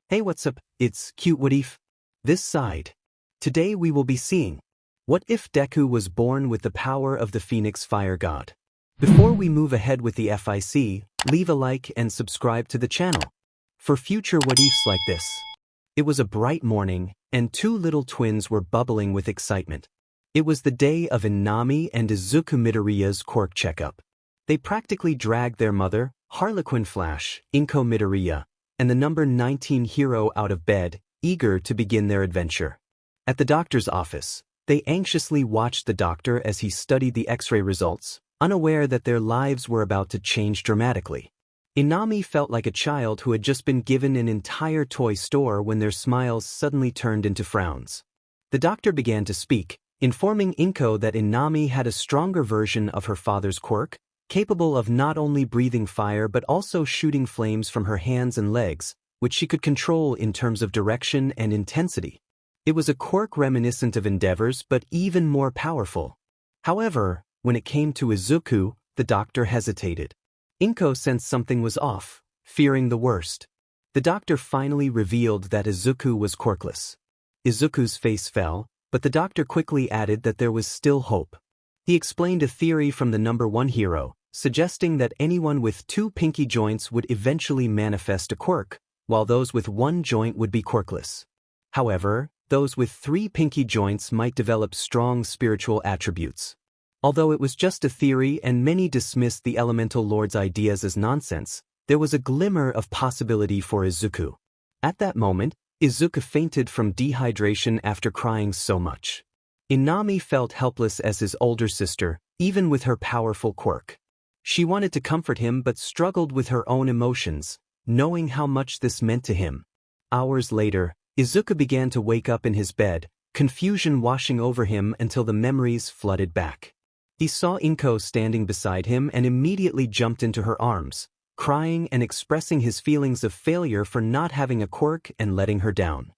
Hey, what's up? It's cute what if? This side. Today we will be seeing what if Deku was born with the power of the Phoenix Fire God. Before we move ahead with the FIC, leave a like and subscribe to the channel for future what ifs like this. It was a bright morning, and two little twins were bubbling with excitement. It was the day of Inami and Izuku Midoriya's quirk checkup. They practically dragged their mother, Harlequin Flash, Izuku Midoriya, and the number 19 hero out of bed, eager to begin their adventure. At the doctor's office, they anxiously watched the doctor as he studied the X-ray results, unaware that their lives were about to change dramatically. Inami felt like a child who had just been given an entire toy store when their smiles suddenly turned into frowns. The doctor began to speak, informing Inko that Inami had a stronger version of her father's quirk, capable of not only breathing fire but also shooting flames from her hands and legs, which she could control in terms of direction and intensity. It was a quirk reminiscent of Endeavor's but even more powerful. However, when it came to Izuku, the doctor hesitated. Inko sensed something was off, fearing the worst. The doctor finally revealed that Izuku was quirkless. Izuku's face fell, but the doctor quickly added that there was still hope. He explained a theory from the number 1 hero, suggesting that anyone with 2 pinky joints would eventually manifest a quirk, while those with 1 joint would be quirkless. However, those with 3 pinky joints might develop strong spiritual attributes. Although it was just a theory and many dismissed the Elemental Lord's ideas as nonsense, there was a glimmer of possibility for Izuku. At that moment, Izuku fainted from dehydration after crying so much. Inami felt helpless as his older sister, even with her powerful quirk. She wanted to comfort him but struggled with her own emotions, knowing how much this meant to him. Hours later, Izuku began to wake up in his bed, confusion washing over him until the memories flooded back. He saw Inko standing beside him and immediately jumped into her arms, crying and expressing his feelings of failure for not having a quirk and letting her down.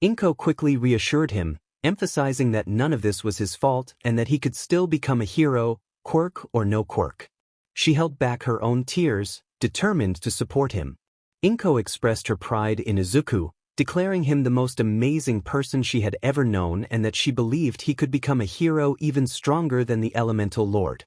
Inko quickly reassured him, emphasizing that none of this was his fault and that he could still become a hero, quirk or no quirk. She held back her own tears, determined to support him. Inko expressed her pride in Izuku, declaring him the most amazing person she had ever known and that she believed he could become a hero even stronger than the Elemental Lord.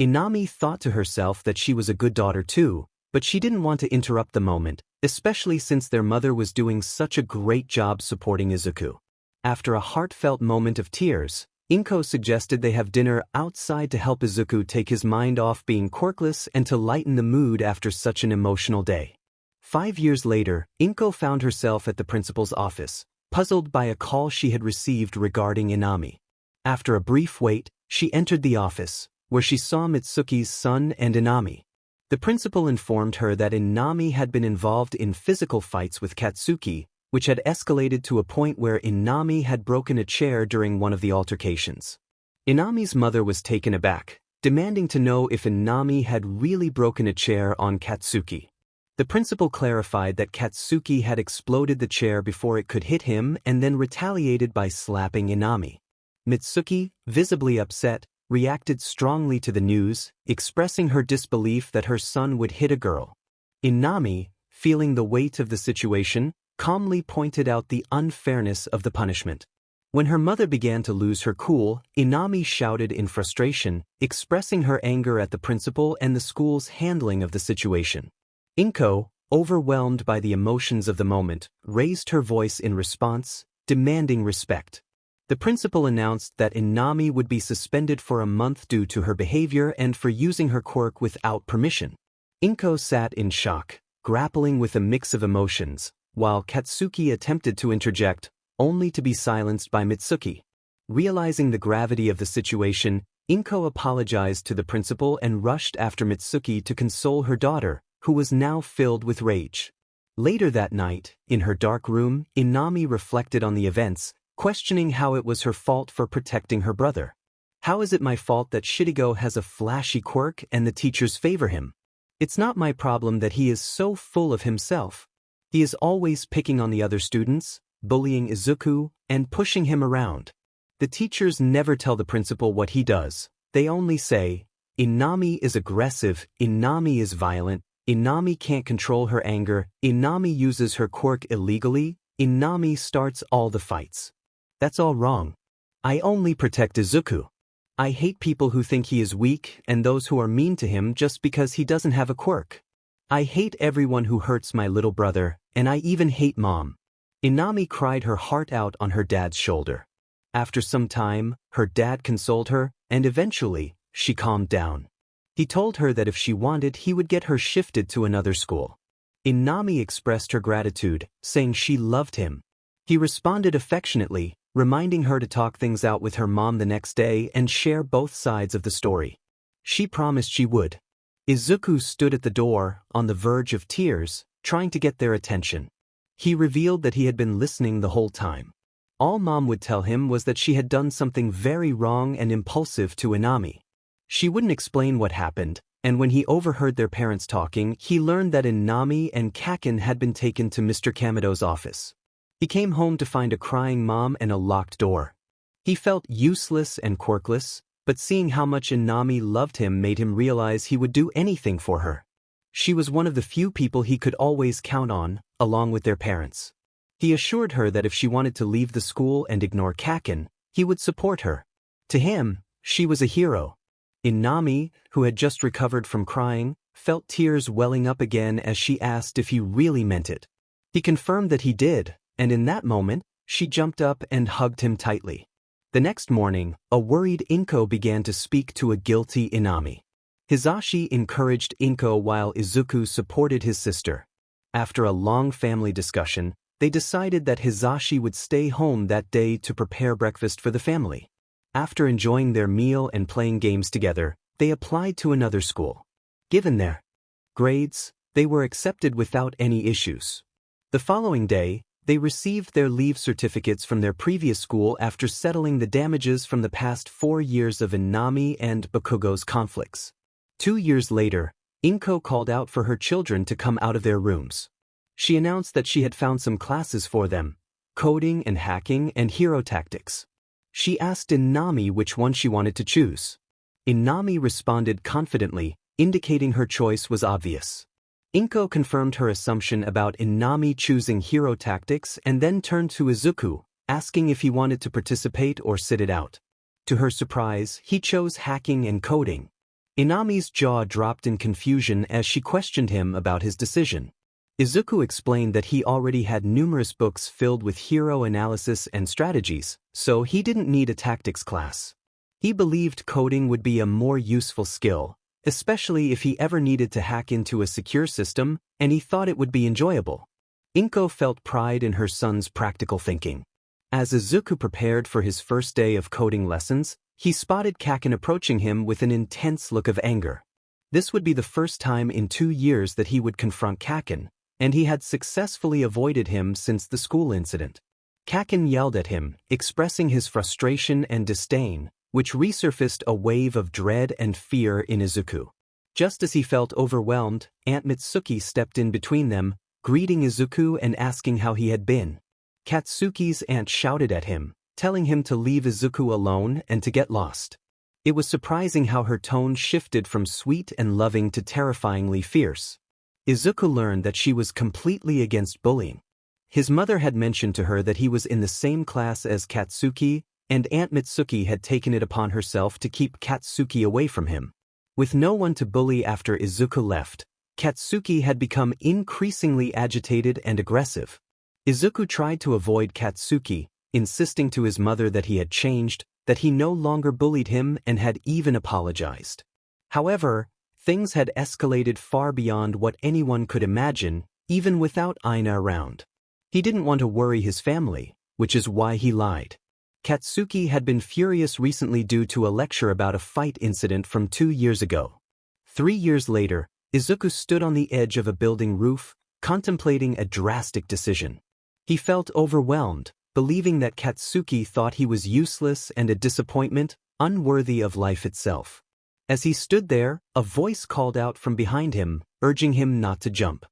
Inami thought to herself that she was a good daughter too, but she didn't want to interrupt the moment, especially since their mother was doing such a great job supporting Izuku. After a heartfelt moment of tears, Inko suggested they have dinner outside to help Izuku take his mind off being quirkless and to lighten the mood after such an emotional day. 5 years later, Inko found herself at the principal's office, puzzled by a call she had received regarding Inami. After a brief wait, she entered the office, where she saw Mitsuki's son and Inami. The principal informed her that Inami had been involved in physical fights with Katsuki, which had escalated to a point where Inami had broken a chair during one of the altercations. Inami's mother was taken aback, demanding to know if Inami had really broken a chair on Katsuki. The principal clarified that Katsuki had exploded the chair before it could hit him and then retaliated by slapping Inami. Mitsuki, visibly upset, reacted strongly to the news, expressing her disbelief that her son would hit a girl. Inami, feeling the weight of the situation, calmly pointed out the unfairness of the punishment. When her mother began to lose her cool, Inami shouted in frustration, expressing her anger at the principal and the school's handling of the situation. Inko, overwhelmed by the emotions of the moment, raised her voice in response, demanding respect. The principal announced that Inami would be suspended for a month due to her behavior and for using her quirk without permission. Inko sat in shock, grappling with a mix of emotions, while Katsuki attempted to interject, only to be silenced by Mitsuki. Realizing the gravity of the situation, Inko apologized to the principal and rushed after Mitsuki to console her daughter, who was now filled with rage. Later that night, in her dark room, Inami reflected on the events, questioning how it was her fault for protecting her brother. How is it my fault that Shitigo has a flashy quirk and the teachers favor him? It's not my problem that he is so full of himself. He is always picking on the other students, bullying Izuku, and pushing him around. The teachers never tell the principal what he does. They only say, Inami is aggressive, Inami is violent, Inami can't control her anger, Inami uses her quirk illegally, Inami starts all the fights. That's all wrong. I only protect Izuku. I hate people who think he is weak and those who are mean to him just because he doesn't have a quirk. I hate everyone who hurts my little brother, and I even hate Mom. Inami cried her heart out on her dad's shoulder. After some time, her dad consoled her, and eventually, she calmed down. He told her that if she wanted, he would get her shifted to another school. Inami expressed her gratitude, saying she loved him. He responded affectionately, reminding her to talk things out with her mom the next day and share both sides of the story. She promised she would. Izuku stood at the door, on the verge of tears, trying to get their attention. He revealed that he had been listening the whole time. All Mom would tell him was that she had done something very wrong and impulsive to Inami. She wouldn't explain what happened, and when he overheard their parents talking, he learned that Inami and Kakin had been taken to Mr. Kamido's office. He came home to find a crying mom and a locked door. He felt useless and quirkless, but seeing how much Inami loved him made him realize he would do anything for her. She was one of the few people he could always count on, along with their parents. He assured her that if she wanted to leave the school and ignore Kakin, he would support her. To him, she was a hero. Inami, who had just recovered from crying, felt tears welling up again as she asked if he really meant it. He confirmed that he did, and in that moment, she jumped up and hugged him tightly. The next morning, a worried Inko began to speak to a guilty Inami. Hisashi encouraged Inko while Izuku supported his sister. After a long family discussion, they decided that Hisashi would stay home that day to prepare breakfast for the family. After enjoying their meal and playing games together, they applied to another school. Given their grades, they were accepted without any issues. The following day, they received their leave certificates from their previous school after settling the damages from the past 4 years of Inami and Bakugo's conflicts. 2 years later, Inko called out for her children to come out of their rooms. She announced that she had found some classes for them, coding and hacking and hero tactics. She asked Inami which one she wanted to choose. Inami responded confidently, indicating her choice was obvious. Inko confirmed her assumption about Inami choosing hero tactics and then turned to Izuku, asking if he wanted to participate or sit it out. To her surprise, he chose hacking and coding. Inami's jaw dropped in confusion as she questioned him about his decision. Izuku explained that he already had numerous books filled with hero analysis and strategies, so he didn't need a tactics class. He believed coding would be a more useful skill, especially if he ever needed to hack into a secure system, and he thought it would be enjoyable. Inko felt pride in her son's practical thinking. As Izuku prepared for his first day of coding lessons, he spotted Kakin approaching him with an intense look of anger. This would be the first time in 2 years that he would confront Kakin, and he had successfully avoided him since the school incident. Kakin yelled at him, expressing his frustration and disdain, which resurfaced a wave of dread and fear in Izuku. Just as he felt overwhelmed, Aunt Mitsuki stepped in between them, greeting Izuku and asking how he had been. Katsuki's aunt shouted at him, telling him to leave Izuku alone and to get lost. It was surprising how her tone shifted from sweet and loving to terrifyingly fierce. Izuku learned that she was completely against bullying. His mother had mentioned to her that he was in the same class as Katsuki, and Aunt Mitsuki had taken it upon herself to keep Katsuki away from him. With no one to bully after Izuku left, Katsuki had become increasingly agitated and aggressive. Izuku tried to avoid Katsuki, insisting to his mother that he had changed, that he no longer bullied him and had even apologized. However, things had escalated far beyond what anyone could imagine, even without Aina around. He didn't want to worry his family, which is why he lied. Katsuki had been furious recently due to a lecture about a fight incident from 2 years ago. 3 years later, Izuku stood on the edge of a building roof, contemplating a drastic decision. He felt overwhelmed, believing that Katsuki thought he was useless and a disappointment, unworthy of life itself. As he stood there, a voice called out from behind him, urging him not to jump.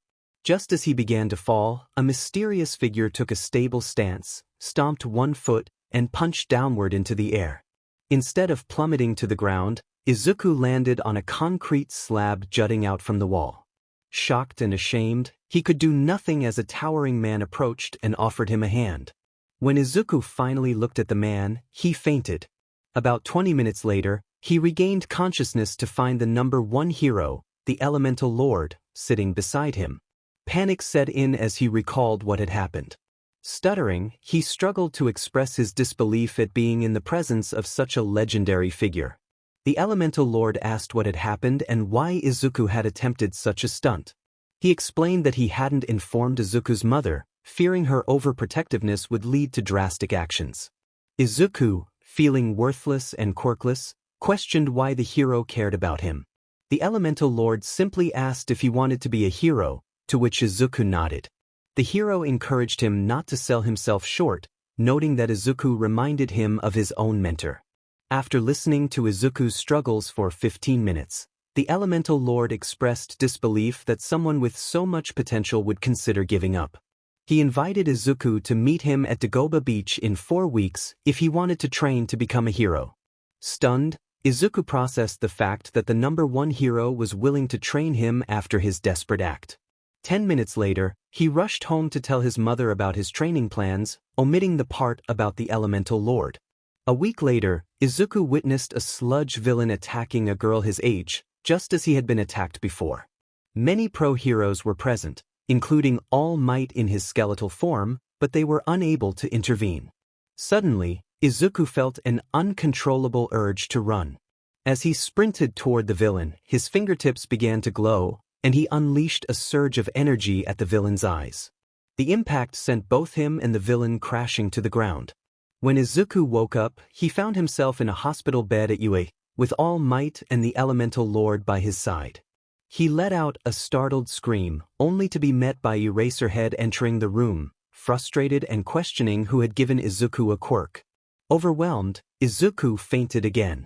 Just as he began to fall, a mysterious figure took a stable stance, stomped 1 foot, and punched downward into the air. Instead of plummeting to the ground, Izuku landed on a concrete slab jutting out from the wall. Shocked and ashamed, he could do nothing as a towering man approached and offered him a hand. When Izuku finally looked at the man, he fainted. About 20 minutes later, he regained consciousness to find the number 1 hero, the Elemental Lord, sitting beside him. Panic set in as he recalled what had happened. Stuttering, he struggled to express his disbelief at being in the presence of such a legendary figure. The Elemental Lord asked what had happened and why Izuku had attempted such a stunt. He explained that he hadn't informed Izuku's mother, fearing her overprotectiveness would lead to drastic actions. Izuku, feeling worthless and quirkless, questioned why the hero cared about him. The Elemental Lord simply asked if he wanted to be a hero, to which Izuku nodded. The hero encouraged him not to sell himself short, noting that Izuku reminded him of his own mentor. After listening to Izuku's struggles for 15 minutes, the Elemental Lord expressed disbelief that someone with so much potential would consider giving up. He invited Izuku to meet him at Dagoba Beach in 4 weeks if he wanted to train to become a hero. Stunned, Izuku processed the fact that the number 1 hero was willing to train him after his desperate act. 10 minutes later, he rushed home to tell his mother about his training plans, omitting the part about the Elemental Lord. A week later, Izuku witnessed a sludge villain attacking a girl his age, just as he had been attacked before. Many pro-heroes were present, including All Might in his skeletal form, but they were unable to intervene. Suddenly, Izuku felt an uncontrollable urge to run. As he sprinted toward the villain, his fingertips began to glow, and he unleashed a surge of energy at the villain's eyes. The impact sent both him and the villain crashing to the ground. When Izuku woke up, he found himself in a hospital bed at UA, with All Might and the Elemental Lord by his side. He let out a startled scream, only to be met by Eraserhead entering the room, frustrated and questioning who had given Izuku a quirk. Overwhelmed, Izuku fainted again.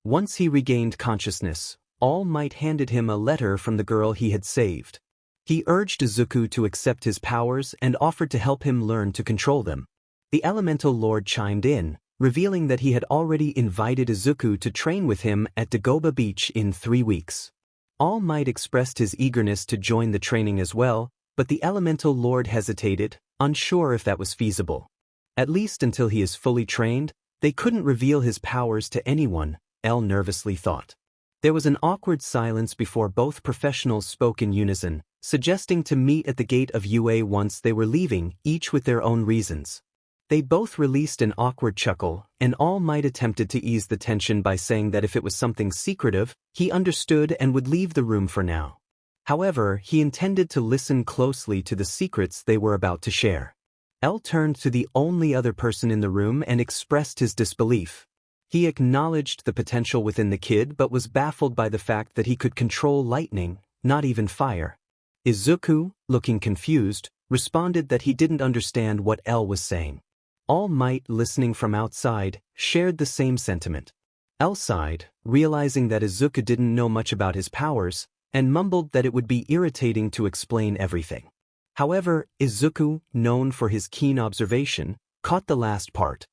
Once he regained consciousness, All Might handed him a letter from the girl he had saved. He urged Izuku to accept his powers and offered to help him learn to control them. The Elemental Lord chimed in, revealing that he had already invited Izuku to train with him at Dagoba Beach in 3 weeks. All Might expressed his eagerness to join the training as well, but the Elemental Lord hesitated, unsure if that was feasible. At least until he is fully trained, they couldn't reveal his powers to anyone, El nervously thought. There was an awkward silence before both professionals spoke in unison, suggesting to meet at the gate of UA once they were leaving, each with their own reasons. They both released an awkward chuckle, and All Might attempted to ease the tension by saying that if it was something secretive, he understood and would leave the room for now. However, he intended to listen closely to the secrets they were about to share. El turned to the only other person in the room and expressed his disbelief. He acknowledged the potential within the kid but was baffled by the fact that he could control lightning, not even fire. Izuku, looking confused, responded that he didn't understand what El was saying. All Might, listening from outside, shared the same sentiment. El sighed, realizing that Izuku didn't know much about his powers, and mumbled that it would be irritating to explain everything. However, Izuku, known for his keen observation, caught the last part.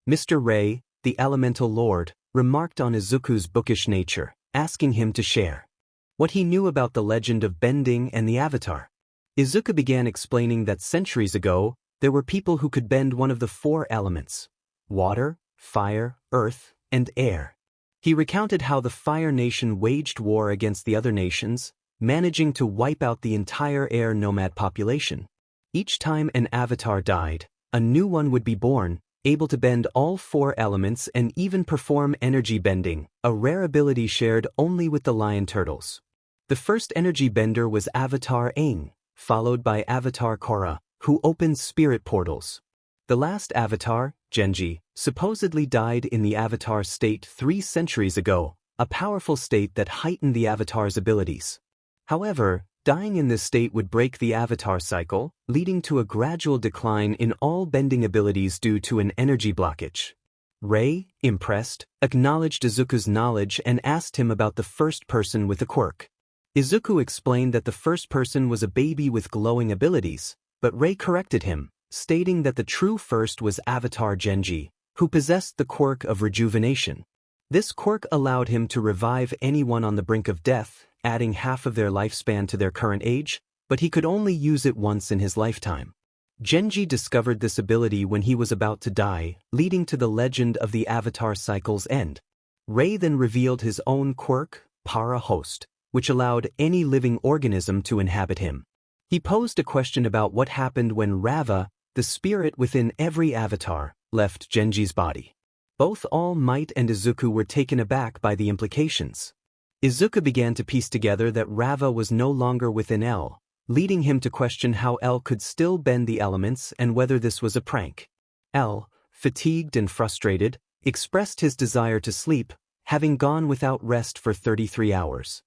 Mr. Ray, the Elemental Lord, remarked on Izuku's bookish nature, asking him to share what he knew about the legend of bending and the Avatar. Izuku began explaining that centuries ago, there were people who could bend one of the 4 elements: water, fire, earth, and air. He recounted how the Fire Nation waged war against the other nations, managing to wipe out the entire air nomad population. Each time an avatar died, a new one would be born, able to bend all 4 elements and even perform energy bending, a rare ability shared only with the lion turtles. The first energy bender was Avatar Aang, followed by Avatar Korra, who opened spirit portals. The last avatar, Genji, supposedly died in the avatar state 3 centuries ago, a powerful state that heightened the avatar's abilities. However, dying in this state would break the avatar cycle, leading to a gradual decline in all bending abilities due to an energy blockage. Ray, impressed, acknowledged Izuku's knowledge and asked him about the first person with a quirk. Izuku explained that the first person was a baby with glowing abilities, but Ray corrected him, stating that the true first was Avatar Genji, who possessed the quirk of rejuvenation. This quirk allowed him to revive anyone on the brink of death, adding half of their lifespan to their current age, but he could only use it once in his lifetime. Genji discovered this ability when he was about to die, leading to the legend of the Avatar cycle's end. Ray then revealed his own quirk, Para Host, which allowed any living organism to inhabit him. He posed a question about what happened when Rava, the spirit within every avatar, left Genji's body. Both All Might and Izuku were taken aback by the implications. Izuku began to piece together that Rava was no longer within L, leading him to question how L could still bend the elements and whether this was a prank. L, fatigued and frustrated, expressed his desire to sleep, having gone without rest for 33 hours.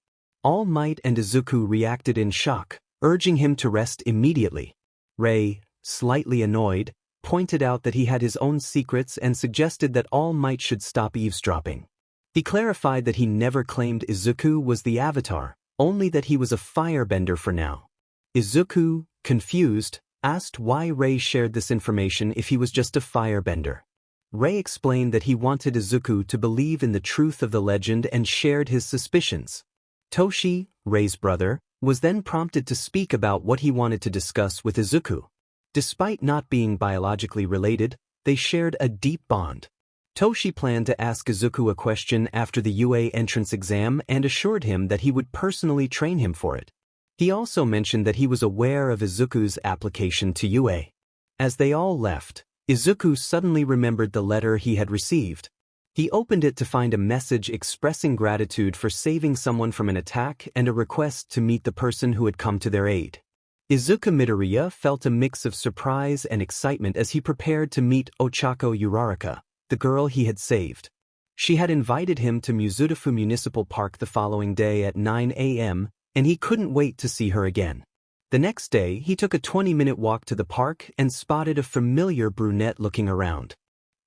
All Might and Izuku reacted in shock, urging him to rest immediately. Ray, slightly annoyed, pointed out that he had his own secrets and suggested that All Might should stop eavesdropping. He clarified that he never claimed Izuku was the Avatar, only that he was a firebender for now. Izuku, confused, asked why Ray shared this information if he was just a firebender. Ray explained that he wanted Izuku to believe in the truth of the legend and shared his suspicions. Toshi, Ray's brother, was then prompted to speak about what he wanted to discuss with Izuku. Despite not being biologically related, they shared a deep bond. Toshi planned to ask Izuku a question after the UA entrance exam and assured him that he would personally train him for it. He also mentioned that he was aware of Izuku's application to UA. As they all left, Izuku suddenly remembered the letter he had received. He opened it to find a message expressing gratitude for saving someone from an attack and a request to meet the person who had come to their aid. Izuku Midoriya felt a mix of surprise and excitement as he prepared to meet Ochaco Uraraka, the girl he had saved. She had invited him to Muzutafu Municipal Park the following day at 9 a.m., and he couldn't wait to see her again. The next day, he took a 20-minute walk to the park and spotted a familiar brunette looking around.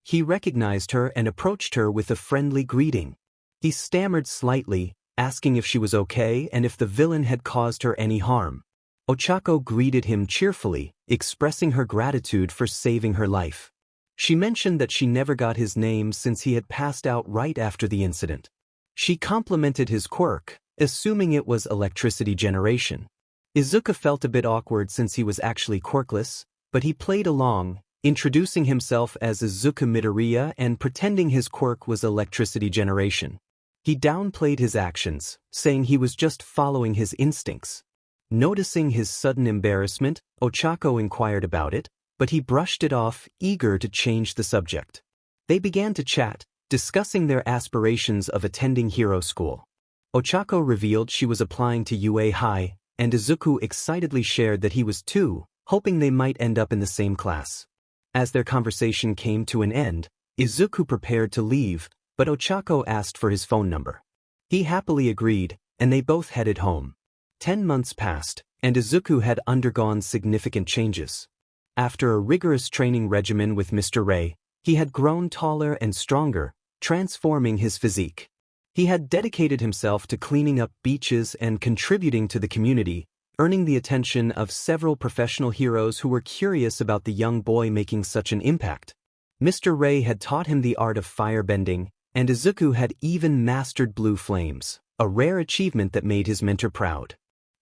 He recognized her and approached her with a friendly greeting. He stammered slightly, asking if she was okay and if the villain had caused her any harm. Ochaco greeted him cheerfully, expressing her gratitude for saving her life. She mentioned that she never got his name since he had passed out right after the incident. She complimented his quirk, assuming it was electricity generation. Izuku felt a bit awkward since he was actually quirkless, but he played along, introducing himself as Izuku Midoriya and pretending his quirk was electricity generation. He downplayed his actions, saying he was just following his instincts. Noticing his sudden embarrassment, Ochaco inquired about it, but he brushed it off, eager to change the subject. They began to chat, discussing their aspirations of attending hero school. Ochaco revealed she was applying to UA High, and Izuku excitedly shared that he was too, hoping they might end up in the same class. As their conversation came to an end, Izuku prepared to leave, but Ochaco asked for his phone number. He happily agreed, and they both headed home. 10 months passed, and Izuku had undergone significant changes. After a rigorous training regimen with Mr. Ray, he had grown taller and stronger, transforming his physique. He had dedicated himself to cleaning up beaches and contributing to the community, earning the attention of several professional heroes who were curious about the young boy making such an impact. Mr. Ray had taught him the art of firebending, and Izuku had even mastered blue flames, a rare achievement that made his mentor proud.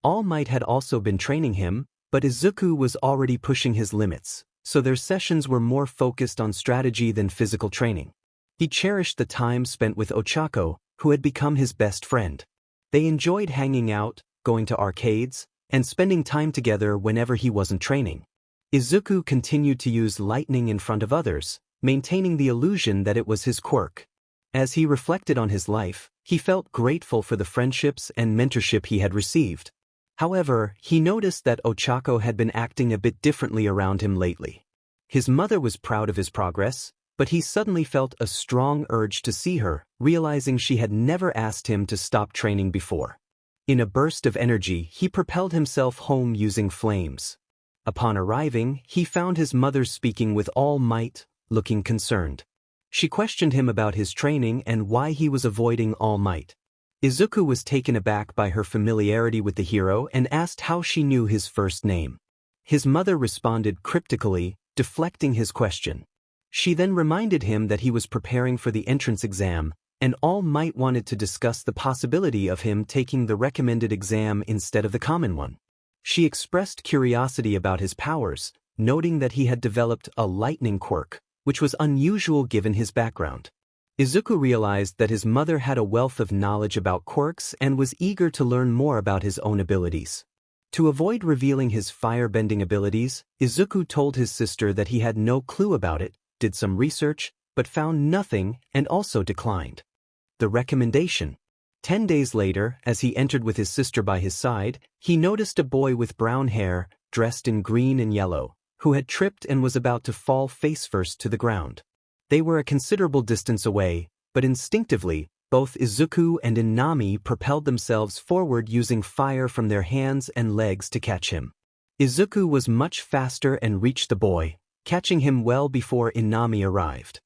All Might had also been training him, but Izuku was already pushing his limits, so their sessions were more focused on strategy than physical training. He cherished the time spent with Ochaco, who had become his best friend. They enjoyed hanging out, going to arcades, and spending time together whenever he wasn't training. Izuku continued to use lightning in front of others, maintaining the illusion that it was his quirk. As he reflected on his life, he felt grateful for the friendships and mentorship he had received. However, he noticed that Ochaco had been acting a bit differently around him lately. His mother was proud of his progress, but he suddenly felt a strong urge to see her, realizing she had never asked him to stop training before. In a burst of energy, he propelled himself home using flames. Upon arriving, he found his mother speaking with all might, looking concerned. She questioned him about his training and why he was avoiding All Might. Izuku was taken aback by her familiarity with the hero and asked how she knew his first name. His mother responded cryptically, deflecting his question. She then reminded him that he was preparing for the entrance exam, and All Might wanted to discuss the possibility of him taking the recommended exam instead of the common one. She expressed curiosity about his powers, noting that he had developed a lightning quirk, which was unusual given his background. Izuku realized that his mother had a wealth of knowledge about quirks and was eager to learn more about his own abilities. To avoid revealing his firebending abilities, Izuku told his sister that he had no clue about it, did some research, but found nothing and also declined the recommendation. 10 days later, as he entered with his sister by his side, he noticed a boy with brown hair, dressed in green and yellow, who had tripped and was about to fall face-first to the ground. They were a considerable distance away, but instinctively, both Izuku and Inami propelled themselves forward using fire from their hands and legs to catch him. Izuku was much faster and reached the boy, catching him well before Inami arrived.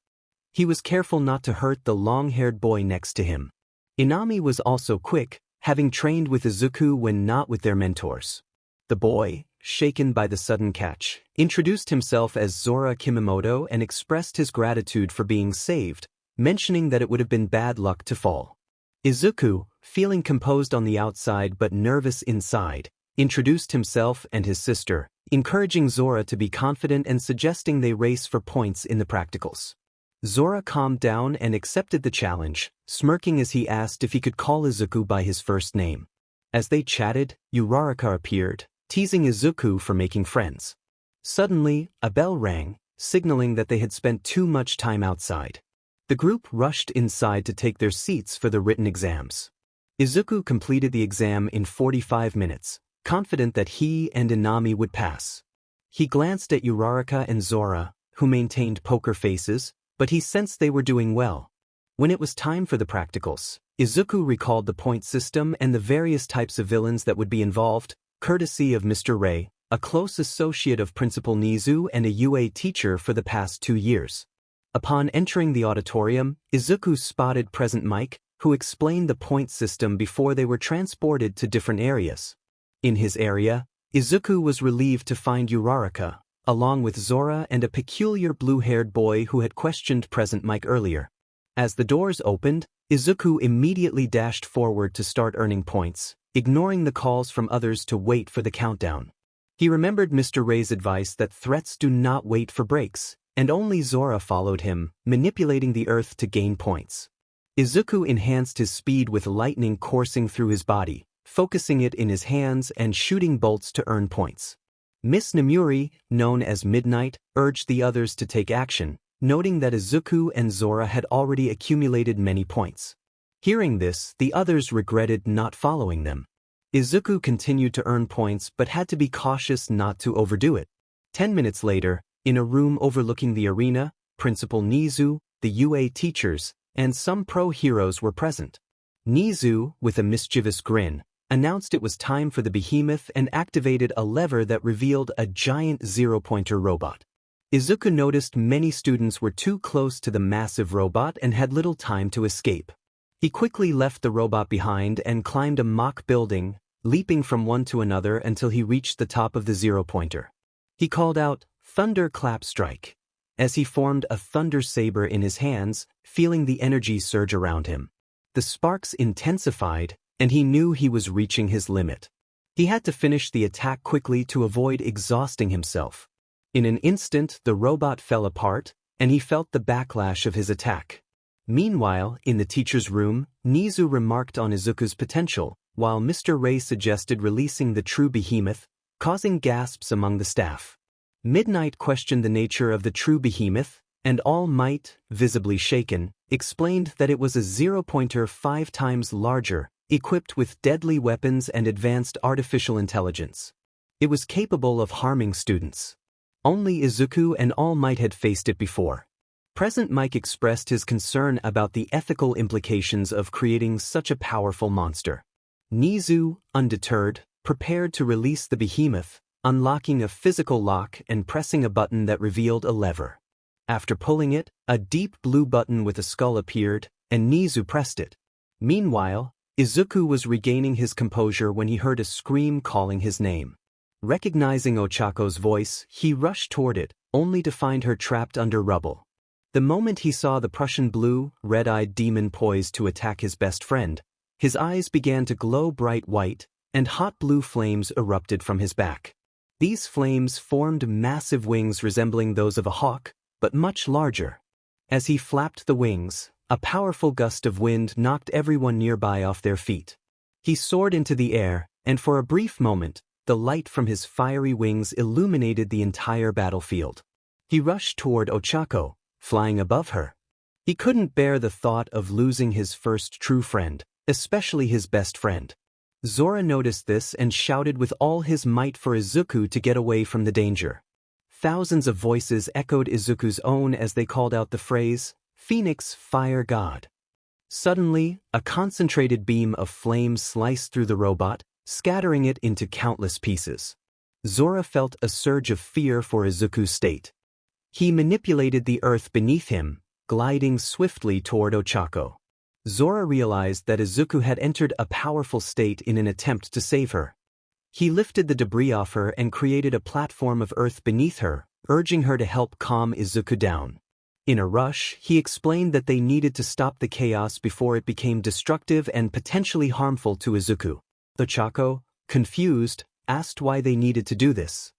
He was careful not to hurt the long-haired boy next to him. Inami was also quick, having trained with Izuku when not with their mentors. The boy, shaken by the sudden catch, introduced himself as Zora Kimimoto and expressed his gratitude for being saved, mentioning that it would have been bad luck to fall. Izuku, feeling composed on the outside but nervous inside, introduced himself and his sister, encouraging Zora to be confident and suggesting they race for points in the practicals. Zora calmed down and accepted the challenge, smirking as he asked if he could call Izuku by his first name. As they chatted, Uraraka appeared, teasing Izuku for making friends. Suddenly, a bell rang, signaling that they had spent too much time outside. The group rushed inside to take their seats for the written exams. Izuku completed the exam in 45 minutes, confident that he and Inami would pass. He glanced at Uraraka and Zora, who maintained poker faces, but he sensed they were doing well. When it was time for the practicals, Izuku recalled the point system and the various types of villains that would be involved, courtesy of Mr. Ray, a close associate of Principal Nizu and a UA teacher for the past 2 years. Upon entering the auditorium, Izuku spotted Present Mike, who explained the point system before they were transported to different areas. In his area, Izuku was relieved to find Uraraka, along with Zora and a peculiar blue-haired boy who had questioned Present Mike earlier. As the doors opened, Izuku immediately dashed forward to start earning points, ignoring the calls from others to wait for the countdown. He remembered Mr. Ray's advice that threats do not wait for breaks, and only Zora followed him, manipulating the earth to gain points. Izuku enhanced his speed with lightning coursing through his body, focusing it in his hands and shooting bolts to earn points. Miss Namuri, known as Midnight, urged the others to take action, noting that Izuku and Zora had already accumulated many points. Hearing this, the others regretted not following them. Izuku continued to earn points but had to be cautious not to overdo it. 10 minutes later, in a room overlooking the arena, Principal Nizu, the UA teachers, and some pro-heroes were present. Nizu, with a mischievous grin, announced it was time for the behemoth and activated a lever that revealed a giant zero-pointer robot. Izuku noticed many students were too close to the massive robot and had little time to escape. He quickly left the robot behind and climbed a mock building, leaping from one to another until he reached the top of the zero-pointer. He called out, "Thunder Clap Strike," as he formed a thunder saber in his hands, feeling the energy surge around him. The sparks intensified, and he knew he was reaching his limit. He had to finish the attack quickly to avoid exhausting himself. In an instant, the robot fell apart, and he felt the backlash of his attack. Meanwhile, in the teacher's room, Nizu remarked on Izuku's potential, while Mr. Ray suggested releasing the true behemoth, causing gasps among the staff. Midnight questioned the nature of the true behemoth, and All Might, visibly shaken, explained that it was a zero-pointer 5 times larger, equipped with deadly weapons and advanced artificial intelligence. It was capable of harming students. Only Izuku and All Might had faced it before. Present Mike expressed his concern about the ethical implications of creating such a powerful monster. Nizu, undeterred, prepared to release the behemoth, unlocking a physical lock and pressing a button that revealed a lever. After pulling it, a deep blue button with a skull appeared, and Nizu pressed it. Meanwhile, Izuku was regaining his composure when he heard a scream calling his name. Recognizing Ochaco's voice, he rushed toward it, only to find her trapped under rubble. The moment he saw the Prussian blue, red-eyed demon poised to attack his best friend, his eyes began to glow bright white, and hot blue flames erupted from his back. These flames formed massive wings resembling those of a hawk, but much larger. As he flapped the wings, a powerful gust of wind knocked everyone nearby off their feet. He soared into the air, and for a brief moment, the light from his fiery wings illuminated the entire battlefield. He rushed toward Ochaco, flying above her. He couldn't bear the thought of losing his first true friend, especially his best friend. Zora noticed this and shouted with all his might for Izuku to get away from the danger. Thousands of voices echoed Izuku's own as they called out the phrase, "Phoenix Fire God." Suddenly, a concentrated beam of flame sliced through the robot, scattering it into countless pieces. Zora felt a surge of fear for Izuku's state. He manipulated the earth beneath him, gliding swiftly toward Ochaco. Zora realized that Izuku had entered a powerful state in an attempt to save her. He lifted the debris off her and created a platform of earth beneath her, urging her to help calm Izuku down. In a rush, he explained that they needed to stop the chaos before it became destructive and potentially harmful to Izuku. Ochaco, confused, asked why they needed to do this.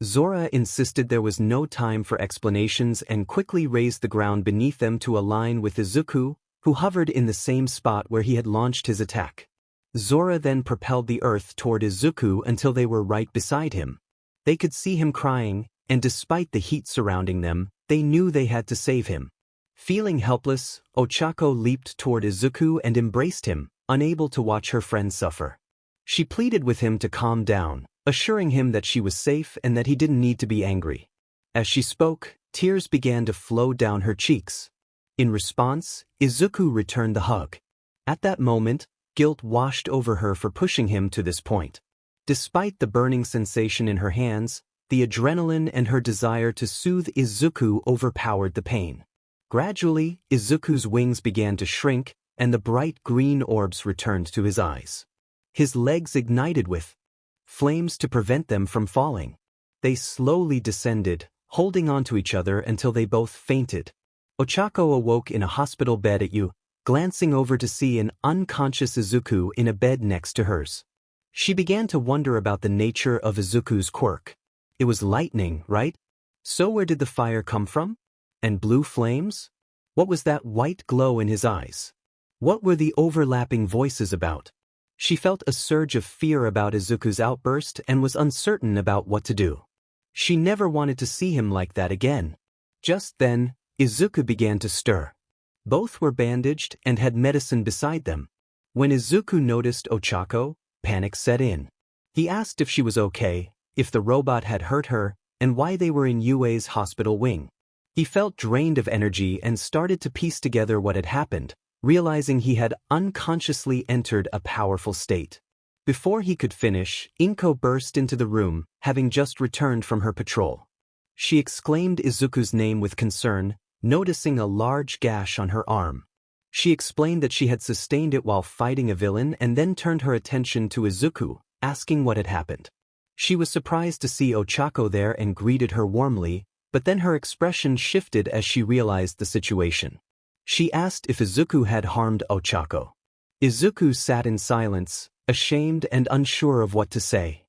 Zora insisted there was no time for explanations and quickly raised the ground beneath them to align with Izuku, who hovered in the same spot where he had launched his attack. Zora then propelled the earth toward Izuku until they were right beside him. They could see him crying, and despite the heat surrounding them, they knew they had to save him. Feeling helpless, Ochaco leaped toward Izuku and embraced him, unable to watch her friend suffer. She pleaded with him to calm down, assuring him that she was safe and that he didn't need to be angry. As she spoke, tears began to flow down her cheeks. In response, Izuku returned the hug. At that moment, guilt washed over her for pushing him to this point. Despite the burning sensation in her hands, the adrenaline and her desire to soothe Izuku overpowered the pain. Gradually, Izuku's wings began to shrink, and the bright green orbs returned to his eyes. His legs ignited with flames to prevent them from falling. They slowly descended, holding onto each other until they both fainted. Ochaco awoke in a hospital bed at U, glancing over to see an unconscious Izuku in a bed next to hers. She began to wonder about the nature of Izuku's quirk. It was lightning, right? So where did the fire come from? And blue flames? What was that white glow in his eyes? What were the overlapping voices about? She felt a surge of fear about Izuku's outburst and was uncertain about what to do. She never wanted to see him like that again. Just then, Izuku began to stir. Both were bandaged and had medicine beside them. When Izuku noticed Ochaco, panic set in. He asked if she was okay, if the robot had hurt her, and why they were in Yue's hospital wing. He felt drained of energy and started to piece together what had happened, realizing he had unconsciously entered a powerful state. Before he could finish, Inko burst into the room, having just returned from her patrol. She exclaimed Izuku's name with concern, noticing a large gash on her arm. She explained that she had sustained it while fighting a villain and then turned her attention to Izuku, asking what had happened. She was surprised to see Ochaco there and greeted her warmly, but then her expression shifted as she realized the situation. She asked if Izuku had harmed Ochaco. Izuku sat in silence, ashamed and unsure of what to say.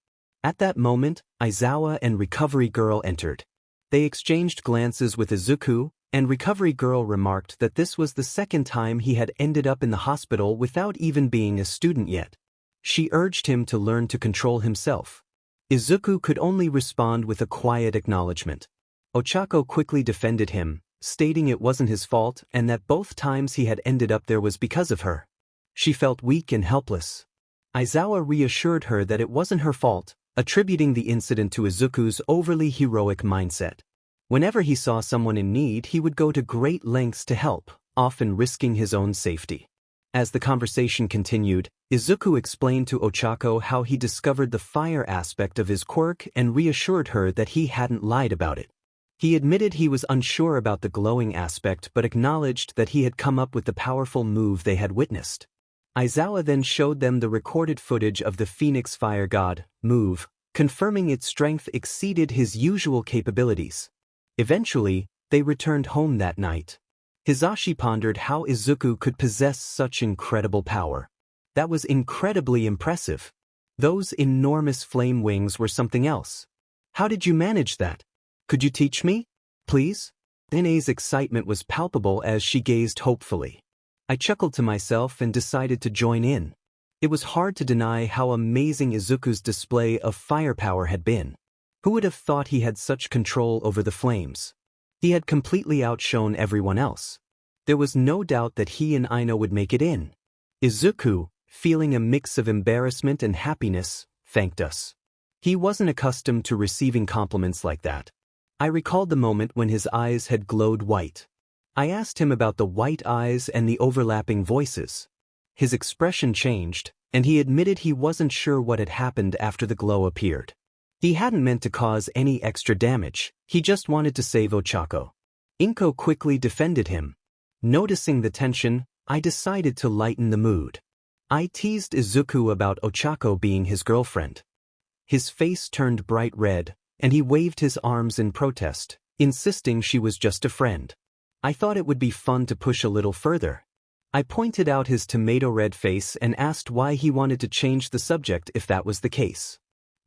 At that moment, Aizawa and Recovery Girl entered. They exchanged glances with Izuku, and Recovery Girl remarked that this was the second time he had ended up in the hospital without even being a student yet. She urged him to learn to control himself. Izuku could only respond with a quiet acknowledgement. Ochaco quickly defended him, stating it wasn't his fault and that both times he had ended up there was because of her. She felt weak and helpless. Aizawa reassured her that it wasn't her fault, attributing the incident to Izuku's overly heroic mindset. Whenever he saw someone in need, he would go to great lengths to help, often risking his own safety. As the conversation continued, Izuku explained to Ochaco how he discovered the fire aspect of his quirk and reassured her that he hadn't lied about it. He admitted he was unsure about the glowing aspect but acknowledged that he had come up with the powerful move they had witnessed. Aizawa then showed them the recorded footage of the Phoenix Fire God move, confirming its strength exceeded his usual capabilities. Eventually, They returned home that night. Hisashi pondered how Izuku could possess such incredible power. That was incredibly impressive. Those enormous flame wings were something else. How did you manage that? Could you teach me? Please? Inae's excitement was palpable as she gazed hopefully. I chuckled to myself and decided to join in. It was hard to deny how amazing Izuku's display of firepower had been. Who would have thought he had such control over the flames? He had completely outshone everyone else. There was no doubt that he and Ino would make it in. Izuku, feeling a mix of embarrassment and happiness, thanked us. He wasn't accustomed to receiving compliments like that. I recalled the moment when his eyes had glowed white. I asked him about the white eyes and the overlapping voices. His expression changed, and he admitted he wasn't sure what had happened after the glow appeared. He hadn't meant to cause any extra damage, he just wanted to save Ochaco. Inko quickly defended him. Noticing the tension, I decided to lighten the mood. I teased Izuku about Ochaco being his girlfriend. His face turned bright red, and he waved his arms in protest, insisting she was just a friend. I thought it would be fun to push a little further. I pointed out his tomato-red face and asked why he wanted to change the subject if that was the case.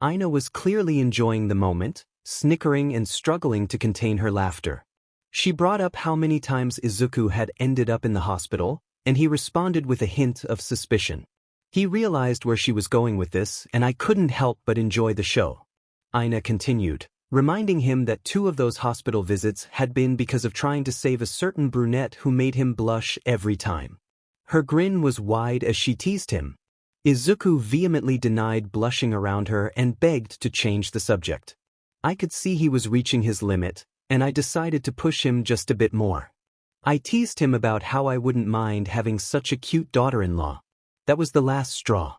Ino was clearly enjoying the moment, snickering and struggling to contain her laughter. She brought up how many times Izuku had ended up in the hospital, and he responded with a hint of suspicion. He realized where she was going with this, and I couldn't help but enjoy the show. Ina continued, reminding him that 2 of those hospital visits had been because of trying to save a certain brunette who made him blush every time. Her grin was wide as she teased him. Izuku vehemently denied blushing around her and begged to change the subject. I could see he was reaching his limit, and I decided to push him just a bit more. I teased him about how I wouldn't mind having such a cute daughter-in-law. That was the last straw.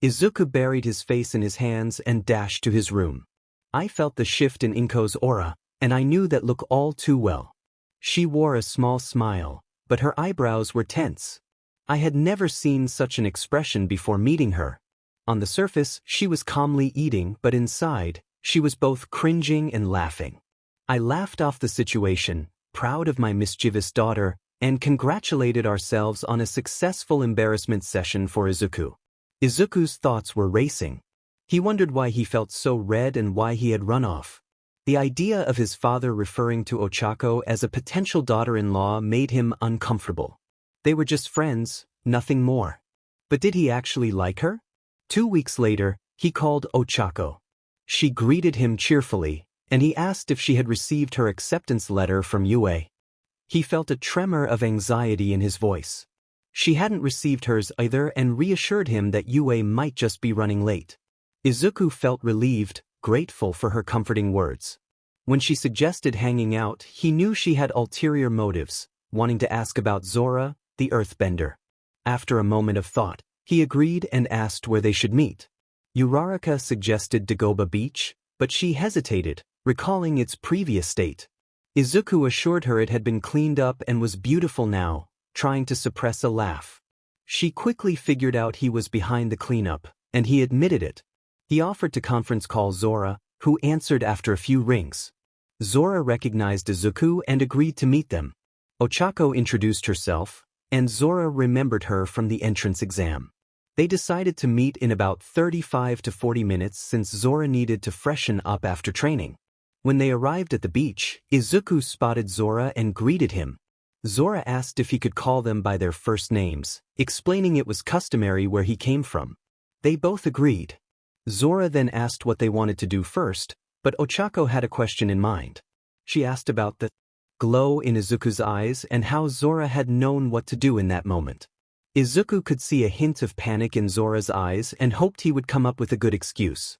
Izuku buried his face in his hands and dashed to his room. I felt the shift in Inko's aura, and I knew that look all too well. She wore a small smile, but her eyebrows were tense. I had never seen such an expression before meeting her. On the surface, she was calmly eating, but inside, she was both cringing and laughing. I laughed off the situation, proud of my mischievous daughter, and congratulated ourselves on a successful embarrassment session for Izuku. Izuku's thoughts were racing. He wondered why he felt so red and why he had run off. The idea of his father referring to Ochaco as a potential daughter-in-law made him uncomfortable. They were just friends, nothing more. But did he actually like her? 2 weeks later, he called Ochaco. She greeted him cheerfully, and he asked if she had received her acceptance letter from Yue. He felt a tremor of anxiety in his voice. She hadn't received hers either and reassured him that Yue might just be running late. Izuku felt relieved, grateful for her comforting words. When she suggested hanging out, he knew she had ulterior motives, wanting to ask about Zora, the earthbender. After a moment of thought, he agreed and asked where they should meet. Uraraka suggested Dagoba Beach, but she hesitated, recalling its previous state. Izuku assured her it had been cleaned up and was beautiful now, trying to suppress a laugh. She quickly figured out he was behind the cleanup, and he admitted it. He offered to conference call Zora, who answered after a few rings. Zora recognized Izuku and agreed to meet them. Ochaco introduced herself, and Zora remembered her from the entrance exam. They decided to meet in about 35 to 40 minutes since Zora needed to freshen up after training. When they arrived at the beach, Izuku spotted Zora and greeted him. Zora asked if he could call them by their first names, explaining it was customary where he came from. They both agreed. Zora then asked what they wanted to do first, but Ochaco had a question in mind. She asked about the glow in Izuku's eyes and how Zora had known what to do in that moment. Izuku could see a hint of panic in Zora's eyes and hoped he would come up with a good excuse.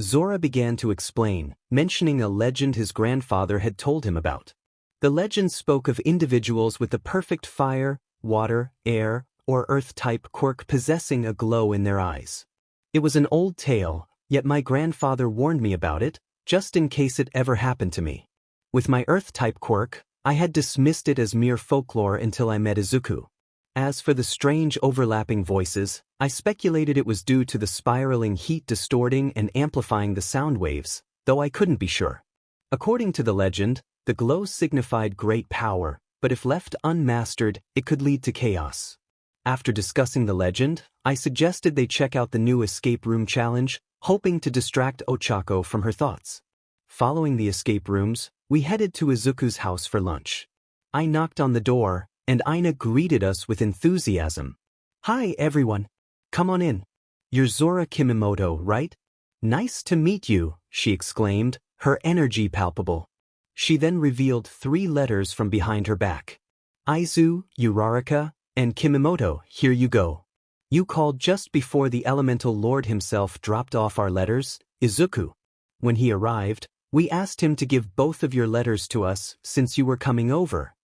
Zora began to explain, mentioning a legend his grandfather had told him about. The legend spoke of individuals with the perfect fire, water, air, or earth-type quirk possessing a glow in their eyes. It was an old tale, yet my grandfather warned me about it, just in case it ever happened to me. With my earth-type quirk, I had dismissed it as mere folklore until I met Izuku. As for the strange overlapping voices, I speculated it was due to the spiraling heat distorting and amplifying the sound waves, though I couldn't be sure. According to the legend, The glow signified great power, but if left unmastered, it could lead to chaos. After discussing the legend, I suggested they check out the new escape room challenge, hoping to distract Ochaco from her thoughts. Following the escape rooms, we headed to Izuku's house for lunch. I knocked on the door, and Aina greeted us with enthusiasm. "Hi, everyone. Come on in. You're Zora Kimimoto, right? Nice to meet you," she exclaimed, her energy palpable. She then revealed 3 letters from behind her back. "Izu, Uraraka, and Kimimoto, here you go. You called just before the elemental lord himself dropped off our letters, Izuku. When he arrived, we asked him to give both of your letters to us since you were coming over."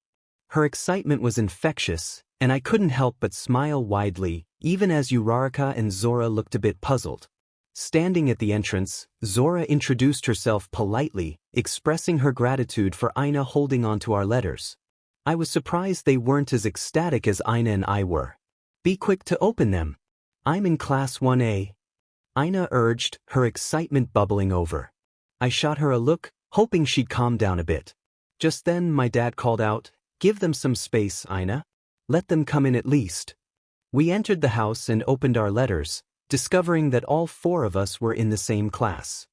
Her excitement was infectious, and I couldn't help but smile widely, even as Uraraka and Zora looked a bit puzzled. Standing at the entrance, Zora introduced herself politely, expressing her gratitude for Aina holding on to our letters. I was surprised they weren't as ecstatic as Aina and I were. "Be quick to open them. I'm in class 1A. Aina urged, her excitement bubbling over. I shot her a look, hoping she'd calm down a bit. Just then my dad called out, "Give them some space, Aina. Let them come in at least." We entered the house and opened our letters, discovering that all 4 of us were in the same class.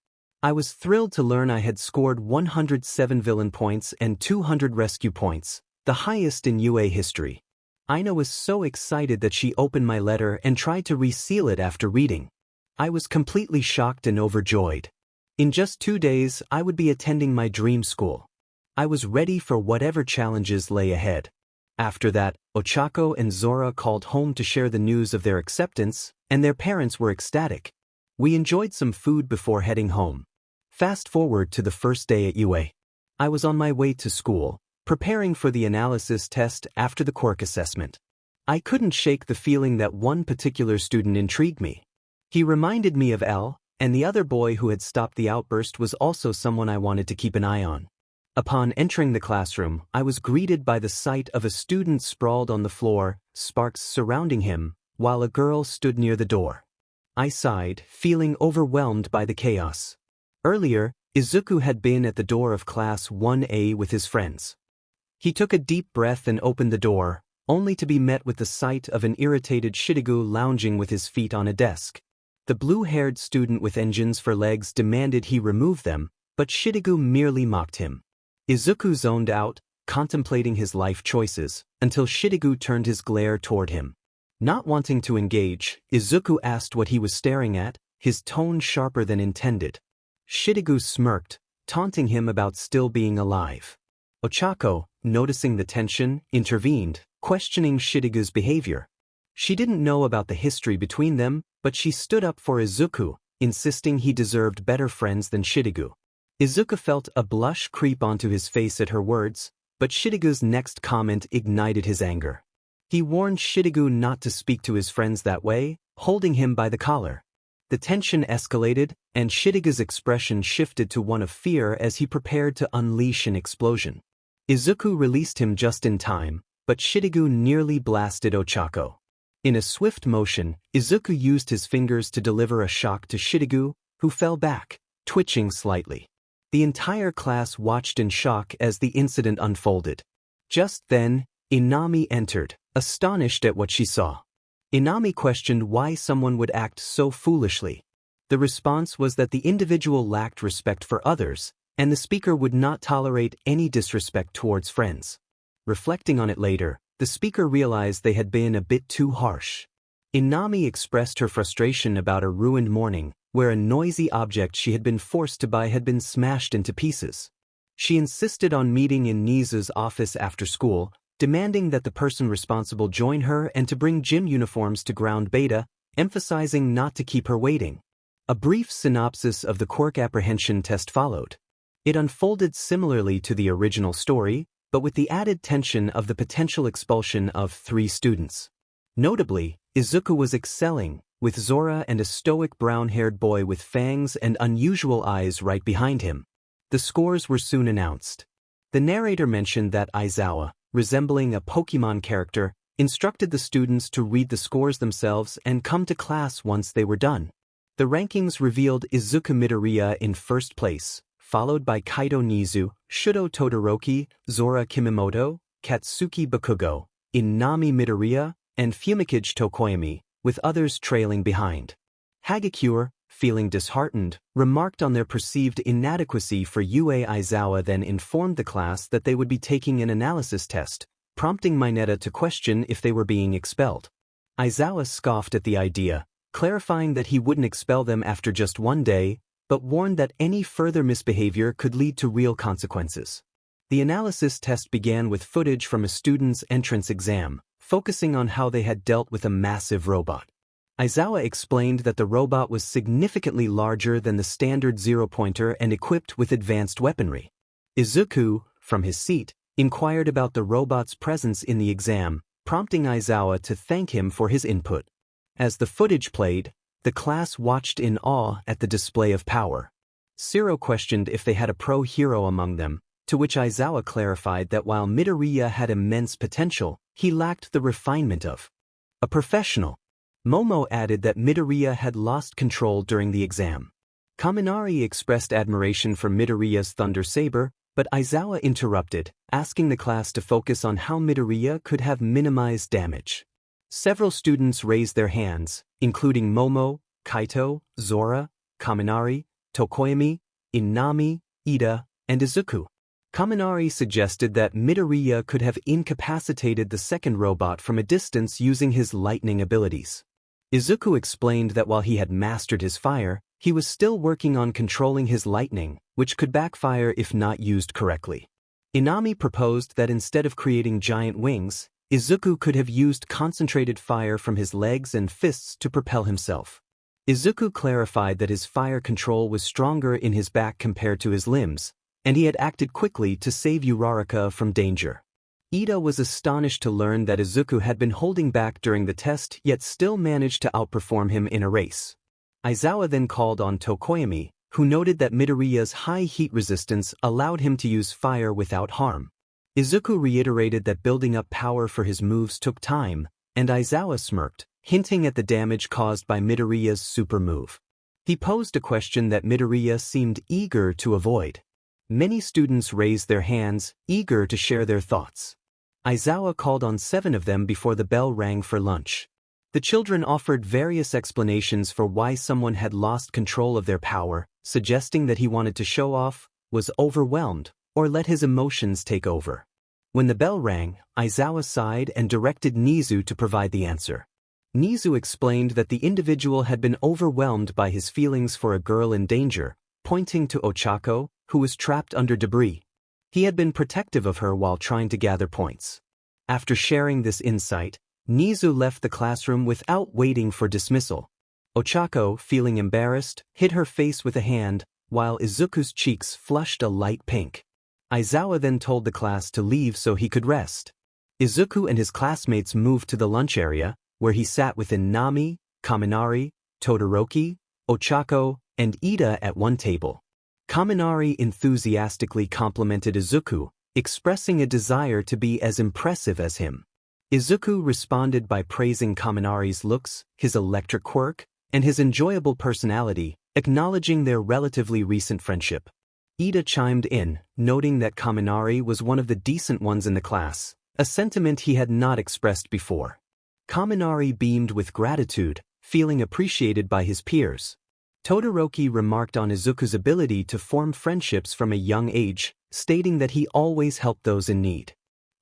I was thrilled to learn I had scored 107 villain points and 200 rescue points, the highest in UA history. Aina was so excited that she opened my letter and tried to reseal it after reading. I was completely shocked and overjoyed. In just 2 days, I would be attending my dream school. I was ready for whatever challenges lay ahead. After that, Ochaco and Zora called home to share the news of their acceptance, and their parents were ecstatic. We enjoyed some food before heading home. Fast forward to the first day at UA. I was on my way to school, preparing for the analysis test after the quirk assessment. I couldn't shake the feeling that one particular student intrigued me. He reminded me of L, and the other boy who had stopped the outburst was also someone I wanted to keep an eye on. Upon entering the classroom, I was greeted by the sight of a student sprawled on the floor, sparks surrounding him, while a girl stood near the door. I sighed, feeling overwhelmed by the chaos. Earlier, Izuku had been at the door of class 1A with his friends. He took a deep breath and opened the door, only to be met with the sight of an irritated Shiregu lounging with his feet on a desk. The blue-haired student with engines for legs demanded he remove them, but Shiregu merely mocked him. Izuku zoned out, contemplating his life choices, until Shiregu turned his glare toward him. Not wanting to engage, Izuku asked what he was staring at, his tone sharper than intended. Shiregu smirked, taunting him about still being alive. Ochaco, noticing the tension, intervened, questioning Shirigu's behavior. She didn't know about the history between them, but she stood up for Izuku, insisting he deserved better friends than Shiregu. Izuku felt a blush creep onto his face at her words, but Shirigu's next comment ignited his anger. He warned Shiregu not to speak to his friends that way, holding him by the collar. The tension escalated, and Shirigu's expression shifted to one of fear as he prepared to unleash an explosion. Izuku released him just in time, but Shiregu nearly blasted Ochaco. In a swift motion, Izuku used his fingers to deliver a shock to Shiregu, who fell back, twitching slightly. The entire class watched in shock as the incident unfolded. Just then, Inami entered, astonished at what she saw. Inami questioned why someone would act so foolishly. The response was that the individual lacked respect for others, and the speaker would not tolerate any disrespect towards friends. Reflecting on it later, the speaker realized they had been a bit too harsh. Inami expressed her frustration about a ruined morning, where a noisy object she had been forced to buy had been smashed into pieces. She insisted on meeting in Nizu's office after school, demanding that the person responsible join her and to bring gym uniforms to ground beta, emphasizing not to keep her waiting. A brief synopsis of the quirk apprehension test followed. It unfolded similarly to the original story, but with the added tension of the potential expulsion of 3 students. Notably, Izuku was excelling, with Zora and a stoic brown-haired boy with fangs and unusual eyes right behind him. The scores were soon announced. The narrator mentioned that Aizawa, resembling a Pokemon character, instructed the students to read the scores themselves and come to class once they were done. The rankings revealed Izuku Midoriya in first place, followed by Kaido Nizu, Shudo Todoroki, Zora Kimimoto, Katsuki Bakugo, Inami Midoriya, and Fumikage Tokoyami, with others trailing behind. Hagakure, feeling disheartened, remarked on their perceived inadequacy for Yue Aizawa, then informed the class that they would be taking an analysis test, prompting Mineta to question if they were being expelled. Aizawa scoffed at the idea, clarifying that he wouldn't expel them after just one day, but warned that any further misbehavior could lead to real consequences. The analysis test began with footage from a student's entrance exam, focusing on how they had dealt with a massive robot. Aizawa explained that the robot was significantly larger than the standard zero-pointer and equipped with advanced weaponry. Izuku, from his seat, inquired about the robot's presence in the exam, prompting Aizawa to thank him for his input. As the footage played, the class watched in awe at the display of power. Shiro questioned if they had a pro-hero among them, to which Aizawa clarified that while Midoriya had immense potential, he lacked the refinement of a professional. Momo added that Midoriya had lost control during the exam. Kaminari expressed admiration for Midoriya's Thunder Saber, but Aizawa interrupted, asking the class to focus on how Midoriya could have minimized damage. Several students raised their hands, including Momo, Kaito, Zora, Kaminari, Tokoyami, Inami, Ida, and Izuku. Kaminari suggested that Midoriya could have incapacitated the second robot from a distance using his lightning abilities. Izuku explained that while he had mastered his fire, he was still working on controlling his lightning, which could backfire if not used correctly. Inami proposed that instead of creating giant wings, Izuku could have used concentrated fire from his legs and fists to propel himself. Izuku clarified that his fire control was stronger in his back compared to his limbs, and he had acted quickly to save Uraraka from danger. Ida was astonished to learn that Izuku had been holding back during the test yet still managed to outperform him in a race. Aizawa then called on Tokoyami, who noted that Midoriya's high heat resistance allowed him to use fire without harm. Izuku reiterated that building up power for his moves took time, and Aizawa smirked, hinting at the damage caused by Midoriya's super move. He posed a question that Midoriya seemed eager to avoid. Many students raised their hands, eager to share their thoughts. Aizawa called on 7 of them before the bell rang for lunch. The children offered various explanations for why someone had lost control of their power, suggesting that he wanted to show off, was overwhelmed, or let his emotions take over. When the bell rang, Aizawa sighed and directed Nizu to provide the answer. Nizu explained that the individual had been overwhelmed by his feelings for a girl in danger, pointing to Ochaco, who was trapped under debris. He had been protective of her while trying to gather points. After sharing this insight, Nizu left the classroom without waiting for dismissal. Ochaco, feeling embarrassed, hid her face with a hand, while Izuku's cheeks flushed a light pink. Aizawa then told the class to leave so he could rest. Izuku and his classmates moved to the lunch area, where he sat with Inami, Kaminari, Todoroki, Ochaco, and Ida at one table. Kaminari enthusiastically complimented Izuku, expressing a desire to be as impressive as him. Izuku responded by praising Kaminari's looks, his electric quirk, and his enjoyable personality, acknowledging their relatively recent friendship. Ida chimed in, noting that Kaminari was one of the decent ones in the class, a sentiment he had not expressed before. Kaminari beamed with gratitude, feeling appreciated by his peers. Todoroki remarked on Izuku's ability to form friendships from a young age, stating that he always helped those in need.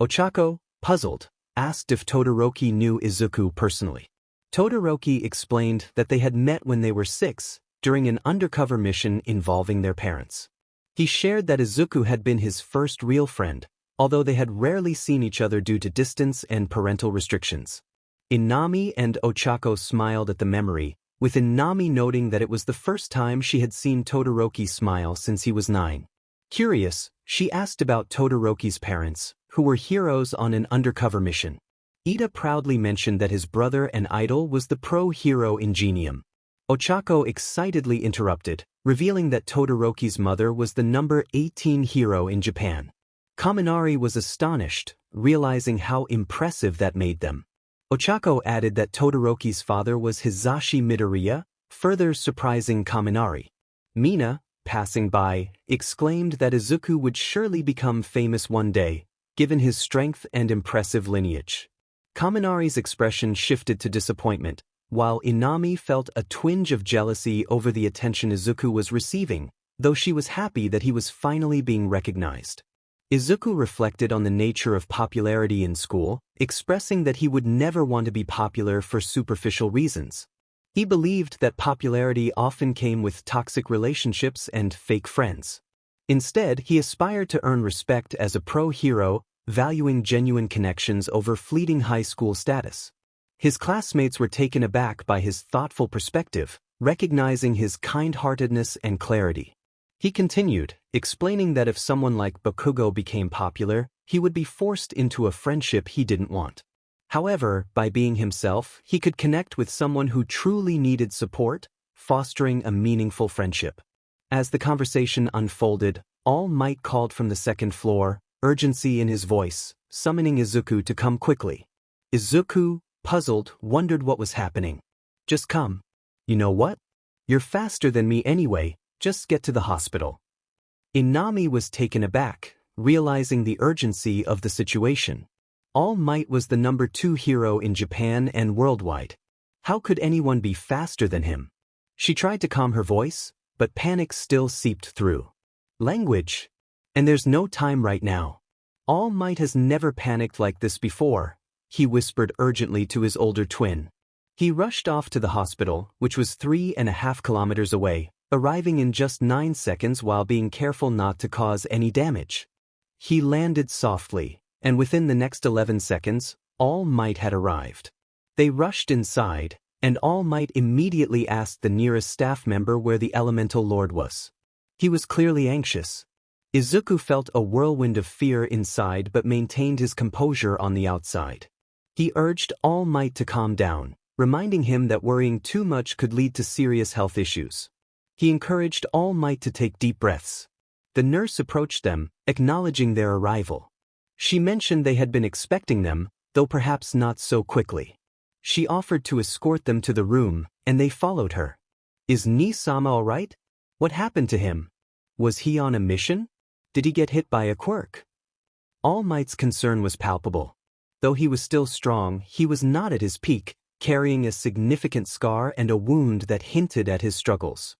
Ochaco, puzzled, asked if Todoroki knew Izuku personally. Todoroki explained that they had met when they were 6, during an undercover mission involving their parents. He shared that Izuku had been his first real friend, although they had rarely seen each other due to distance and parental restrictions. Inami and Ochaco smiled at the memory, with Inami noting that it was the first time she had seen Todoroki smile since he was 9. Curious, she asked about Todoroki's parents, who were heroes on an undercover mission. Ida proudly mentioned that his brother and idol was the pro-hero Ingenium. Ochaco excitedly interrupted, revealing that Todoroki's mother was the number 18 hero in Japan. Kaminari was astonished, realizing how impressive that made them. Ochaco added that Todoroki's father was Hisashi Midoriya, further surprising Kaminari. Mina, passing by, exclaimed that Izuku would surely become famous one day, given his strength and impressive lineage. Kaminari's expression shifted to disappointment, while Inami felt a twinge of jealousy over the attention Izuku was receiving, though she was happy that he was finally being recognized. Izuku reflected on the nature of popularity in school, expressing that he would never want to be popular for superficial reasons. He believed that popularity often came with toxic relationships and fake friends. Instead, he aspired to earn respect as a pro-hero, valuing genuine connections over fleeting high school status. His classmates were taken aback by his thoughtful perspective, recognizing his kind-heartedness and clarity. He continued, explaining that if someone like Bakugo became popular, he would be forced into a friendship he didn't want. However, by being himself, he could connect with someone who truly needed support, fostering a meaningful friendship. As the conversation unfolded, All Might called from the second floor, urgency in his voice, summoning Izuku to come quickly. Izuku, puzzled, wondered what was happening. Just come. You know what? You're faster than me anyway, just get to the hospital. Inami was taken aback, realizing the urgency of the situation. All Might was the number 2 hero in Japan and worldwide. How could anyone be faster than him? She tried to calm her voice, but panic still seeped through. Language. And there's no time right now. All Might has never panicked like this before, he whispered urgently to his older twin. He rushed off to the hospital, which was 3.5 kilometers away, arriving in just 9 seconds while being careful not to cause any damage. He landed softly, and within the next 11 seconds, All Might had arrived. They rushed inside, and All Might immediately asked the nearest staff member where the Elemental Lord was. He was clearly anxious. Izuku felt a whirlwind of fear inside but maintained his composure on the outside. He urged All Might to calm down, reminding him that worrying too much could lead to serious health issues. He encouraged All Might to take deep breaths. The nurse approached them, acknowledging their arrival. She mentioned they had been expecting them, though perhaps not so quickly. She offered to escort them to the room, and they followed her. Is Ni-sama all right? What happened to him? Was he on a mission? Did he get hit by a quirk? All Might's concern was palpable. Though he was still strong, he was not at his peak, carrying a significant scar and a wound that hinted at his struggles.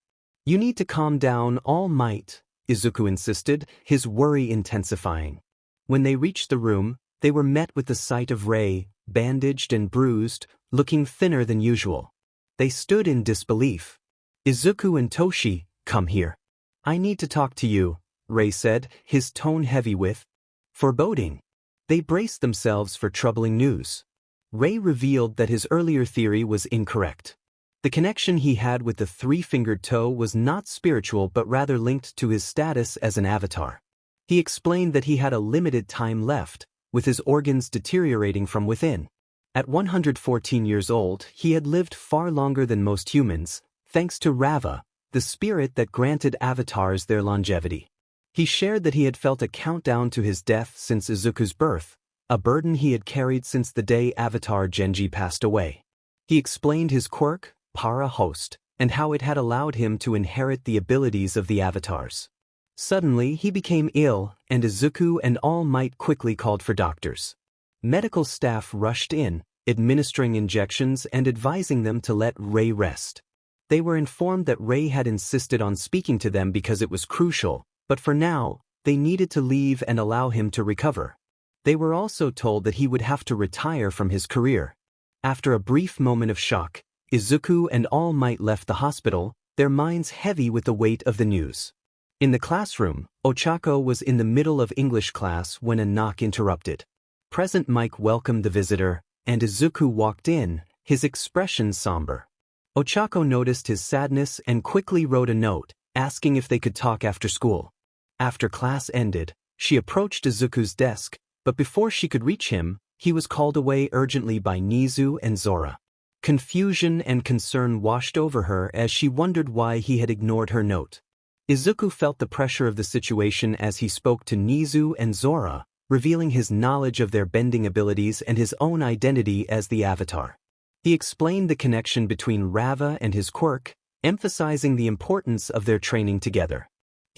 You need to calm down, All Might, Izuku insisted, his worry intensifying. When they reached the room, they were met with the sight of Rei, bandaged and bruised, looking thinner than usual. They stood in disbelief. Izuku and Toshi, come here. I need to talk to you, Rei said, his tone heavy with foreboding. They braced themselves for troubling news. Rei revealed that his earlier theory was incorrect. The connection he had with the three-fingered toe was not spiritual but rather linked to his status as an avatar. He explained that he had a limited time left, with his organs deteriorating from within. At 114 years old, he had lived far longer than most humans, thanks to Rava, the spirit that granted avatars their longevity. He shared that he had felt a countdown to his death since Izuku's birth, a burden he had carried since the day Avatar Genji passed away. He explained his quirk, Para Host, and how it had allowed him to inherit the abilities of the avatars. Suddenly, he became ill, and Izuku and All Might quickly called for doctors. Medical staff rushed in, administering injections and advising them to let Rei rest. They were informed that Rei had insisted on speaking to them because it was crucial, but for now, they needed to leave and allow him to recover. They were also told that he would have to retire from his career. After a brief moment of shock, Izuku and All Might left the hospital, their minds heavy with the weight of the news. In the classroom, Ochaco was in the middle of English class when a knock interrupted. Present Mike welcomed the visitor, and Izuku walked in, his expression somber. Ochaco noticed his sadness and quickly wrote a note, asking if they could talk after school. After class ended, she approached Izuku's desk, but before she could reach him, he was called away urgently by Nizu and Zora. Confusion and concern washed over her as she wondered why he had ignored her note. Izuku felt the pressure of the situation as he spoke to Nizu and Zora, revealing his knowledge of their bending abilities and his own identity as the Avatar. He explained the connection between Rava and his quirk, emphasizing the importance of their training together.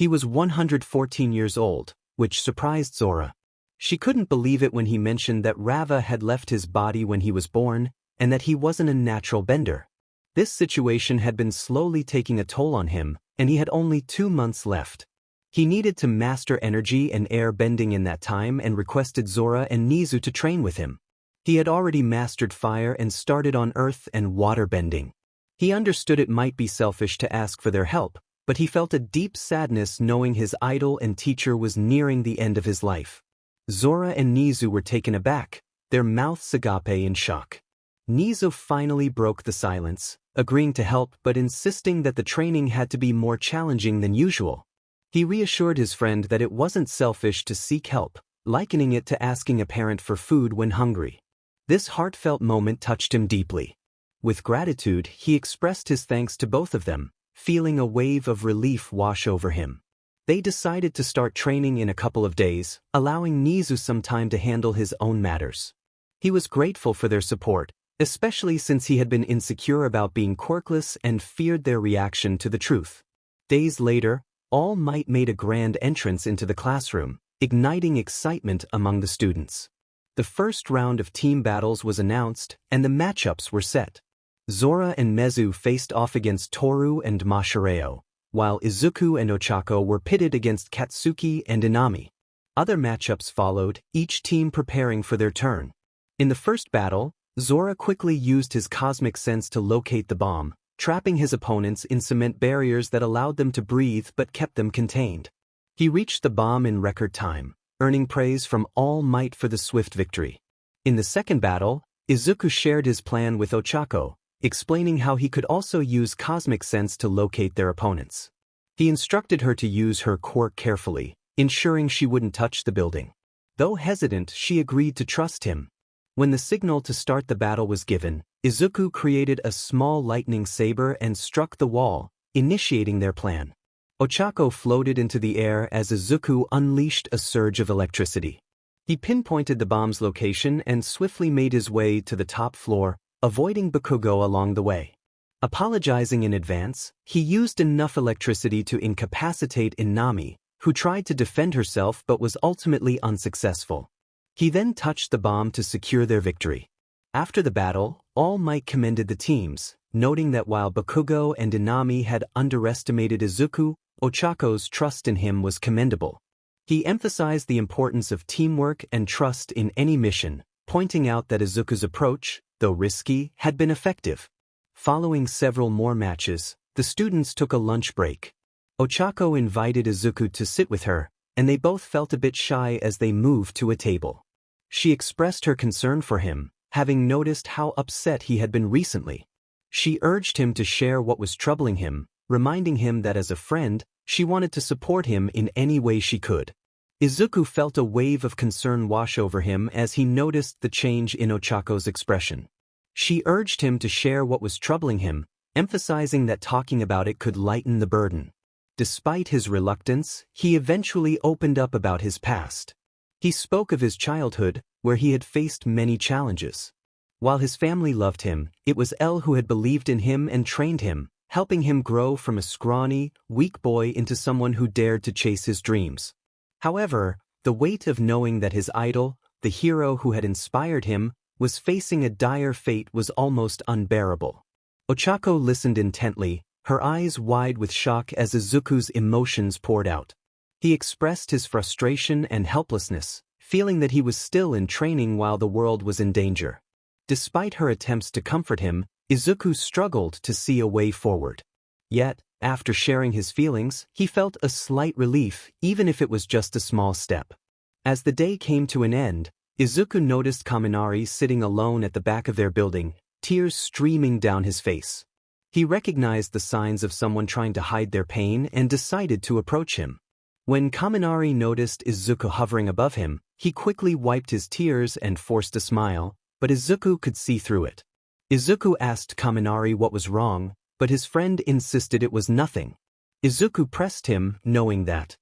He was 114 years old, which surprised Zora. She couldn't believe it when he mentioned that Rava had left his body when he was born, and that he wasn't a natural bender. This situation had been slowly taking a toll on him, and he had only 2 months left. He needed to master energy and air bending in that time and requested Zora and Nizu to train with him. He had already mastered fire and started on earth and water bending. He understood it might be selfish to ask for their help, but he felt a deep sadness knowing his idol and teacher was nearing the end of his life. Zora and Nizu were taken aback, their mouths agape in shock. Nizu finally broke the silence, agreeing to help but insisting that the training had to be more challenging than usual. He reassured his friend that it wasn't selfish to seek help, likening it to asking a parent for food when hungry. This heartfelt moment touched him deeply. With gratitude, he expressed his thanks to both of them, feeling a wave of relief wash over him. They decided to start training in a couple of days, allowing Nizu some time to handle his own matters. He was grateful for their support, especially since he had been insecure about being quirkless and feared their reaction to the truth. Days later, All Might made a grand entrance into the classroom, igniting excitement among the students. The first round of team battles was announced, and the matchups were set. Zora and Mezu faced off against Toru and Mashireo, while Izuku and Ochaco were pitted against Katsuki and Inami. Other matchups followed, each team preparing for their turn. In the first battle, Zora quickly used his cosmic sense to locate the bomb, trapping his opponents in cement barriers that allowed them to breathe but kept them contained. He reached the bomb in record time, earning praise from All Might for the swift victory. In the second battle, Izuku shared his plan with Ochaco, explaining how he could also use cosmic sense to locate their opponents. He instructed her to use her quirk carefully, ensuring she wouldn't touch the building. Though hesitant, she agreed to trust him. When the signal to start the battle was given, Izuku created a small lightning saber and struck the wall, initiating their plan. Ochaco floated into the air as Izuku unleashed a surge of electricity. He pinpointed the bomb's location and swiftly made his way to the top floor, avoiding Bakugo along the way. Apologizing in advance, he used enough electricity to incapacitate Inami, who tried to defend herself but was ultimately unsuccessful. He then touched the bomb to secure their victory. After the battle, All Might commended the teams, noting that while Bakugo and Inami had underestimated Izuku, Ochaco's trust in him was commendable. He emphasized the importance of teamwork and trust in any mission, pointing out that Izuku's approach, though risky, had been effective. Following several more matches, the students took a lunch break. Ochaco invited Izuku to sit with her, and they both felt a bit shy as they moved to a table. She expressed her concern for him, having noticed how upset he had been recently. She urged him to share what was troubling him, reminding him that as a friend, she wanted to support him in any way she could. Izuku felt a wave of concern wash over him as he noticed the change in Ochaco's expression. She urged him to share what was troubling him, emphasizing that talking about it could lighten the burden. Despite his reluctance, he eventually opened up about his past. He spoke of his childhood, where he had faced many challenges. While his family loved him, it was Elle who had believed in him and trained him, helping him grow from a scrawny, weak boy into someone who dared to chase his dreams. However, the weight of knowing that his idol, the hero who had inspired him, was facing a dire fate was almost unbearable. Ochaco listened intently, her eyes wide with shock as Izuku's emotions poured out. He expressed his frustration and helplessness, feeling that he was still in training while the world was in danger. Despite her attempts to comfort him, Izuku struggled to see a way forward. Yet, after sharing his feelings, he felt a slight relief, even if it was just a small step. As the day came to an end, Izuku noticed Kaminari sitting alone at the back of their building, tears streaming down his face. He recognized the signs of someone trying to hide their pain and decided to approach him. When Kaminari noticed Izuku hovering above him, he quickly wiped his tears and forced a smile, but Izuku could see through it. Izuku asked Kaminari what was wrong, but his friend insisted it was nothing. Izuku pressed him, knowing that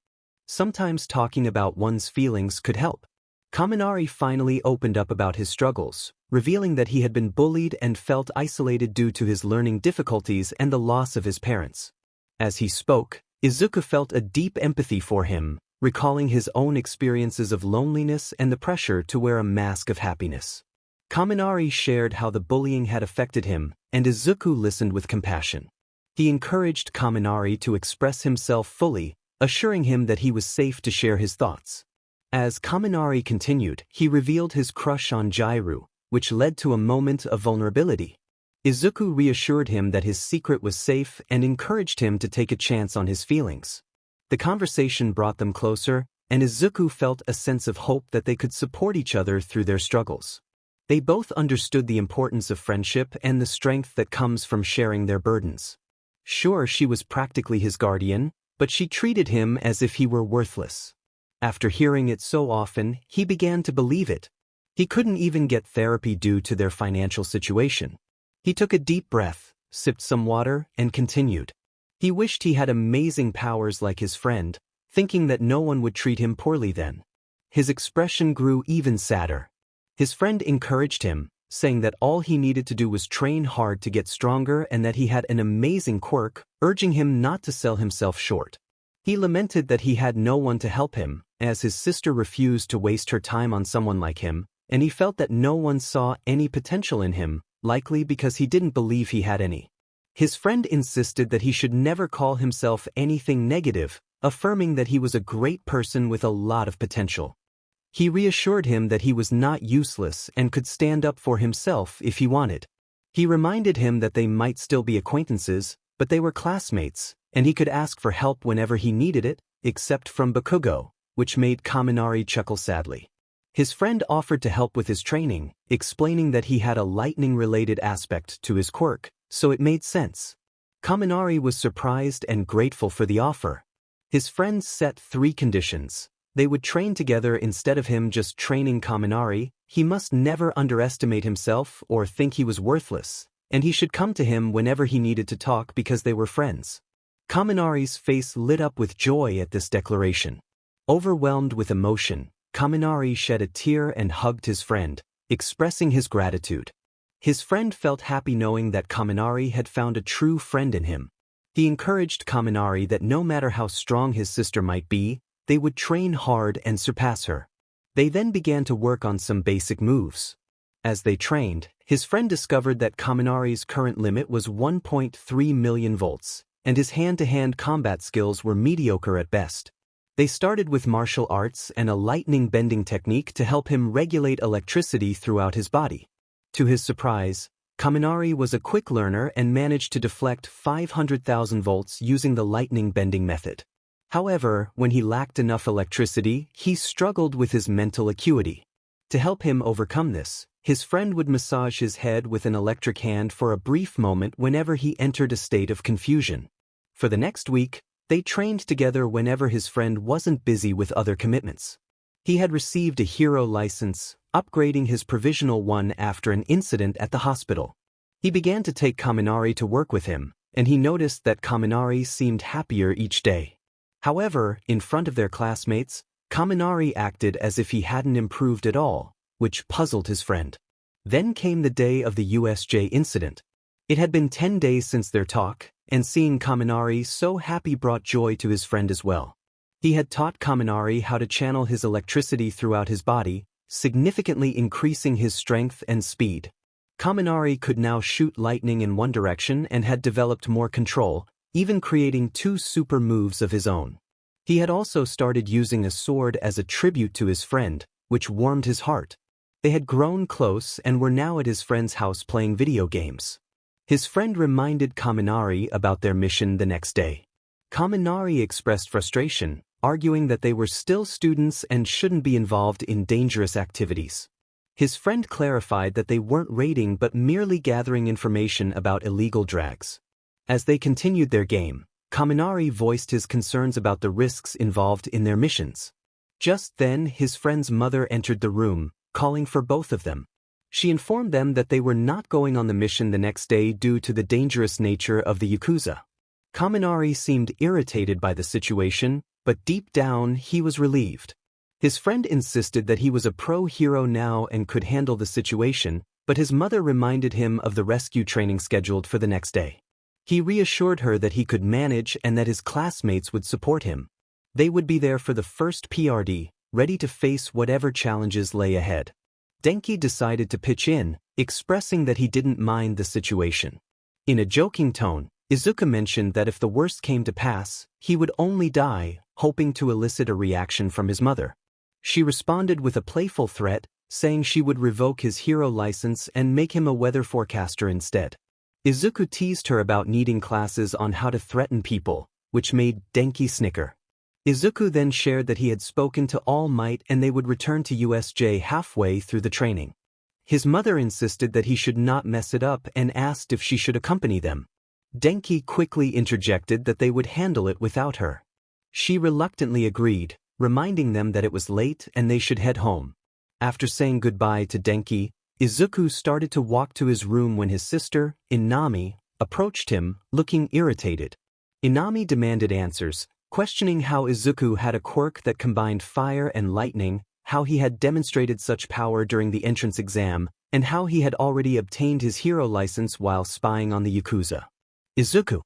sometimes talking about one's feelings could help. Kaminari finally opened up about his struggles, revealing that he had been bullied and felt isolated due to his learning difficulties and the loss of his parents. As he spoke, Izuku felt a deep empathy for him, recalling his own experiences of loneliness and the pressure to wear a mask of happiness. Kaminari shared how the bullying had affected him, and Izuku listened with compassion. He encouraged Kaminari to express himself fully, assuring him that he was safe to share his thoughts. As Kaminari continued, he revealed his crush on Jiru, which led to a moment of vulnerability. Izuku reassured him that his secret was safe and encouraged him to take a chance on his feelings. The conversation brought them closer, and Izuku felt a sense of hope that they could support each other through their struggles. They both understood the importance of friendship and the strength that comes from sharing their burdens. Sure, she was practically his guardian, but she treated him as if he were worthless. After hearing it so often, he began to believe it. He couldn't even get therapy due to their financial situation. He took a deep breath, sipped some water, and continued. He wished he had amazing powers like his friend, thinking that no one would treat him poorly then. His expression grew even sadder. His friend encouraged him, saying that all he needed to do was train hard to get stronger and that he had an amazing quirk, urging him not to sell himself short. He lamented that he had no one to help him, as his sister refused to waste her time on someone like him, and he felt that no one saw any potential in him, likely because he didn't believe he had any. His friend insisted that he should never call himself anything negative, affirming that he was a great person with a lot of potential. He reassured him that he was not useless and could stand up for himself if he wanted. He reminded him that they might still be acquaintances, but they were classmates, and he could ask for help whenever he needed it, except from Bakugo, which made Kaminari chuckle sadly. His friend offered to help with his training, explaining that he had a lightning-related aspect to his quirk, so it made sense. Kaminari was surprised and grateful for the offer. His friend set 3 conditions. They would train together instead of him just training Kaminari, he must never underestimate himself or think he was worthless, and he should come to him whenever he needed to talk because they were friends. Kaminari's face lit up with joy at this declaration. Overwhelmed with emotion, Kaminari shed a tear and hugged his friend, expressing his gratitude. His friend felt happy knowing that Kaminari had found a true friend in him. He encouraged Kaminari that no matter how strong his sister might be, they would train hard and surpass her. They then began to work on some basic moves. As they trained, his friend discovered that Kaminari's current limit was 1.3 million volts, and his hand-to-hand combat skills were mediocre at best. They started with martial arts and a lightning bending technique to help him regulate electricity throughout his body. To his surprise, Kaminari was a quick learner and managed to deflect 500,000 volts using the lightning bending method. However, when he lacked enough electricity, he struggled with his mental acuity. To help him overcome this, his friend would massage his head with an electric hand for a brief moment whenever he entered a state of confusion. For the next week, they trained together whenever his friend wasn't busy with other commitments. He had received a hero license, upgrading his provisional one after an incident at the hospital. He began to take Kaminari to work with him, and he noticed that Kaminari seemed happier each day. However, in front of their classmates, Kaminari acted as if he hadn't improved at all, which puzzled his friend. Then came the day of the USJ incident. It had been 10 days since their talk, and seeing Kaminari so happy brought joy to his friend as well. He had taught Kaminari how to channel his electricity throughout his body, significantly increasing his strength and speed. Kaminari could now shoot lightning in one direction and had developed more control, even creating 2 super moves of his own. He had also started using a sword as a tribute to his friend, which warmed his heart. They had grown close and were now at his friend's house playing video games. His friend reminded Kaminari about their mission the next day. Kaminari expressed frustration, arguing that they were still students and shouldn't be involved in dangerous activities. His friend clarified that they weren't raiding but merely gathering information about illegal drags. As they continued their game, Kaminari voiced his concerns about the risks involved in their missions. Just then, his friend's mother entered the room, calling for both of them. She informed them that they were not going on the mission the next day due to the dangerous nature of the Yakuza. Kaminari seemed irritated by the situation, but deep down he was relieved. His friend insisted that he was a pro-hero now and could handle the situation, but his mother reminded him of the rescue training scheduled for the next day. He reassured her that he could manage and that his classmates would support him. They would be there for the first PRD, ready to face whatever challenges lay ahead. Denki decided to pitch in, expressing that he didn't mind the situation. In a joking tone, Izuku mentioned that if the worst came to pass, he would only die, hoping to elicit a reaction from his mother. She responded with a playful threat, saying she would revoke his hero license and make him a weather forecaster instead. Izuku teased her about needing classes on how to threaten people, which made Denki snicker. Izuku then shared that he had spoken to All Might and they would return to USJ halfway through the training. His mother insisted that he should not mess it up and asked if she should accompany them. Denki quickly interjected that they would handle it without her. She reluctantly agreed, reminding them that it was late and they should head home. After saying goodbye to Denki, Izuku started to walk to his room when his sister, Inami, approached him, looking irritated. Inami demanded answers, questioning how Izuku had a quirk that combined fire and lightning, how he had demonstrated such power during the entrance exam, and how he had already obtained his hero license while spying on the Yakuza. Izuku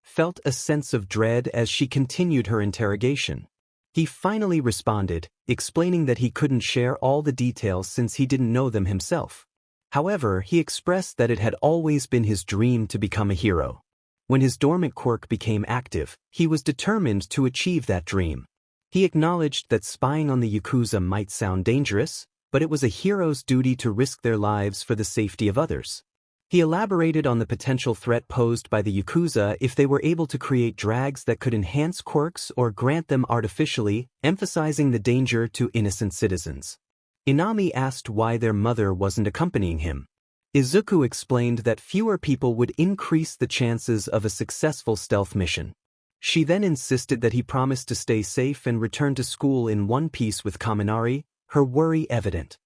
felt a sense of dread as she continued her interrogation. He finally responded, explaining that he couldn't share all the details since he didn't know them himself. However, he expressed that it had always been his dream to become a hero. When his dormant quirk became active, he was determined to achieve that dream. He acknowledged that spying on the Yakuza might sound dangerous, but it was a hero's duty to risk their lives for the safety of others. He elaborated on the potential threat posed by the Yakuza if they were able to create drags that could enhance quirks or grant them artificially, emphasizing the danger to innocent citizens. Inami asked why their mother wasn't accompanying him. Izuku explained that fewer people would increase the chances of a successful stealth mission. She then insisted that he promised to stay safe and return to school in one piece with Kaminari, her worry evident.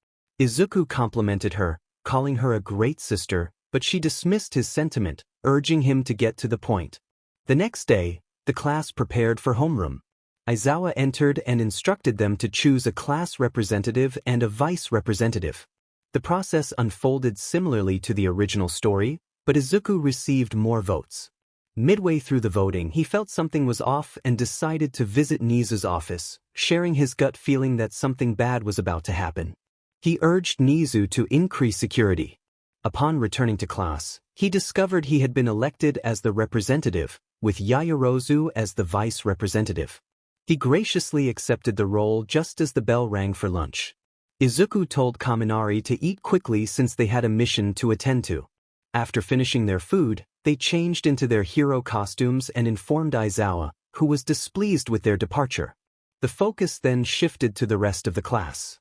Izuku complimented her, calling her a great sister, but she dismissed his sentiment, urging him to get to the point. The next day, the class prepared for homeroom. Aizawa entered and instructed them to choose a class representative and a vice representative. The process unfolded similarly to the original story, but Izuku received more votes. Midway through the voting, he felt something was off and decided to visit Nizu's office, sharing his gut feeling that something bad was about to happen. He urged Nizu to increase security. Upon returning to class, he discovered he had been elected as the representative, with Yaoyorozu as the vice representative. He graciously accepted the role just as the bell rang for lunch. Izuku told Kaminari to eat quickly since they had a mission to attend to. After finishing their food, they changed into their hero costumes and informed Aizawa, who was displeased with their departure. The focus then shifted to the rest of the class.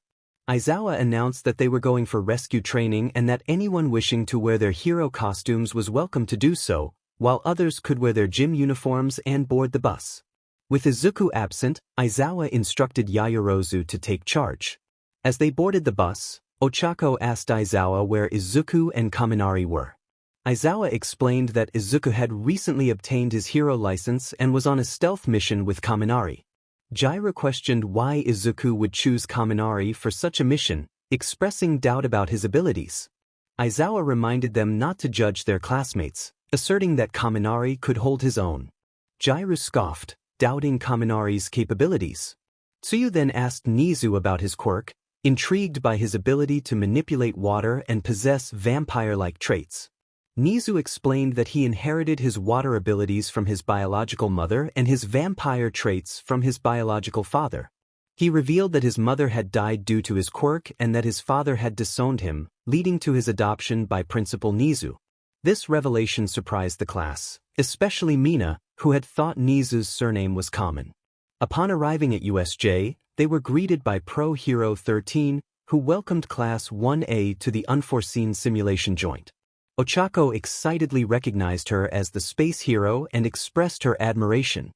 Aizawa announced that they were going for rescue training and that anyone wishing to wear their hero costumes was welcome to do so, while others could wear their gym uniforms and board the bus. With Izuku absent, Aizawa instructed Yaoyorozu to take charge. As they boarded the bus, Ochaco asked Aizawa where Izuku and Kaminari were. Aizawa explained that Izuku had recently obtained his hero license and was on a stealth mission with Kaminari. Jiraiya questioned why Izuku would choose Kaminari for such a mission, expressing doubt about his abilities. Aizawa reminded them not to judge their classmates, asserting that Kaminari could hold his own. Jiraiya scoffed, doubting Kaminari's capabilities. Tsuyu then asked Nizu about his quirk, intrigued by his ability to manipulate water and possess vampire-like traits. Nizu explained that he inherited his water abilities from his biological mother and his vampire traits from his biological father. He revealed that his mother had died due to his quirk and that his father had disowned him, leading to his adoption by Principal Nizu. This revelation surprised the class, especially Mina, who had thought Nizu's surname was common. Upon arriving at USJ, they were greeted by Pro Hero 13, who welcomed Class 1A to the unforeseen simulation joint. Ochaco excitedly recognized her as the space hero and expressed her admiration.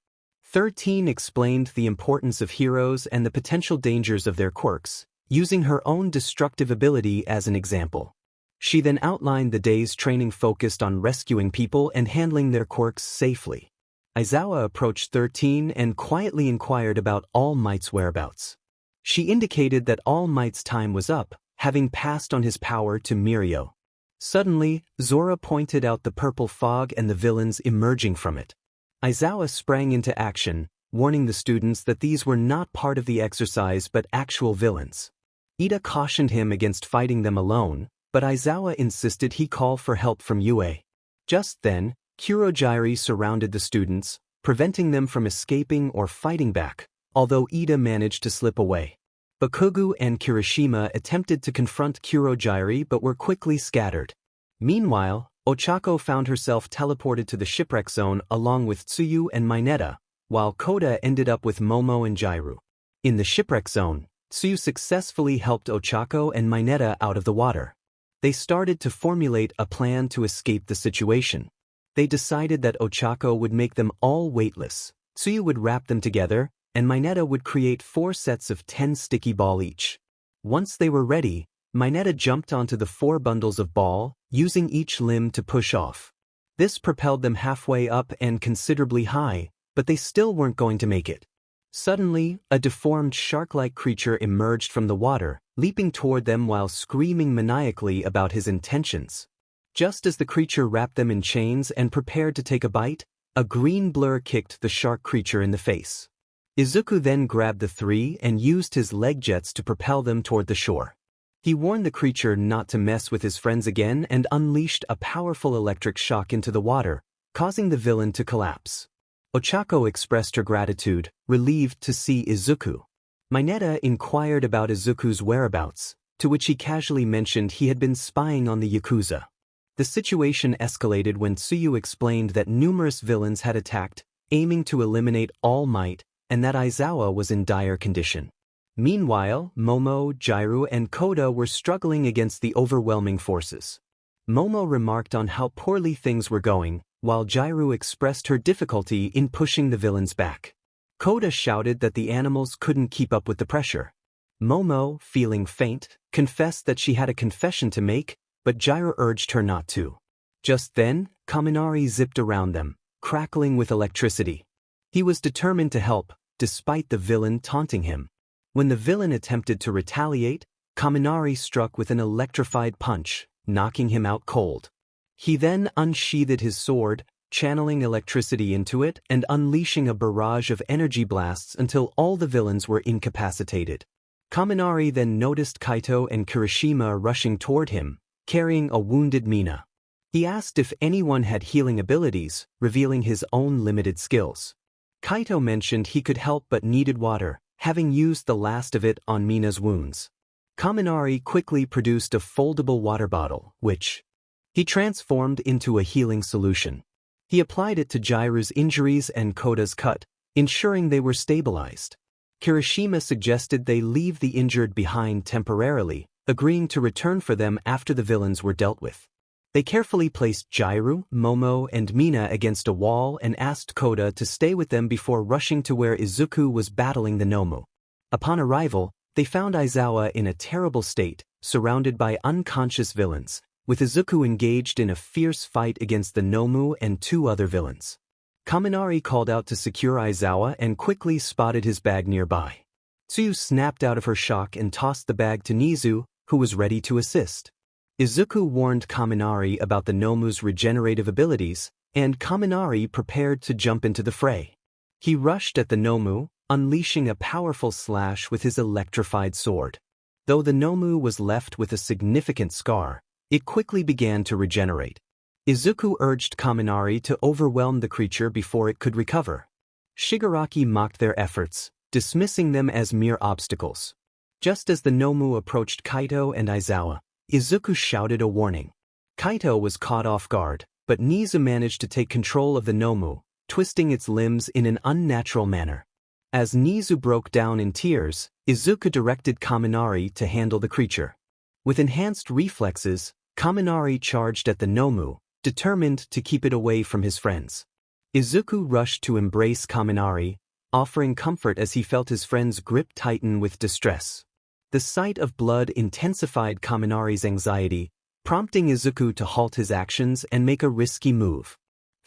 13 explained the importance of heroes and the potential dangers of their quirks, using her own destructive ability as an example. She then outlined the day's training focused on rescuing people and handling their quirks safely. Aizawa approached 13 and quietly inquired about All Might's whereabouts. She indicated that All Might's time was up, having passed on his power to Mirio. Suddenly, Zora pointed out the purple fog and the villains emerging from it. Aizawa sprang into action, warning the students that these were not part of the exercise but actual villains. Ida cautioned him against fighting them alone, but Aizawa insisted he call for help from Yue. Just then, Kurogyari surrounded the students, preventing them from escaping or fighting back, although Ida managed to slip away. Bakugo and Kirishima attempted to confront Kurogyari but were quickly scattered. Meanwhile, Ochaco found herself teleported to the shipwreck zone along with Tsuyu and Mineta, while Koda ended up with Momo and Jairu. In the shipwreck zone, Tsuyu successfully helped Ochaco and Mineta out of the water. They started to formulate a plan to escape the situation. They decided that Ochaco would make them all weightless, Tsuyu would wrap them together, and Mineta would create 4 sets of 10 sticky ball each. Once they were ready, Mineta jumped onto the 4 bundles of ball, using each limb to push off. This propelled them halfway up and considerably high, but they still weren't going to make it. Suddenly, a deformed shark-like creature emerged from the water, leaping toward them while screaming maniacally about his intentions. Just as the creature wrapped them in chains and prepared to take a bite, a green blur kicked the shark creature in the face. Izuku then grabbed the 3 and used his leg jets to propel them toward the shore. He warned the creature not to mess with his friends again and unleashed a powerful electric shock into the water, causing the villain to collapse. Ochaco expressed her gratitude, relieved to see Izuku. Mineta inquired about Izuku's whereabouts, to which he casually mentioned he had been spying on the Yakuza. The situation escalated when Tsuyu explained that numerous villains had attacked, aiming to eliminate All Might, and that Aizawa was in dire condition. Meanwhile, Momo, Jairu, and Koda were struggling against the overwhelming forces. Momo remarked on how poorly things were going, while Jairu expressed her difficulty in pushing the villains back. Koda shouted that the animals couldn't keep up with the pressure. Momo, feeling faint, confessed that she had a confession to make, but Jairu urged her not to. Just then, Kaminari zipped around them, crackling with electricity. He was determined to help, despite the villain taunting him. When the villain attempted to retaliate, Kaminari struck with an electrified punch, knocking him out cold. He then unsheathed his sword, channeling electricity into it and unleashing a barrage of energy blasts until all the villains were incapacitated. Kaminari then noticed Kaito and Kirishima rushing toward him, carrying a wounded Mina. He asked if anyone had healing abilities, revealing his own limited skills. Kaito mentioned he could help but needed water, having used the last of it on Mina's wounds. Kaminari quickly produced a foldable water bottle, which he transformed into a healing solution. He applied it to Jairu's injuries and Koda's cut, ensuring they were stabilized. Kirishima suggested they leave the injured behind temporarily, agreeing to return for them after the villains were dealt with. They carefully placed Jairu, Momo, and Mina against a wall and asked Koda to stay with them before rushing to where Izuku was battling the Nomu. Upon arrival, they found Aizawa in a terrible state, surrounded by unconscious villains, with Izuku engaged in a fierce fight against the Nomu and 2 other villains. Kaminari called out to secure Aizawa and quickly spotted his bag nearby. Tsuyu snapped out of her shock and tossed the bag to Nizu, who was ready to assist. Izuku warned Kaminari about the Nomu's regenerative abilities, and Kaminari prepared to jump into the fray. He rushed at the Nomu, unleashing a powerful slash with his electrified sword. Though the Nomu was left with a significant scar, it quickly began to regenerate. Izuku urged Kaminari to overwhelm the creature before it could recover. Shigaraki mocked their efforts, dismissing them as mere obstacles. Just as the Nomu approached Kaito and Aizawa, Izuku shouted a warning. Kaito was caught off guard, but Nizu managed to take control of the Nomu, twisting its limbs in an unnatural manner. As Nizu broke down in tears, Izuku directed Kaminari to handle the creature. With enhanced reflexes, Kaminari charged at the Nomu, determined to keep it away from his friends. Izuku rushed to embrace Kaminari, offering comfort as he felt his friend's grip tighten with distress. The sight of blood intensified Kaminari's anxiety, prompting Izuku to halt his actions and make a risky move.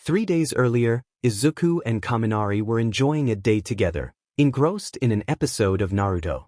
3 days earlier, Izuku and Kaminari were enjoying a day together, engrossed in an episode of Naruto.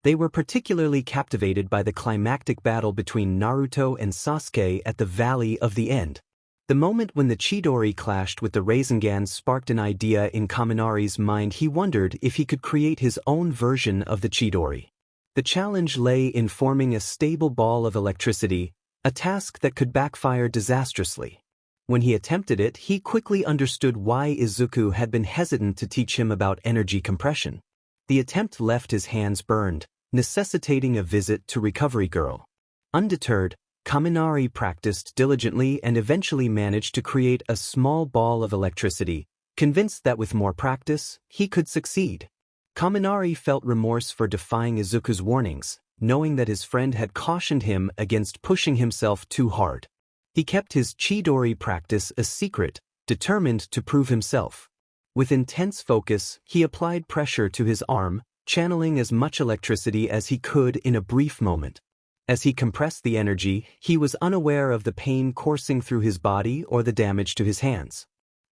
They were particularly captivated by the climactic battle between Naruto and Sasuke at the Valley of the End. The moment when the Chidori clashed with the Rasengan sparked an idea in Kaminari's mind. He wondered if he could create his own version of the Chidori. The challenge lay in forming a stable ball of electricity, a task that could backfire disastrously. When he attempted it, he quickly understood why Izuku had been hesitant to teach him about energy compression. The attempt left his hands burned, necessitating a visit to Recovery Girl. Undeterred, Kaminari practiced diligently and eventually managed to create a small ball of electricity, convinced that with more practice, he could succeed. Kaminari felt remorse for defying Izuku's warnings, knowing that his friend had cautioned him against pushing himself too hard. He kept his Chidori practice a secret, determined to prove himself. With intense focus, he applied pressure to his arm, channeling as much electricity as he could in a brief moment. As he compressed the energy, he was unaware of the pain coursing through his body or the damage to his hands.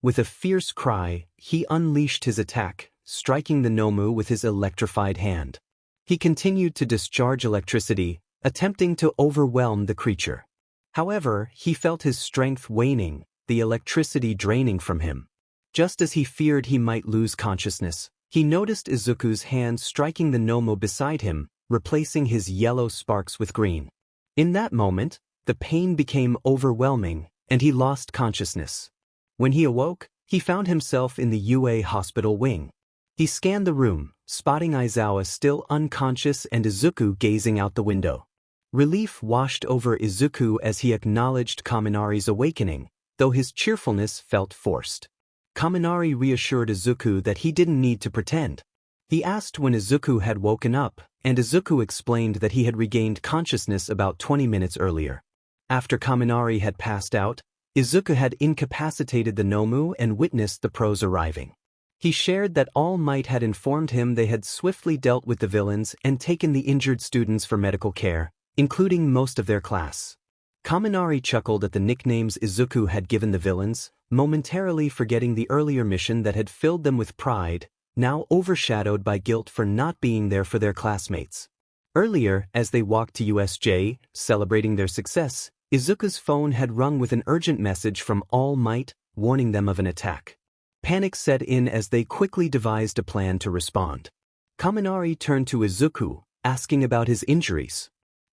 With a fierce cry, he unleashed his attack, striking the Nomu with his electrified hand. He continued to discharge electricity, attempting to overwhelm the creature. However, he felt his strength waning, the electricity draining from him. Just as he feared he might lose consciousness, he noticed Izuku's hand striking the Nomu beside him, replacing his yellow sparks with green. In that moment, the pain became overwhelming, and he lost consciousness. When he awoke, he found himself in the UA hospital wing. He scanned the room, spotting Aizawa still unconscious and Izuku gazing out the window. Relief washed over Izuku as he acknowledged Kaminari's awakening, though his cheerfulness felt forced. Kaminari reassured Izuku that he didn't need to pretend. He asked when Izuku had woken up, and Izuku explained that he had regained consciousness about 20 minutes earlier. After Kaminari had passed out, Izuku had incapacitated the Nomu and witnessed the pros arriving. He shared that All Might had informed him they had swiftly dealt with the villains and taken the injured students for medical care, including most of their class. Kaminari chuckled at the nicknames Izuku had given the villains, momentarily forgetting the earlier mission that had filled them with pride, now overshadowed by guilt for not being there for their classmates. Earlier, as they walked to USJ, celebrating their success, Izuku's phone had rung with an urgent message from All Might, warning them of an attack. Panic set in as they quickly devised a plan to respond. Kaminari turned to Izuku, asking about his injuries.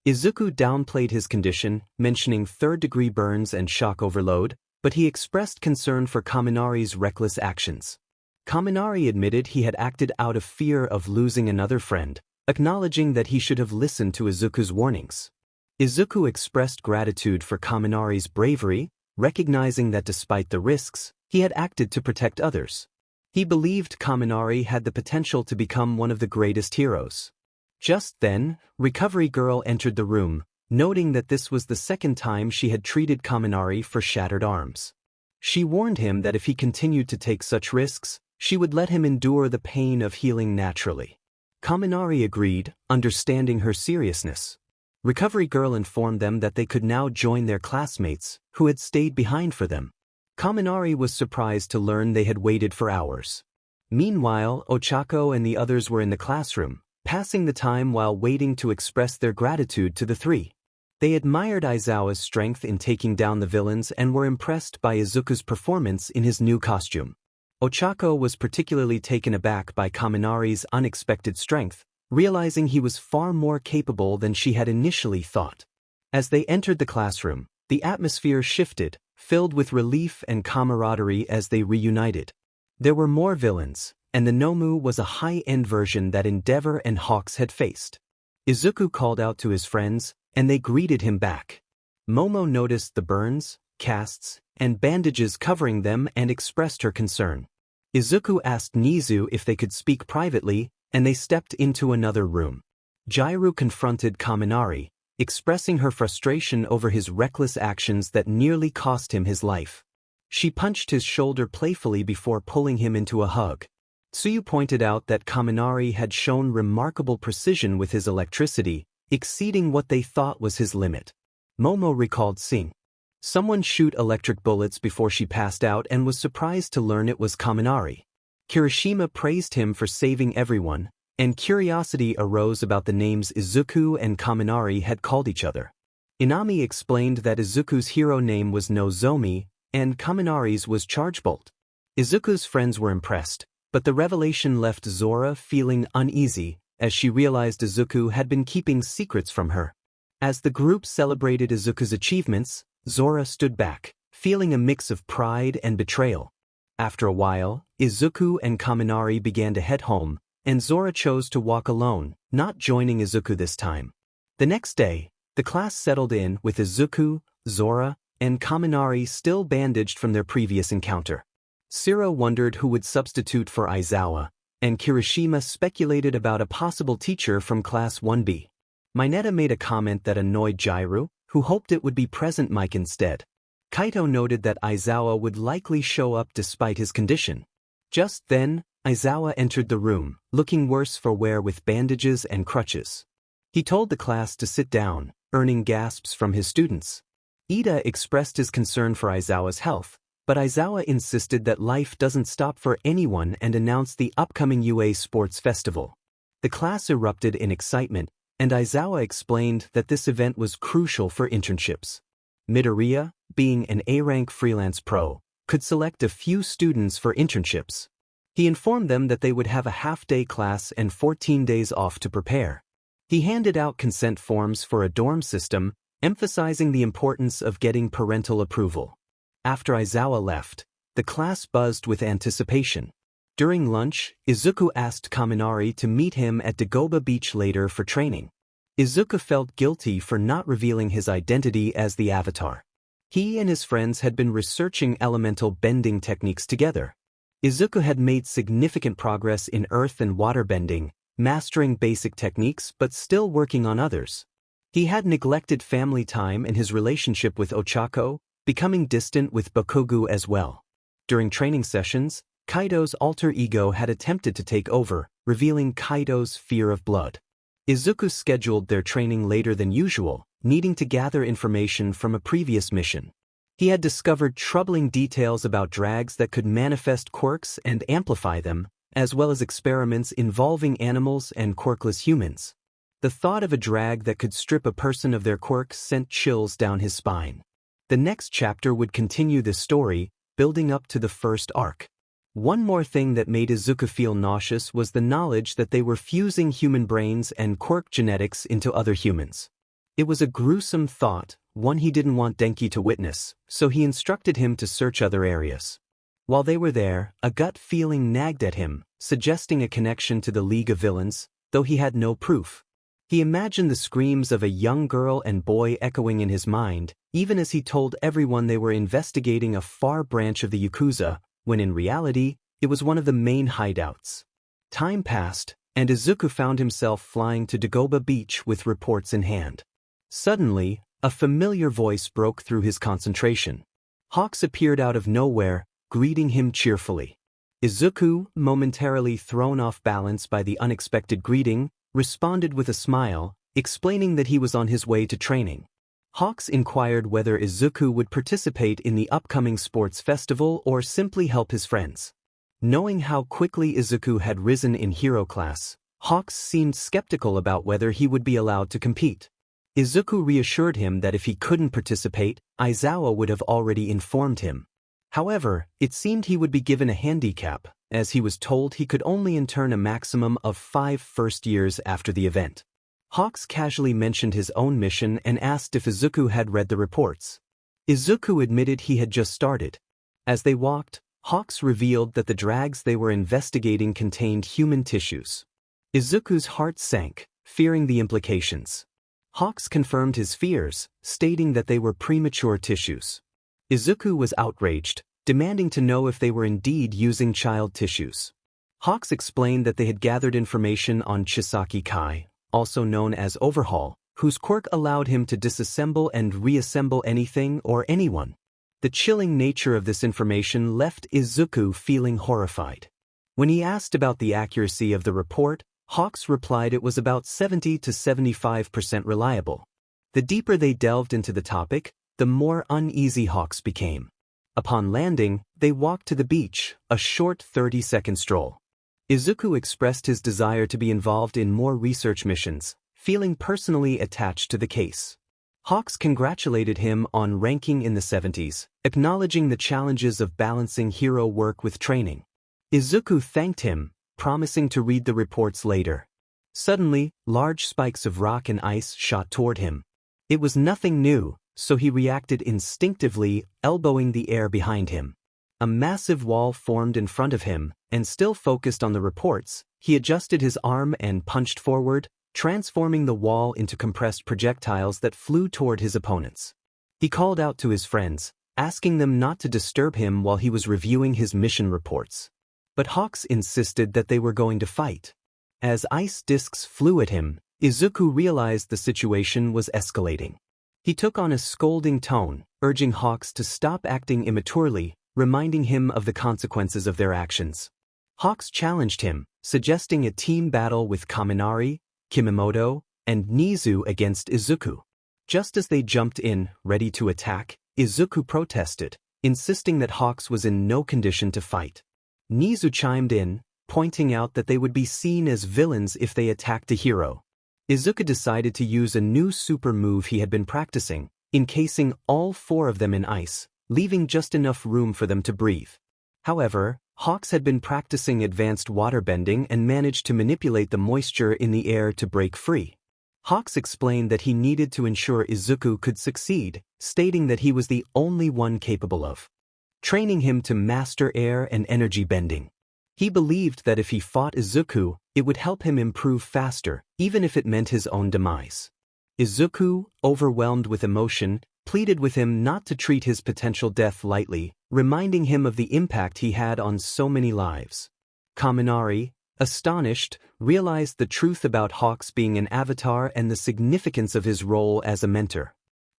Izuku downplayed his condition, mentioning third-degree burns and shock overload, but he expressed concern for Kaminari's reckless actions. Kaminari admitted he had acted out of fear of losing another friend, acknowledging that he should have listened to Izuku's warnings. Izuku expressed gratitude for Kaminari's bravery, recognizing that despite the risks, he had acted to protect others. He believed Kaminari had the potential to become one of the greatest heroes. Just then, Recovery Girl entered the room, noting that this was the second time she had treated Kaminari for shattered arms. She warned him that if he continued to take such risks, she would let him endure the pain of healing naturally. Kaminari agreed, understanding her seriousness. Recovery Girl informed them that they could now join their classmates, who had stayed behind for them. Kaminari was surprised to learn they had waited for hours. Meanwhile, Ochaco and the others were in the classroom, passing the time while waiting to express their gratitude to the three. They admired Aizawa's strength in taking down the villains and were impressed by Izuku's performance in his new costume. Ochaco was particularly taken aback by Kaminari's unexpected strength, realizing he was far more capable than she had initially thought. As they entered the classroom, the atmosphere shifted, filled with relief and camaraderie as they reunited. There were more villains, and the Nomu was a high-end version that Endeavor and Hawks had faced. Izuku called out to his friends, and they greeted him back. Momo noticed the burns, casts, and bandages covering them and expressed her concern. Izuku asked Nizu if they could speak privately, and they stepped into another room. Jiru confronted Kaminari, expressing her frustration over his reckless actions that nearly cost him his life. She punched his shoulder playfully before pulling him into a hug. Tsuyu pointed out that Kaminari had shown remarkable precision with his electricity, exceeding what they thought was his limit. Momo recalled seeing someone shoot electric bullets before she passed out and was surprised to learn it was Kaminari. Kirishima praised him for saving everyone, and curiosity arose about the names Izuku and Kaminari had called each other. Inami explained that Izuku's hero name was Nozomi, and Kaminari's was Chargebolt. Izuku's friends were impressed, but the revelation left Zora feeling uneasy, as she realized Izuku had been keeping secrets from her. As the group celebrated Izuku's achievements, Zora stood back, feeling a mix of pride and betrayal. After a while, Izuku and Kaminari began to head home, and Zora chose to walk alone, not joining Izuku this time. The next day, the class settled in with Izuku, Zora, and Kaminari still bandaged from their previous encounter. Siro wondered who would substitute for Aizawa, and Kirishima speculated about a possible teacher from Class 1B. Mineta made a comment that annoyed Jairu, who hoped it would be Present Mike instead. Kaito noted that Aizawa would likely show up despite his condition. Just then, Aizawa entered the room, looking worse for wear with bandages and crutches. He told the class to sit down, earning gasps from his students. Ida expressed his concern for Aizawa's health, but Aizawa insisted that life doesn't stop for anyone and announced the upcoming UA Sports Festival. The class erupted in excitement, and Aizawa explained that this event was crucial for internships. Midoriya, being an A-rank freelance pro, could select a few students for internships. He informed them that they would have a half-day class and 14 days off to prepare. He handed out consent forms for a dorm system, emphasizing the importance of getting parental approval. After Aizawa left, the class buzzed with anticipation. During lunch, Izuku asked Kaminari to meet him at Dagoba Beach later for training. Izuku felt guilty for not revealing his identity as the Avatar. He and his friends had been researching elemental bending techniques together. Izuku had made significant progress in earth and water bending, mastering basic techniques but still working on others. He had neglected family time and his relationship with Ochaco, becoming distant with Bakugo as well. During training sessions, Kaito's alter ego had attempted to take over, revealing Kaito's fear of blood. Izuku scheduled their training later than usual, needing to gather information from a previous mission. He had discovered troubling details about drags that could manifest quirks and amplify them, as well as experiments involving animals and quirkless humans. The thought of a drag that could strip a person of their quirks sent chills down his spine. The next chapter would continue this story, building up to the first arc. One more thing that made Izuku feel nauseous was the knowledge that they were fusing human brains and quirk genetics into other humans. It was a gruesome thought, one he didn't want Denki to witness, so he instructed him to search other areas. While they were there, a gut feeling nagged at him, suggesting a connection to the League of Villains, though he had no proof. He imagined the screams of a young girl and boy echoing in his mind, even as he told everyone they were investigating a far branch of the Yakuza, when in reality, it was one of the main hideouts. Time passed, and Izuku found himself flying to Dagoba Beach with reports in hand. Suddenly, a familiar voice broke through his concentration. Hawks appeared out of nowhere, greeting him cheerfully. Izuku, momentarily thrown off balance by the unexpected greeting, responded with a smile, explaining that he was on his way to training. Hawks inquired whether Izuku would participate in the upcoming sports festival or simply help his friends. Knowing how quickly Izuku had risen in hero class, Hawks seemed skeptical about whether he would be allowed to compete. Izuku reassured him that if he couldn't participate, Aizawa would have already informed him. However, it seemed he would be given a handicap, as he was told he could only intern a maximum of 5 first years after the event. Hawks casually mentioned his own mission and asked if Izuku had read the reports. Izuku admitted he had just started. As they walked, Hawks revealed that the drags they were investigating contained human tissues. Izuku's heart sank, fearing the implications. Hawks confirmed his fears, stating that they were premature tissues. Izuku was outraged, demanding to know if they were indeed using child tissues. Hawks explained that they had gathered information on Chisaki Kai, also known as Overhaul, whose quirk allowed him to disassemble and reassemble anything or anyone. The chilling nature of this information left Izuku feeling horrified. When he asked about the accuracy of the report, Hawks replied it was about 70 to 75% reliable. The deeper they delved into the topic, the more uneasy Hawks became. Upon landing, they walked to the beach, a short 30-second stroll. Izuku expressed his desire to be involved in more research missions, feeling personally attached to the case. Hawks congratulated him on ranking in the 70s, acknowledging the challenges of balancing hero work with training. Izuku thanked him, promising to read the reports later. Suddenly, large spikes of rock and ice shot toward him. It was nothing new, so he reacted instinctively, elbowing the air behind him. A massive wall formed in front of him, and still focused on the reports, he adjusted his arm and punched forward, transforming the wall into compressed projectiles that flew toward his opponents. He called out to his friends, asking them not to disturb him while he was reviewing his mission reports. But Hawks insisted that they were going to fight. As ice discs flew at him, Izuku realized the situation was escalating. He took on a scolding tone, urging Hawks to stop acting immaturely, reminding him of the consequences of their actions. Hawks challenged him, suggesting a team battle with Kaminari, Kimimoto, and Nizu against Izuku. Just as they jumped in, ready to attack, Izuku protested, insisting that Hawks was in no condition to fight. Nizu chimed in, pointing out that they would be seen as villains if they attacked a hero. Izuku decided to use a new super move he had been practicing, encasing all four of them in ice, leaving just enough room for them to breathe. However, Hawks had been practicing advanced waterbending and managed to manipulate the moisture in the air to break free. Hawks explained that he needed to ensure Izuku could succeed, stating that he was the only one capable of training him to master air and energy bending. He believed that if he fought Izuku, it would help him improve faster, even if it meant his own demise. Izuku, overwhelmed with emotion, pleaded with him not to treat his potential death lightly, reminding him of the impact he had on so many lives. Kaminari, astonished, realized the truth about Hawks being an avatar and the significance of his role as a mentor.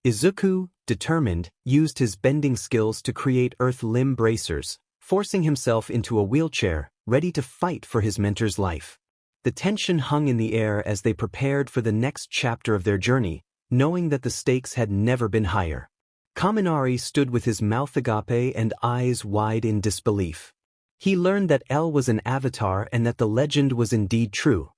Izuku, determined, used his bending skills to create earth limb bracers, forcing himself into a wheelchair, ready to fight for his mentor's life. The tension hung in the air as they prepared for the next chapter of their journey, knowing that the stakes had never been higher. Kaminari stood with his mouth agape and eyes wide in disbelief. He learned that L was an avatar and that the legend was indeed true.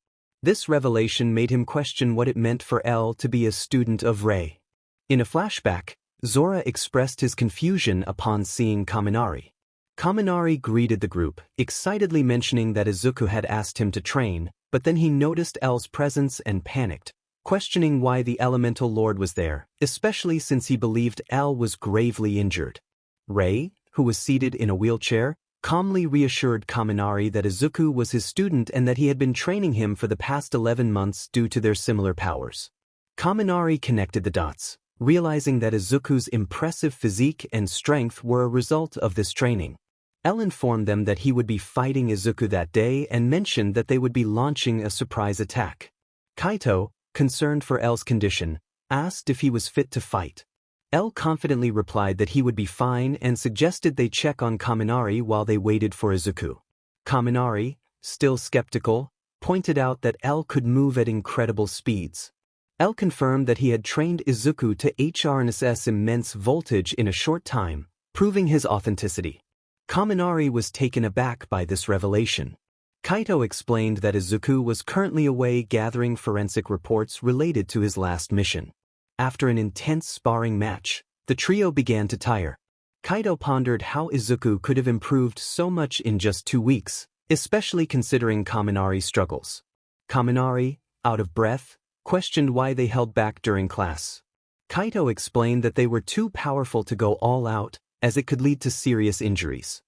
This revelation made him question what it meant for L to be a student of Rei. In a flashback, Zora expressed his confusion upon seeing Kaminari. Kaminari greeted the group, excitedly mentioning that Izuku had asked him to train, but then he noticed L's presence and panicked, questioning why the Elemental Lord was there, especially since he believed L was gravely injured. Rei, who was seated in a wheelchair, calmly reassured Kaminari that Izuku was his student and that he had been training him for the past 11 months due to their similar powers. Kaminari connected the dots, realizing that Izuku's impressive physique and strength were a result of this training. L informed them that he would be fighting Izuku that day and mentioned that they would be launching a surprise attack. Kaito, concerned for L's condition, asked if he was fit to fight. L confidently replied that he would be fine and suggested they check on Kaminari while they waited for Izuku. Kaminari, still skeptical, pointed out that L could move at incredible speeds. L confirmed that he had trained Izuku to harness immense voltage in a short time, proving his authenticity. Kaminari was taken aback by this revelation. Kaito explained that Izuku was currently away gathering forensic reports related to his last mission. After an intense sparring match, the trio began to tire. Kaito pondered how Izuku could have improved so much in just 2 weeks, especially considering Kaminari's struggles. Kaminari, out of breath, questioned why they held back during class. Kaito explained that they were too powerful to go all out, as it could lead to serious injuries.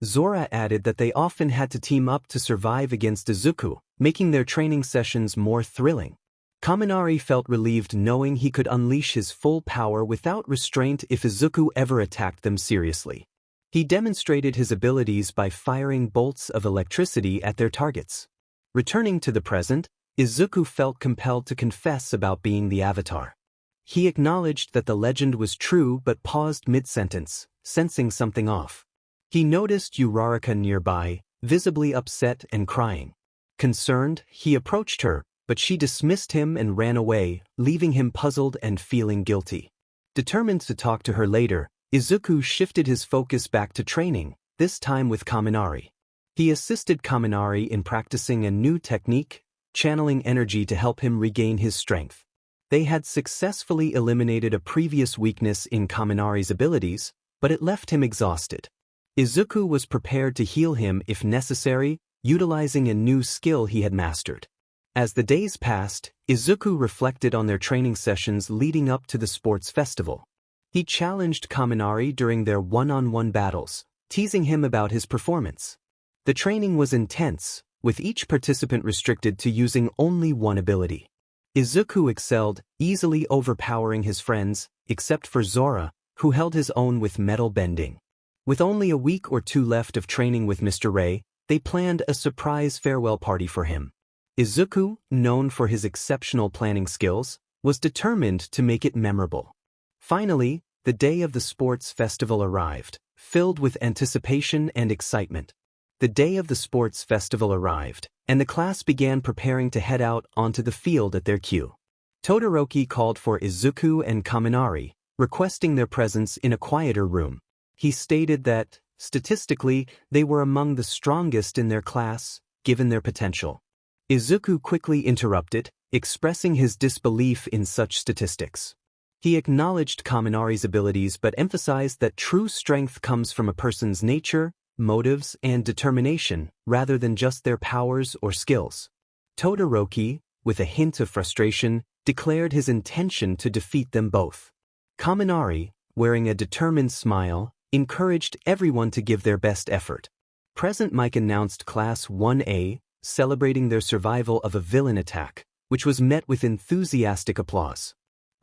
Zora added that they often had to team up to survive against Izuku, making their training sessions more thrilling. Kaminari felt relieved knowing he could unleash his full power without restraint if Izuku ever attacked them seriously. He demonstrated his abilities by firing bolts of electricity at their targets. Returning to the present, Izuku felt compelled to confess about being the Avatar. He acknowledged that the legend was true but paused mid-sentence, sensing something off. He noticed Uraraka nearby, visibly upset and crying. Concerned, he approached her, but she dismissed him and ran away, leaving him puzzled and feeling guilty. Determined to talk to her later, Izuku shifted his focus back to training, this time with Kaminari. He assisted Kaminari in practicing a new technique, channeling energy to help him regain his strength. They had successfully eliminated a previous weakness in Kaminari's abilities, but it left him exhausted. Izuku was prepared to heal him if necessary, utilizing a new skill he had mastered. As the days passed, Izuku reflected on their training sessions leading up to the sports festival. He challenged Kaminari during their one-on-one battles, teasing him about his performance. The training was intense, with each participant restricted to using only one ability. Izuku excelled, easily overpowering his friends, except for Zora, who held his own with metal bending. With only a week or two left of training with Mr. Ray, they planned a surprise farewell party for him. Izuku, known for his exceptional planning skills, was determined to make it memorable. Finally, the day of the sports festival arrived, filled with anticipation and excitement. The day of the sports festival arrived, and the class began preparing to head out onto the field at their cue. Todoroki called for Izuku and Kaminari, requesting their presence in a quieter room. He stated that, statistically, they were among the strongest in their class, given their potential. Izuku quickly interrupted, expressing his disbelief in such statistics. He acknowledged Kaminari's abilities but emphasized that true strength comes from a person's nature, motives, and determination, rather than just their powers or skills. Todoroki, with a hint of frustration, declared his intention to defeat them both. Kaminari, wearing a determined smile, encouraged everyone to give their best effort. Present Mike announced Class 1A, celebrating their survival of a villain attack, which was met with enthusiastic applause.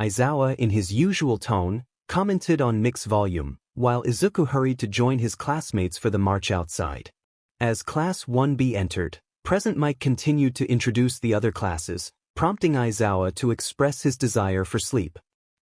Aizawa, in his usual tone, commented on Mick's volume, while Izuku hurried to join his classmates for the march outside. As Class 1B entered, Present Mike continued to introduce the other classes, prompting Aizawa to express his desire for sleep.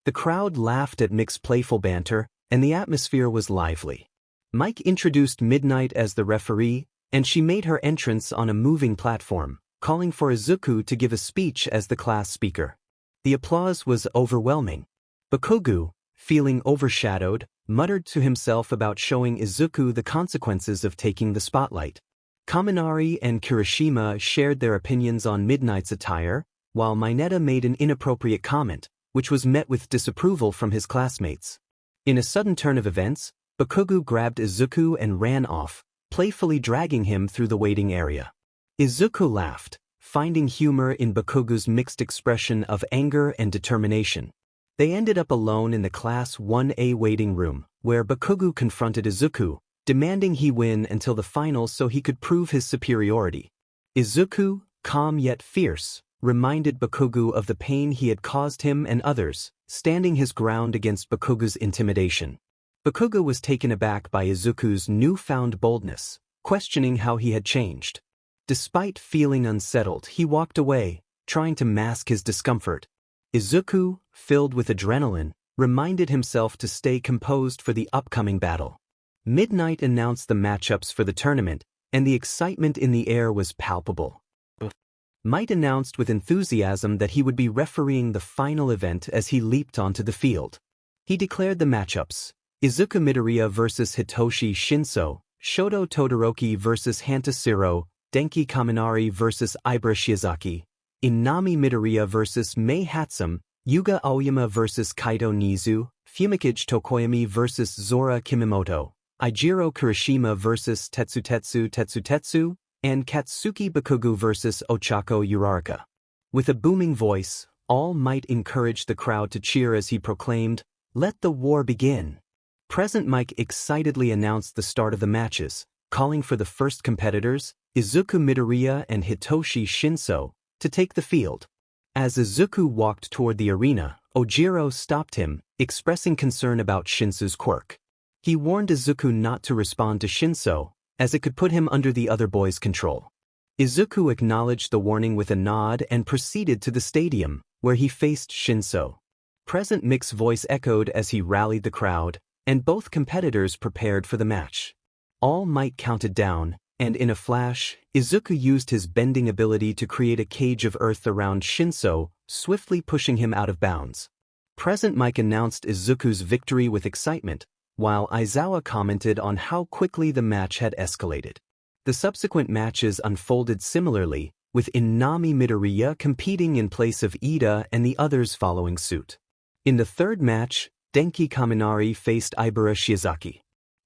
The crowd laughed at Mick's playful banter, and the atmosphere was lively. Mike introduced Midnight as the referee, and she made her entrance on a moving platform, calling for Izuku to give a speech as the class speaker. The applause was overwhelming. Bakugo, feeling overshadowed, muttered to himself about showing Izuku the consequences of taking the spotlight. Kaminari and Kirishima shared their opinions on Midnight's attire, while Mineta made an inappropriate comment, which was met with disapproval from his classmates. In a sudden turn of events, Bakugo grabbed Izuku and ran off, playfully dragging him through the waiting area. Izuku laughed, finding humor in Bakugo's mixed expression of anger and determination. They ended up alone in the Class 1A waiting room, where Bakugo confronted Izuku, demanding he win until the finals so he could prove his superiority. Izuku, calm yet fierce, reminded Bakugo of the pain he had caused him and others, standing his ground against Bakugo's intimidation. Bakugo was taken aback by Izuku's newfound boldness, questioning how he had changed. Despite feeling unsettled, he walked away, trying to mask his discomfort. Izuku, filled with adrenaline, reminded himself to stay composed for the upcoming battle. Midnight announced the matchups for the tournament, and the excitement in the air was palpable. Might announced with enthusiasm that he would be refereeing the final event as he leaped onto the field. He declared the matchups: Izuku Midoriya vs Hitoshi Shinso, Shoto Todoroki vs Haitus, Denki Kaminari vs Ibara Shiozaki, Inami Midoriya vs Mei Hatsum, Yuga Aoyama vs Kaito Nizu, Fumikage Tokoyami vs Zora Kimimoto, Eijiro Kirishima vs Tetsutetsu, and Katsuki Bakugo vs Ochaco Uraraka. With a booming voice, All Might encouraged the crowd to cheer as he proclaimed, "Let the war begin." Present Mike excitedly announced the start of the matches, calling for the first competitors, Izuku Midoriya and Hitoshi Shinso, to take the field. As Izuku walked toward the arena, Ojiro stopped him, expressing concern about Shinso's quirk. He warned Izuku not to respond to Shinso, as it could put him under the other boys' control. Izuku acknowledged the warning with a nod and proceeded to the stadium, where he faced Shinso. Present Mick's voice echoed as he rallied the crowd, and both competitors prepared for the match. All Might counted down, and in a flash, Izuku used his bending ability to create a cage of earth around Shinso, swiftly pushing him out of bounds. Present Mike announced Izuku's victory with excitement, while Aizawa commented on how quickly the match had escalated. The subsequent matches unfolded similarly, with Inami Midoriya competing in place of Ida and the others following suit. In the third match, Denki Kaminari faced Ibara Shiozaki.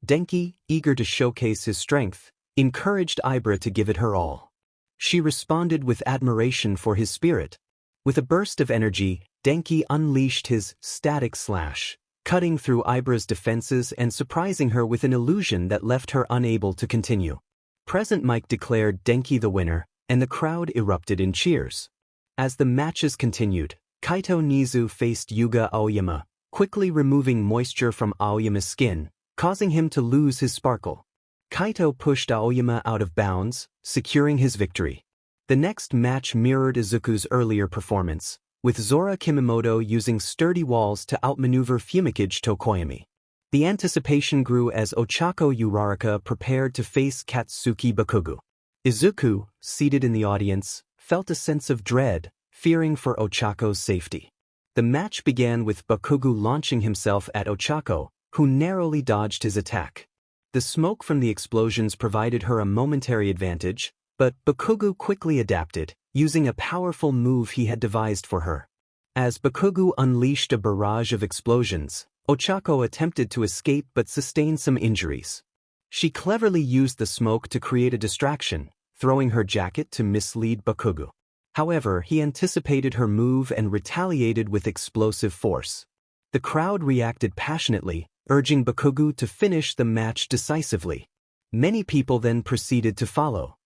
Denki, eager to showcase his strength, encouraged Ibara to give it her all. She responded with admiration for his spirit. With a burst of energy, Denki unleashed his static slash, cutting through Ibara's defenses and surprising her with an illusion that left her unable to continue. Present Mike declared Denki the winner, and the crowd erupted in cheers. As the matches continued, Kaito Nizu faced Yuga Aoyama, quickly removing moisture from Aoyama's skin, causing him to lose his sparkle. Kaito pushed Aoyama out of bounds, securing his victory. The next match mirrored Izuku's earlier performance, with Zora Kimimoto using sturdy walls to outmaneuver Fumikage Tokoyami. The anticipation grew as Ochaco Uraraka prepared to face Katsuki Bakugo. Izuku, seated in the audience, felt a sense of dread, fearing for Ochaco's safety. The match began with Bakugo launching himself at Ochaco, who narrowly dodged his attack. The smoke from the explosions provided her a momentary advantage, but Bakugo quickly adapted, using a powerful move he had devised for her. As Bakugo unleashed a barrage of explosions, Ochaco attempted to escape but sustained some injuries. She cleverly used the smoke to create a distraction, throwing her jacket to mislead Bakugo. However, he anticipated her move and retaliated with explosive force. The crowd reacted passionately, urging Bakugo to finish the match decisively. Many people then proceeded to follow.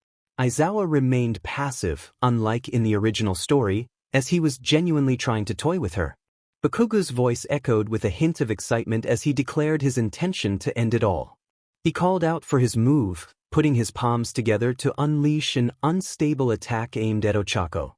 Aizawa remained passive, unlike in the original story, as he was genuinely trying to toy with her. Bakugo's voice echoed with a hint of excitement as he declared his intention to end it all. He called out for his move, putting his palms together to unleash an unstable attack aimed at Ochaco.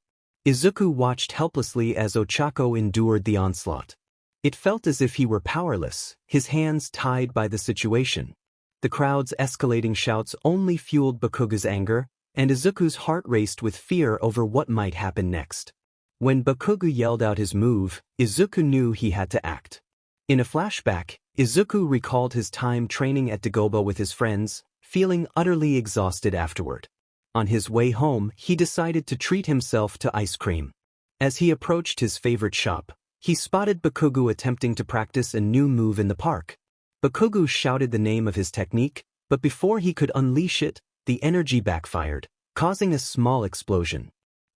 Izuku watched helplessly as Ochaco endured the onslaught. It felt as if he were powerless, his hands tied by the situation. The crowd's escalating shouts only fueled Bakugo's anger, and Izuku's heart raced with fear over what might happen next. When Bakugo yelled out his move, Izuku knew he had to act. In a flashback, Izuku recalled his time training at Dagobah with his friends, feeling utterly exhausted afterward. On his way home, he decided to treat himself to ice cream. As he approached his favorite shop, he spotted Bakugo attempting to practice a new move in the park. Bakugo shouted the name of his technique, but before he could unleash it, the energy backfired, causing a small explosion.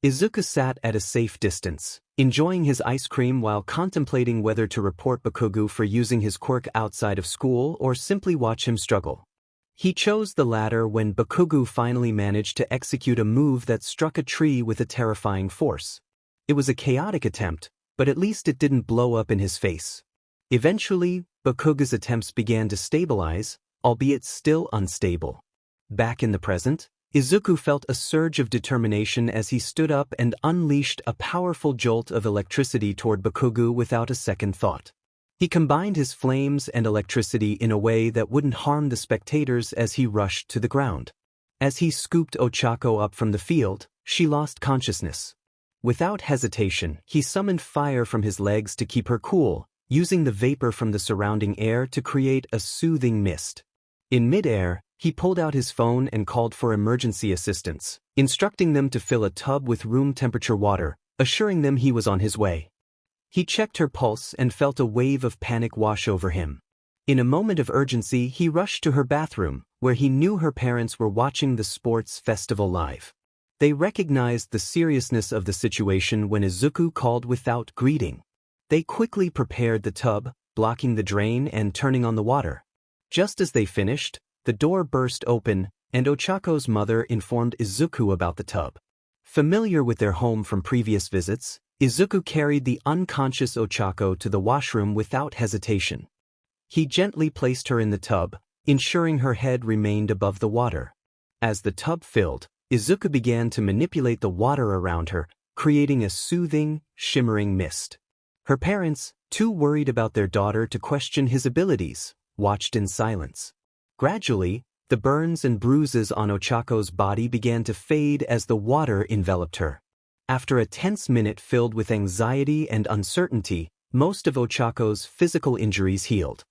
Izuku sat at a safe distance, enjoying his ice cream while contemplating whether to report Bakugo for using his quirk outside of school or simply watch him struggle. He chose the latter when Bakugo finally managed to execute a move that struck a tree with a terrifying force. It was a chaotic attempt, but at least it didn't blow up in his face. Eventually, Bakugo's attempts began to stabilize, albeit still unstable. Back in the present, Izuku felt a surge of determination as he stood up and unleashed a powerful jolt of electricity toward Bakugo without a second thought. He combined his flames and electricity in a way that wouldn't harm the spectators as he rushed to the ground. As he scooped Ochaco up from the field, she lost consciousness. Without hesitation, he summoned fire from his legs to keep her cool, using the vapor from the surrounding air to create a soothing mist. In mid-air, he pulled out his phone and called for emergency assistance, instructing them to fill a tub with room-temperature water, assuring them he was on his way. He checked her pulse and felt a wave of panic wash over him. In a moment of urgency, he rushed to her bathroom, where he knew her parents were watching the sports festival live. They recognized the seriousness of the situation when Izuku called without greeting. They quickly prepared the tub, blocking the drain and turning on the water. Just as they finished, the door burst open, and Ochaco's mother informed Izuku about the tub. Familiar with their home from previous visits, Izuku carried the unconscious Ochaco to the washroom without hesitation. He gently placed her in the tub, ensuring her head remained above the water. As the tub filled, Izuku began to manipulate the water around her, creating a soothing, shimmering mist. Her parents, too worried about their daughter to question his abilities, watched in silence. Gradually, the burns and bruises on Ochaco's body began to fade as the water enveloped her. After a tense minute filled with anxiety and uncertainty, most of Ochaco's physical injuries healed.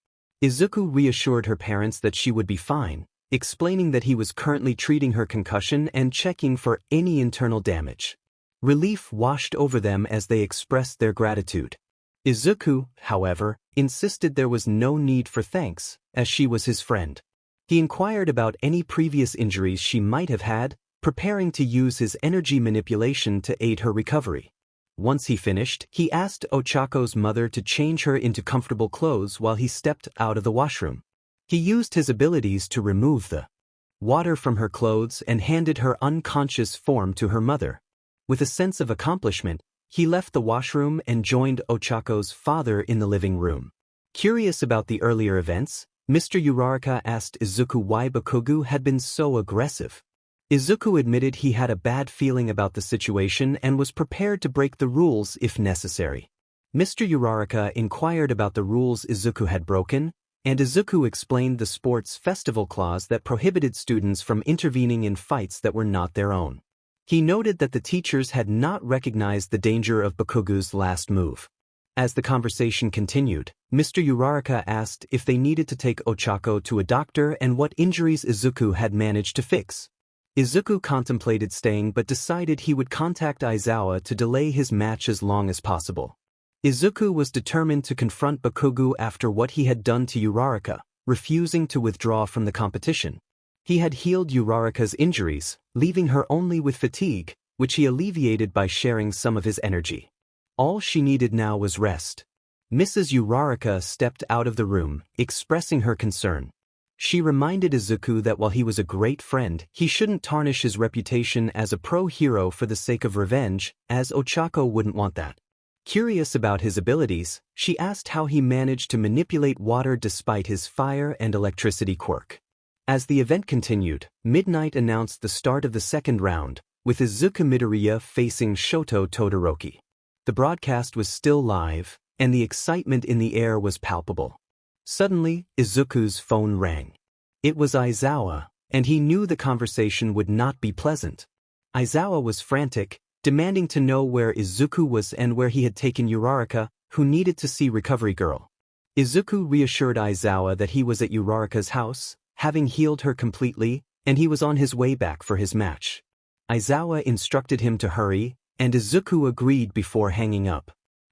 Izuku reassured her parents that she would be fine, explaining that he was currently treating her concussion and checking for any internal damage. Relief washed over them as they expressed their gratitude. Izuku, however, insisted there was no need for thanks, as she was his friend. He inquired about any previous injuries she might have had, preparing to use his energy manipulation to aid her recovery. Once he finished, he asked Ochaco's mother to change her into comfortable clothes while he stepped out of the washroom. He used his abilities to remove the water from her clothes and handed her unconscious form to her mother. With a sense of accomplishment, he left the washroom and joined Ochaco's father in the living room. Curious about the earlier events, Mr. Uraraka asked Izuku why Bakugo had been so aggressive. Izuku admitted he had a bad feeling about the situation and was prepared to break the rules if necessary. Mr. Uraraka inquired about the rules Izuku had broken, and Izuku explained the sports festival clause that prohibited students from intervening in fights that were not their own. He noted that the teachers had not recognized the danger of Bakugo's last move. As the conversation continued, Mr. Uraraka asked if they needed to take Ochaco to a doctor and what injuries Izuku had managed to fix. Izuku contemplated staying but decided he would contact Aizawa to delay his match as long as possible. Izuku was determined to confront Bakugo after what he had done to Uraraka, refusing to withdraw from the competition. He had healed Uraraka's injuries, leaving her only with fatigue, which he alleviated by sharing some of his energy. All she needed now was rest. Mrs. Uraraka stepped out of the room, expressing her concern. She reminded Izuku that while he was a great friend, he shouldn't tarnish his reputation as a pro-hero for the sake of revenge, as Ochaco wouldn't want that. Curious about his abilities, she asked how he managed to manipulate water despite his fire and electricity quirk. As the event continued, Midnight announced the start of the second round, with Izuku Midoriya facing Shoto Todoroki. The broadcast was still live, and the excitement in the air was palpable. Suddenly, Izuku's phone rang. It was Aizawa, and he knew the conversation would not be pleasant. Aizawa was frantic, demanding to know where Izuku was and where he had taken Uraraka, who needed to see Recovery Girl. Izuku reassured Aizawa that he was at Uraraka's house, having healed her completely, and he was on his way back for his match. Aizawa instructed him to hurry, and Izuku agreed before hanging up.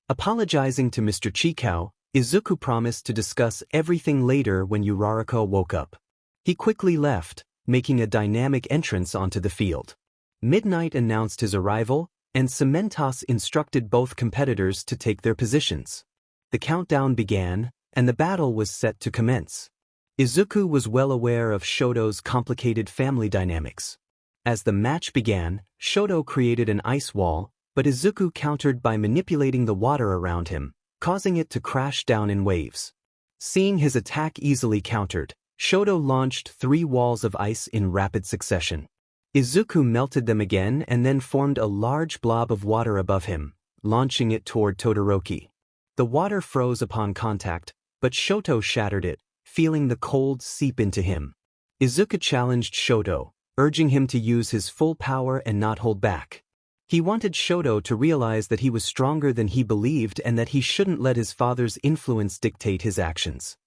Apologizing to Mr. Chikao, Izuku promised to discuss everything later when Uraraka woke up. He quickly left, making a dynamic entrance onto the field. Midnight announced his arrival, and Cementos instructed both competitors to take their positions. The countdown began, and the battle was set to commence. Izuku was well aware of Shoto's complicated family dynamics. As the match began, Shoto created an ice wall, but Izuku countered by manipulating the water around him, causing it to crash down in waves. Seeing his attack easily countered, Shoto launched 3 walls of ice in rapid succession. Izuku melted them again and then formed a large blob of water above him, launching it toward Todoroki. The water froze upon contact, but Shoto shattered it, feeling the cold seep into him. Izuku challenged Shoto, urging him to use his full power and not hold back. He wanted Shoto to realize that he was stronger than he believed and that he shouldn't let his father's influence dictate his actions.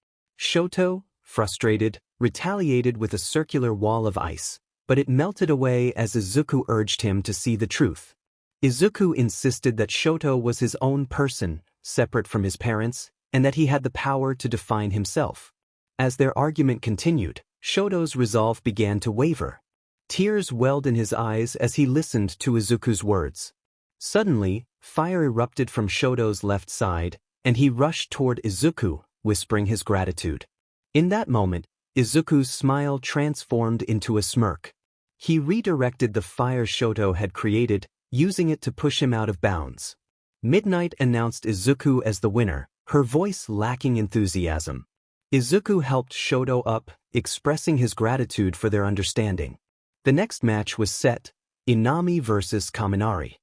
Shoto, frustrated, retaliated with a circular wall of ice, but it melted away as Izuku urged him to see the truth. Izuku insisted that Shoto was his own person, separate from his parents, and that he had the power to define himself. As their argument continued, Shoto's resolve began to waver. Tears welled in his eyes as he listened to Izuku's words. Suddenly, fire erupted from Shoto's left side, and he rushed toward Izuku, whispering his gratitude. In that moment, Izuku's smile transformed into a smirk. He redirected the fire Shoto had created, using it to push him out of bounds. Midnight announced Izuku as the winner, her voice lacking enthusiasm. Izuku helped Shoto up, expressing his gratitude for their understanding. The next match was set, Inami versus Kaminari.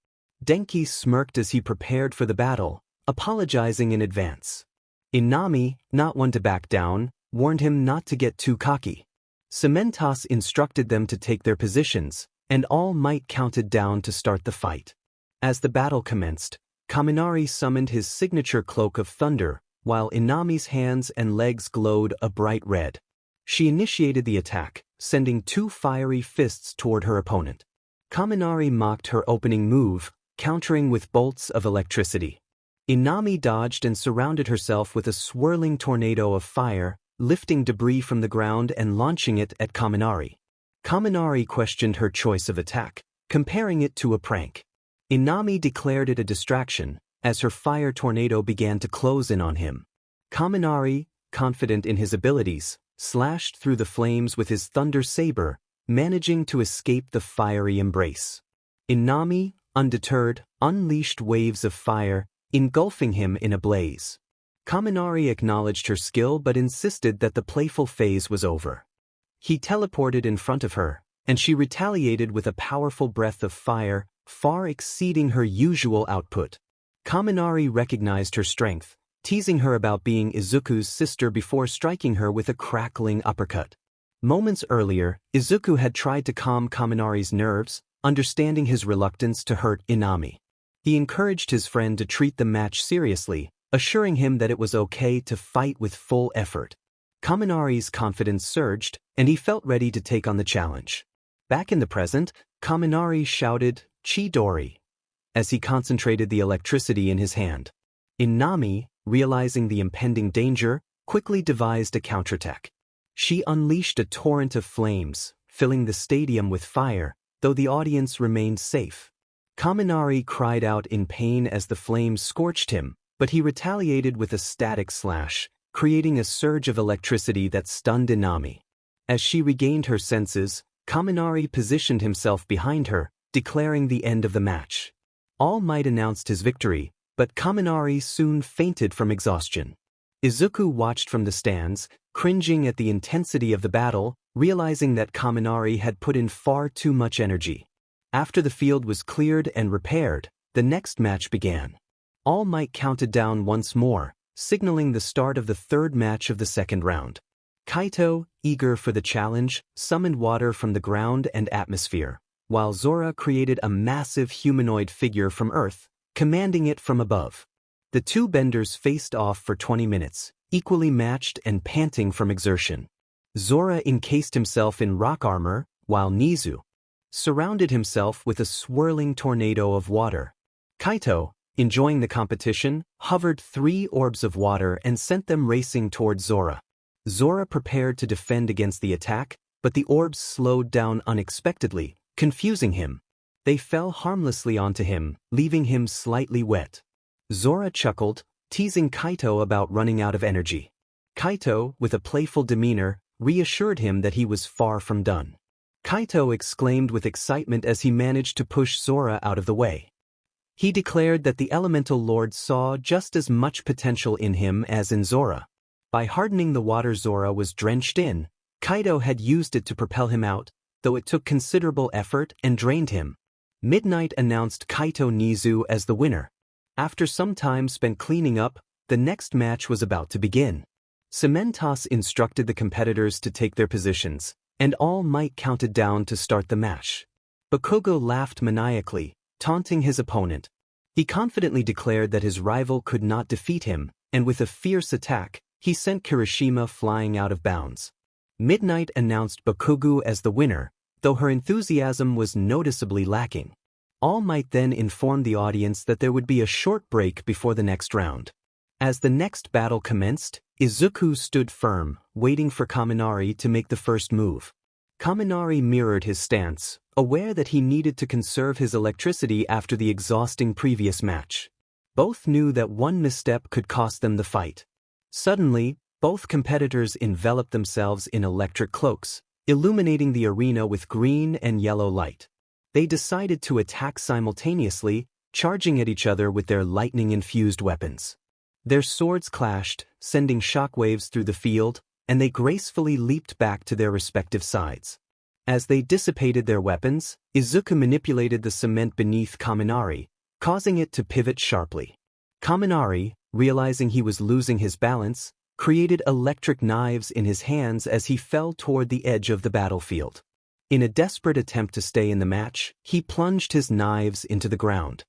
Denki smirked as he prepared for the battle, apologizing in advance. Inami, not one to back down, warned him not to get too cocky. Cementos instructed them to take their positions, and All Might counted down to start the fight. As the battle commenced, Kaminari summoned his signature Cloak of Thunder, while Inami's hands and legs glowed a bright red. She initiated the attack, sending two fiery fists toward her opponent. Kaminari mocked her opening move, countering with bolts of electricity. Inami dodged and surrounded herself with a swirling tornado of fire, lifting debris from the ground and launching it at Kaminari. Kaminari questioned her choice of attack, comparing it to a prank. Inami declared it a distraction, as her fire tornado began to close in on him. Kaminari, confident in his abilities, slashed through the flames with his thunder saber, managing to escape the fiery embrace. Inami, undeterred, unleashed waves of fire, engulfing him in a blaze. Kaminari acknowledged her skill but insisted that the playful phase was over. He teleported in front of her, and she retaliated with a powerful breath of fire, far exceeding her usual output. Kaminari recognized her strength, teasing her about being Izuku's sister before striking her with a crackling uppercut. Moments earlier, Izuku had tried to calm Kaminari's nerves, understanding his reluctance to hurt Inami. He encouraged his friend to treat the match seriously, assuring him that it was okay to fight with full effort. Kaminari's confidence surged, and he felt ready to take on the challenge. Back in the present, Kaminari shouted, "Chidori," as he concentrated the electricity in his hand. Inami, realizing the impending danger, quickly devised a counterattack. She unleashed a torrent of flames, filling the stadium with fire, though the audience remained safe. Kaminari cried out in pain as the flames scorched him, but he retaliated with a static slash, creating a surge of electricity that stunned Inami. As she regained her senses, Kaminari positioned himself behind her, declaring the end of the match. All Might announced his victory, but Kaminari soon fainted from exhaustion. Izuku watched from the stands, cringing at the intensity of the battle, realizing that Kaminari had put in far too much energy. After the field was cleared and repaired, the next match began. All Might counted down once more, signaling the start of the third match of the second round. Kaito, eager for the challenge, summoned water from the ground and atmosphere, while Zora created a massive humanoid figure from Earth, commanding it from above. The two benders faced off for 20 minutes, equally matched and panting from exertion. Zora encased himself in rock armor, while Nizu surrounded himself with a swirling tornado of water. Kaito, enjoying the competition, hovered 3 orbs of water and sent them racing toward Zora. Zora prepared to defend against the attack, but the orbs slowed down unexpectedly, confusing him. They fell harmlessly onto him, leaving him slightly wet. Zora chuckled, teasing Kaito about running out of energy. Kaito, with a playful demeanor, reassured him that he was far from done. Kaito exclaimed with excitement as he managed to push Zora out of the way. He declared that the Elemental Lord saw just as much potential in him as in Zora. By hardening the water Zora was drenched in, Kaito had used it to propel him out, though it took considerable effort and drained him. Midnight announced Kaito Nizu as the winner. After some time spent cleaning up, the next match was about to begin. Cementos instructed the competitors to take their positions, and All Might counted down to start the match. Bakugo laughed maniacally, taunting his opponent. He confidently declared that his rival could not defeat him, and with a fierce attack, he sent Kirishima flying out of bounds. Midnight announced Bakugo as the winner, though her enthusiasm was noticeably lacking. All Might then informed the audience that there would be a short break before the next round. As the next battle commenced, Izuku stood firm, waiting for Kaminari to make the first move. Kaminari mirrored his stance, aware that he needed to conserve his electricity after the exhausting previous match. Both knew that one misstep could cost them the fight. Suddenly, both competitors enveloped themselves in electric cloaks, illuminating the arena with green and yellow light. They decided to attack simultaneously, charging at each other with their lightning-infused weapons. Their swords clashed, sending shockwaves through the field, and they gracefully leaped back to their respective sides. As they dissipated their weapons, Izuku manipulated the cement beneath Kaminari, causing it to pivot sharply. Kaminari, realizing he was losing his balance, created electric knives in his hands as he fell toward the edge of the battlefield. In a desperate attempt to stay in the match, he plunged his knives into the ground.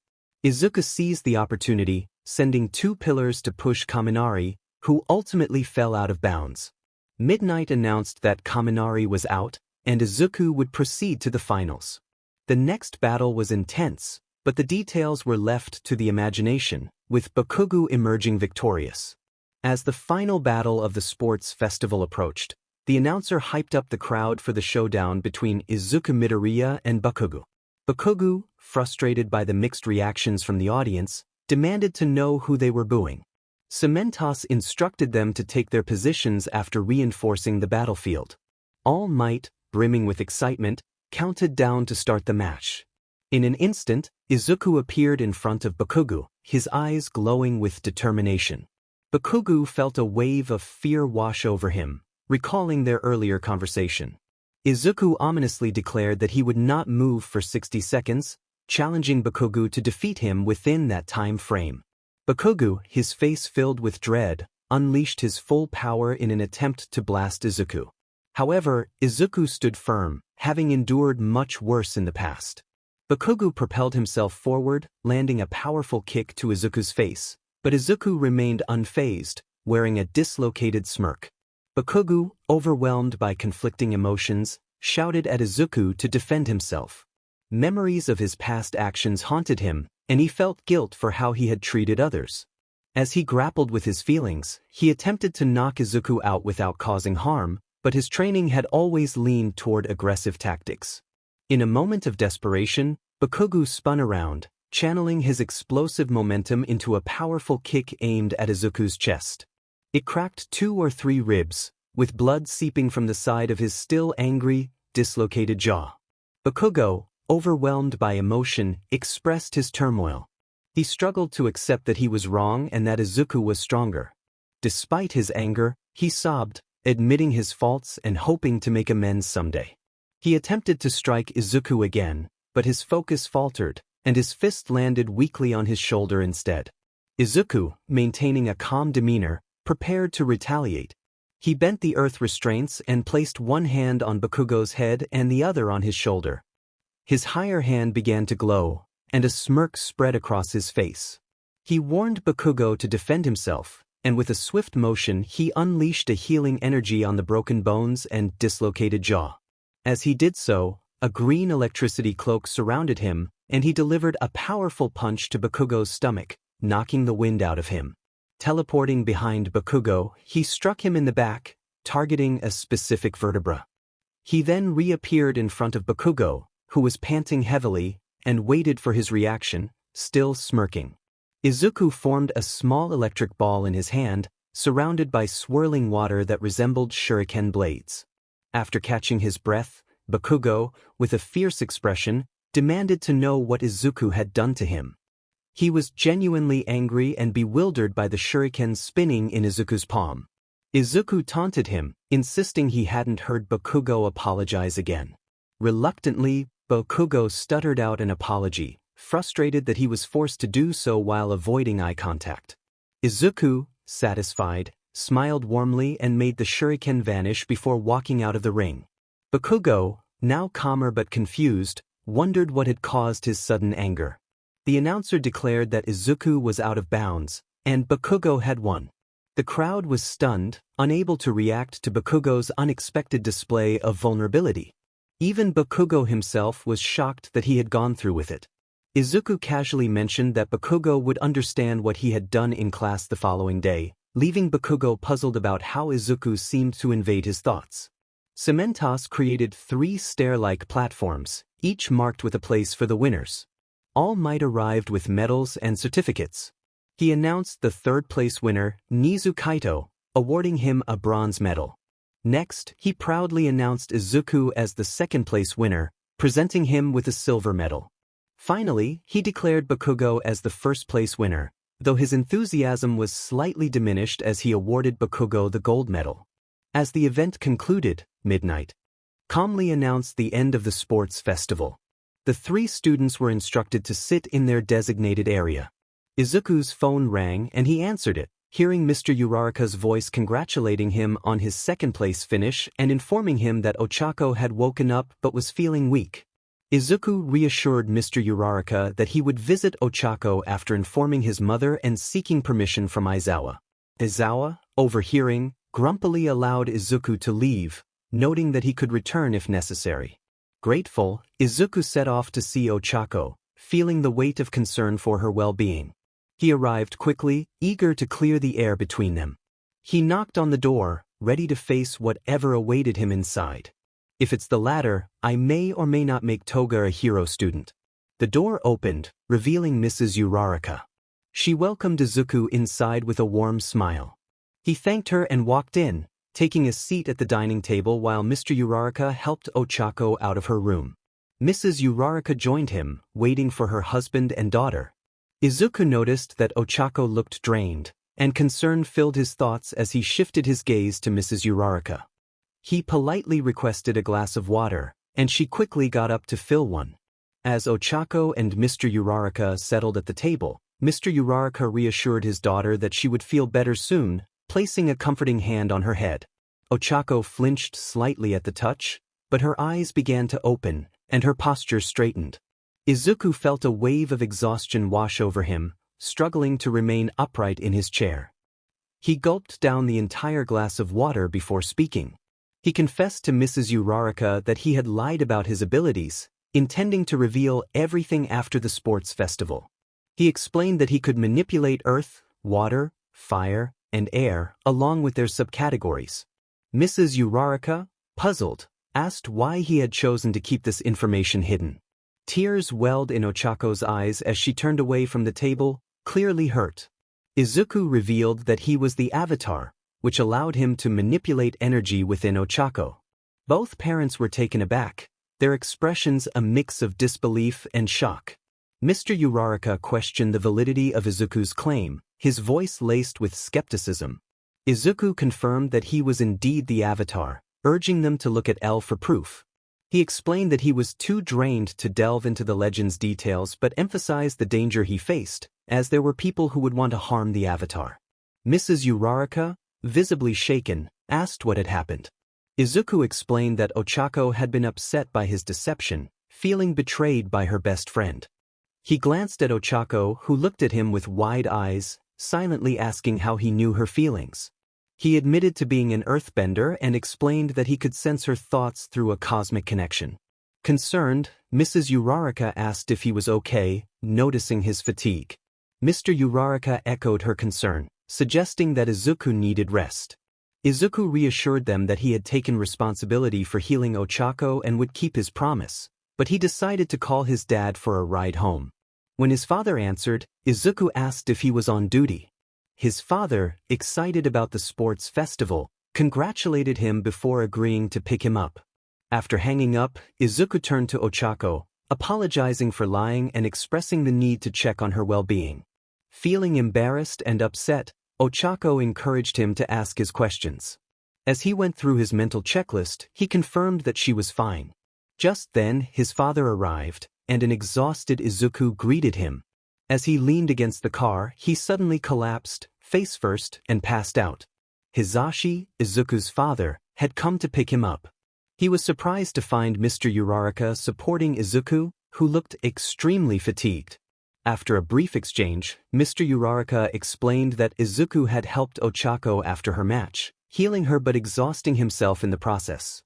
Izuku seized the opportunity, sending 2 pillars to push Kaminari, who ultimately fell out of bounds. Midnight announced that Kaminari was out, and Izuku would proceed to the finals. The next battle was intense, but the details were left to the imagination, with Bakugo emerging victorious. As the final battle of the sports festival approached, the announcer hyped up the crowd for the showdown between Izuku Midoriya and Bakugo. Bakugo, frustrated by the mixed reactions from the audience, demanded to know who they were booing. Cementos instructed them to take their positions after reinforcing the battlefield. All Might, brimming with excitement, counted down to start the match. In an instant, Izuku appeared in front of Bakugo, his eyes glowing with determination. Bakugo felt a wave of fear wash over him, recalling their earlier conversation. Izuku ominously declared that he would not move for 60 seconds, challenging Bakugo to defeat him within that time frame. Bakugo, his face filled with dread, unleashed his full power in an attempt to blast Izuku. However, Izuku stood firm, having endured much worse in the past. Bakugo propelled himself forward, landing a powerful kick to Izuku's face, but Izuku remained unfazed, wearing a dislocated smirk. Bakugo, overwhelmed by conflicting emotions, shouted at Izuku to defend himself. Memories of his past actions haunted him, and he felt guilt for how he had treated others. As he grappled with his feelings, he attempted to knock Izuku out without causing harm, but his training had always leaned toward aggressive tactics. In a moment of desperation, Bakugo spun around, channeling his explosive momentum into a powerful kick aimed at Izuku's chest. It cracked 2 or 3 ribs, with blood seeping from the side of his still angry, dislocated jaw. Bakugo, overwhelmed by emotion, expressed his turmoil. He struggled to accept that he was wrong and that Izuku was stronger. Despite his anger, he sobbed, admitting his faults and hoping to make amends someday. He attempted to strike Izuku again, but his focus faltered, and his fist landed weakly on his shoulder instead. Izuku, maintaining a calm demeanor, prepared to retaliate. He bent the earth restraints and placed one hand on Bakugo's head and the other on his shoulder. His higher hand began to glow, and a smirk spread across his face. He warned Bakugo to defend himself, and with a swift motion he unleashed a healing energy on the broken bones and dislocated jaw. As he did so, a green electricity cloak surrounded him, and he delivered a powerful punch to Bakugo's stomach, knocking the wind out of him. Teleporting behind Bakugo, he struck him in the back, targeting a specific vertebra. He then reappeared in front of Bakugo, who was panting heavily, and waited for his reaction, still smirking. Izuku formed a small electric ball in his hand, surrounded by swirling water that resembled shuriken blades. After catching his breath, Bakugo, with a fierce expression, demanded to know what Izuku had done to him. He was genuinely angry and bewildered by the shuriken spinning in Izuku's palm. Izuku taunted him, insisting he hadn't heard Bakugo apologize again. Reluctantly, Bakugo stuttered out an apology, frustrated that he was forced to do so while avoiding eye contact. Izuku, satisfied, smiled warmly and made the shuriken vanish before walking out of the ring. Bakugo, now calmer but confused, wondered what had caused his sudden anger. The announcer declared that Izuku was out of bounds, and Bakugo had won. The crowd was stunned, unable to react to Bakugo's unexpected display of vulnerability. Even Bakugo himself was shocked that he had gone through with it. Izuku casually mentioned that Bakugo would understand what he had done in class the following day, leaving Bakugo puzzled about how Izuku seemed to invade his thoughts. Cementos created 3 stair-like platforms, each marked with a place for the winners. All Might arrived with medals and certificates. He announced the 3rd-place winner, Nizu Kaito, awarding him a bronze medal. Next, he proudly announced Izuku as the 2nd-place winner, presenting him with a silver medal. Finally, he declared Bakugo as the 1st-place winner, though his enthusiasm was slightly diminished as he awarded Bakugo the gold medal. As the event concluded, midnight calmly announced the end of the sports festival. The 3 students were instructed to sit in their designated area. Izuku's phone rang and he answered it, hearing Mr. Uraraka's voice congratulating him on his 2nd-place finish and informing him that Ochaco had woken up but was feeling weak. Izuku reassured Mr. Uraraka that he would visit Ochaco after informing his mother and seeking permission from Aizawa. Aizawa, overhearing, grumpily allowed Izuku to leave, noting that he could return if necessary. Grateful, Izuku set off to see Ochaco, feeling the weight of concern for her well-being. He arrived quickly, eager to clear the air between them. He knocked on the door, ready to face whatever awaited him inside. If it's the latter, I may or may not make Toga a hero student. The door opened, revealing Mrs. Uraraka. She welcomed Izuku inside with a warm smile. He thanked her and walked in, taking a seat at the dining table while Mr. Uraraka helped Ochaco out of her room. Mrs. Uraraka joined him, waiting for her husband and daughter. Izuku noticed that Ochaco looked drained, and concern filled his thoughts as he shifted his gaze to Mrs. Uraraka. He politely requested a glass of water, and she quickly got up to fill one. As Ochaco and Mr. Uraraka settled at the table, Mr. Uraraka reassured his daughter that she would feel better soon, placing a comforting hand on her head. Ochaco flinched slightly at the touch, but her eyes began to open, and her posture straightened. Izuku felt a wave of exhaustion wash over him, struggling to remain upright in his chair. He gulped down the entire glass of water before speaking. He confessed to Mrs. Uraraka that he had lied about his abilities, intending to reveal everything after the sports festival. He explained that he could manipulate earth, water, fire, and air, along with their subcategories. Mrs. Uraraka, puzzled, asked why he had chosen to keep this information hidden. Tears welled in Ochaco's eyes as she turned away from the table, clearly hurt. Izuku revealed that he was the avatar, which allowed him to manipulate energy within Ochaco. Both parents were taken aback, their expressions a mix of disbelief and shock. Mr. Uraraka questioned the validity of Izuku's claim, his voice laced with skepticism. Izuku confirmed that he was indeed the avatar, urging them to look at L for proof. He explained that he was too drained to delve into the legend's details but emphasized the danger he faced, as there were people who would want to harm the avatar. Mrs. Uraraka, visibly shaken, asked what had happened. Izuku explained that Ochaco had been upset by his deception, feeling betrayed by her best friend. He glanced at Ochaco, who looked at him with wide eyes, silently asking how he knew her feelings. He admitted to being an earthbender and explained that he could sense her thoughts through a cosmic connection. Concerned, Mrs. Uraraka asked if he was okay, noticing his fatigue. Mr. Uraraka echoed her concern, suggesting that Izuku needed rest. Izuku reassured them that he had taken responsibility for healing Ochaco and would keep his promise, but he decided to call his dad for a ride home. When his father answered, Izuku asked if he was on duty. His father, excited about the sports festival, congratulated him before agreeing to pick him up. After hanging up, Izuku turned to Ochaco, apologizing for lying and expressing the need to check on her well-being. Feeling embarrassed and upset, Ochaco encouraged him to ask his questions. As he went through his mental checklist, he confirmed that she was fine. Just then, his father arrived, and an exhausted Izuku greeted him. As he leaned against the car, he suddenly collapsed, face first, and passed out. Hizashi, Izuku's father, had come to pick him up. He was surprised to find Mr. Uraraka supporting Izuku, who looked extremely fatigued. After a brief exchange, Mr. Uraraka explained that Izuku had helped Ochaco after her match, healing her but exhausting himself in the process.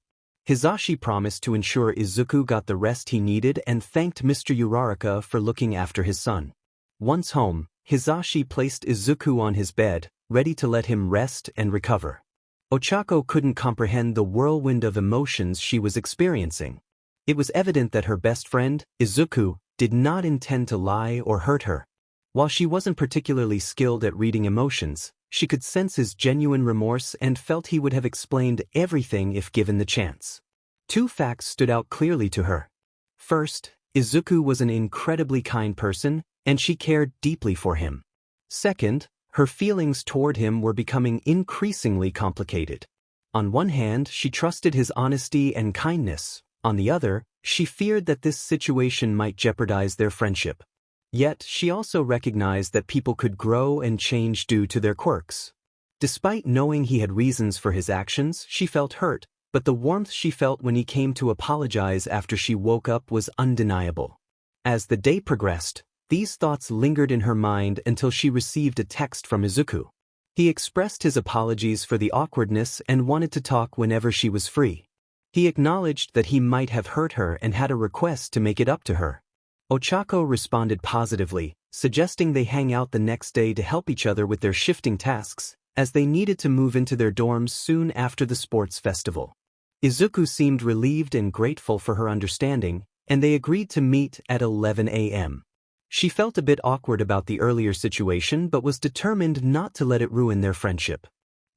Hizashi promised to ensure Izuku got the rest he needed and thanked Mr. Uraraka for looking after his son. Once home, Hizashi placed Izuku on his bed, ready to let him rest and recover. Ochaco couldn't comprehend the whirlwind of emotions she was experiencing. It was evident that her best friend, Izuku, did not intend to lie or hurt her. While she wasn't particularly skilled at reading emotions, she could sense his genuine remorse and felt he would have explained everything if given the chance. Two facts stood out clearly to her. First, Izuku was an incredibly kind person, and she cared deeply for him. Second, her feelings toward him were becoming increasingly complicated. On one hand, she trusted his honesty and kindness. On the other, she feared that this situation might jeopardize their friendship. Yet, she also recognized that people could grow and change due to their quirks. Despite knowing he had reasons for his actions, she felt hurt, but the warmth she felt when he came to apologize after she woke up was undeniable. As the day progressed, these thoughts lingered in her mind until she received a text from Izuku. He expressed his apologies for the awkwardness and wanted to talk whenever she was free. He acknowledged that he might have hurt her and had a request to make it up to her. Ochaco responded positively, suggesting they hang out the next day to help each other with their shifting tasks, as they needed to move into their dorms soon after the sports festival. Izuku seemed relieved and grateful for her understanding, and they agreed to meet at 11 a.m. She felt a bit awkward about the earlier situation but was determined not to let it ruin their friendship.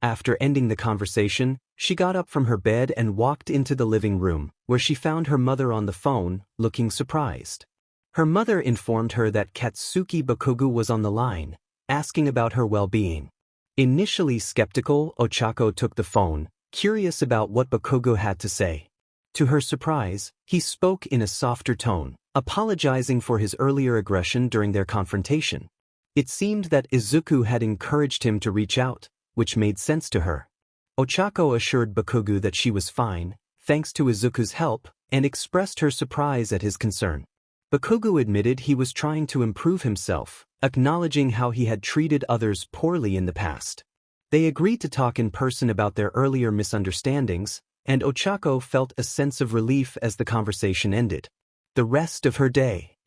After ending the conversation, she got up from her bed and walked into the living room, where she found her mother on the phone, looking surprised. Her mother informed her that Katsuki Bakugo was on the line, asking about her well-being. Initially skeptical, Ochaco took the phone, curious about what Bakugo had to say. To her surprise, he spoke in a softer tone, apologizing for his earlier aggression during their confrontation. It seemed that Izuku had encouraged him to reach out, which made sense to her. Ochaco assured Bakugo that she was fine, thanks to Izuku's help, and expressed her surprise at his concern. Bakugo admitted he was trying to improve himself, acknowledging how he had treated others poorly in the past. They agreed to talk in person about their earlier misunderstandings, and Ochaco felt a sense of relief as the conversation ended. The rest of her day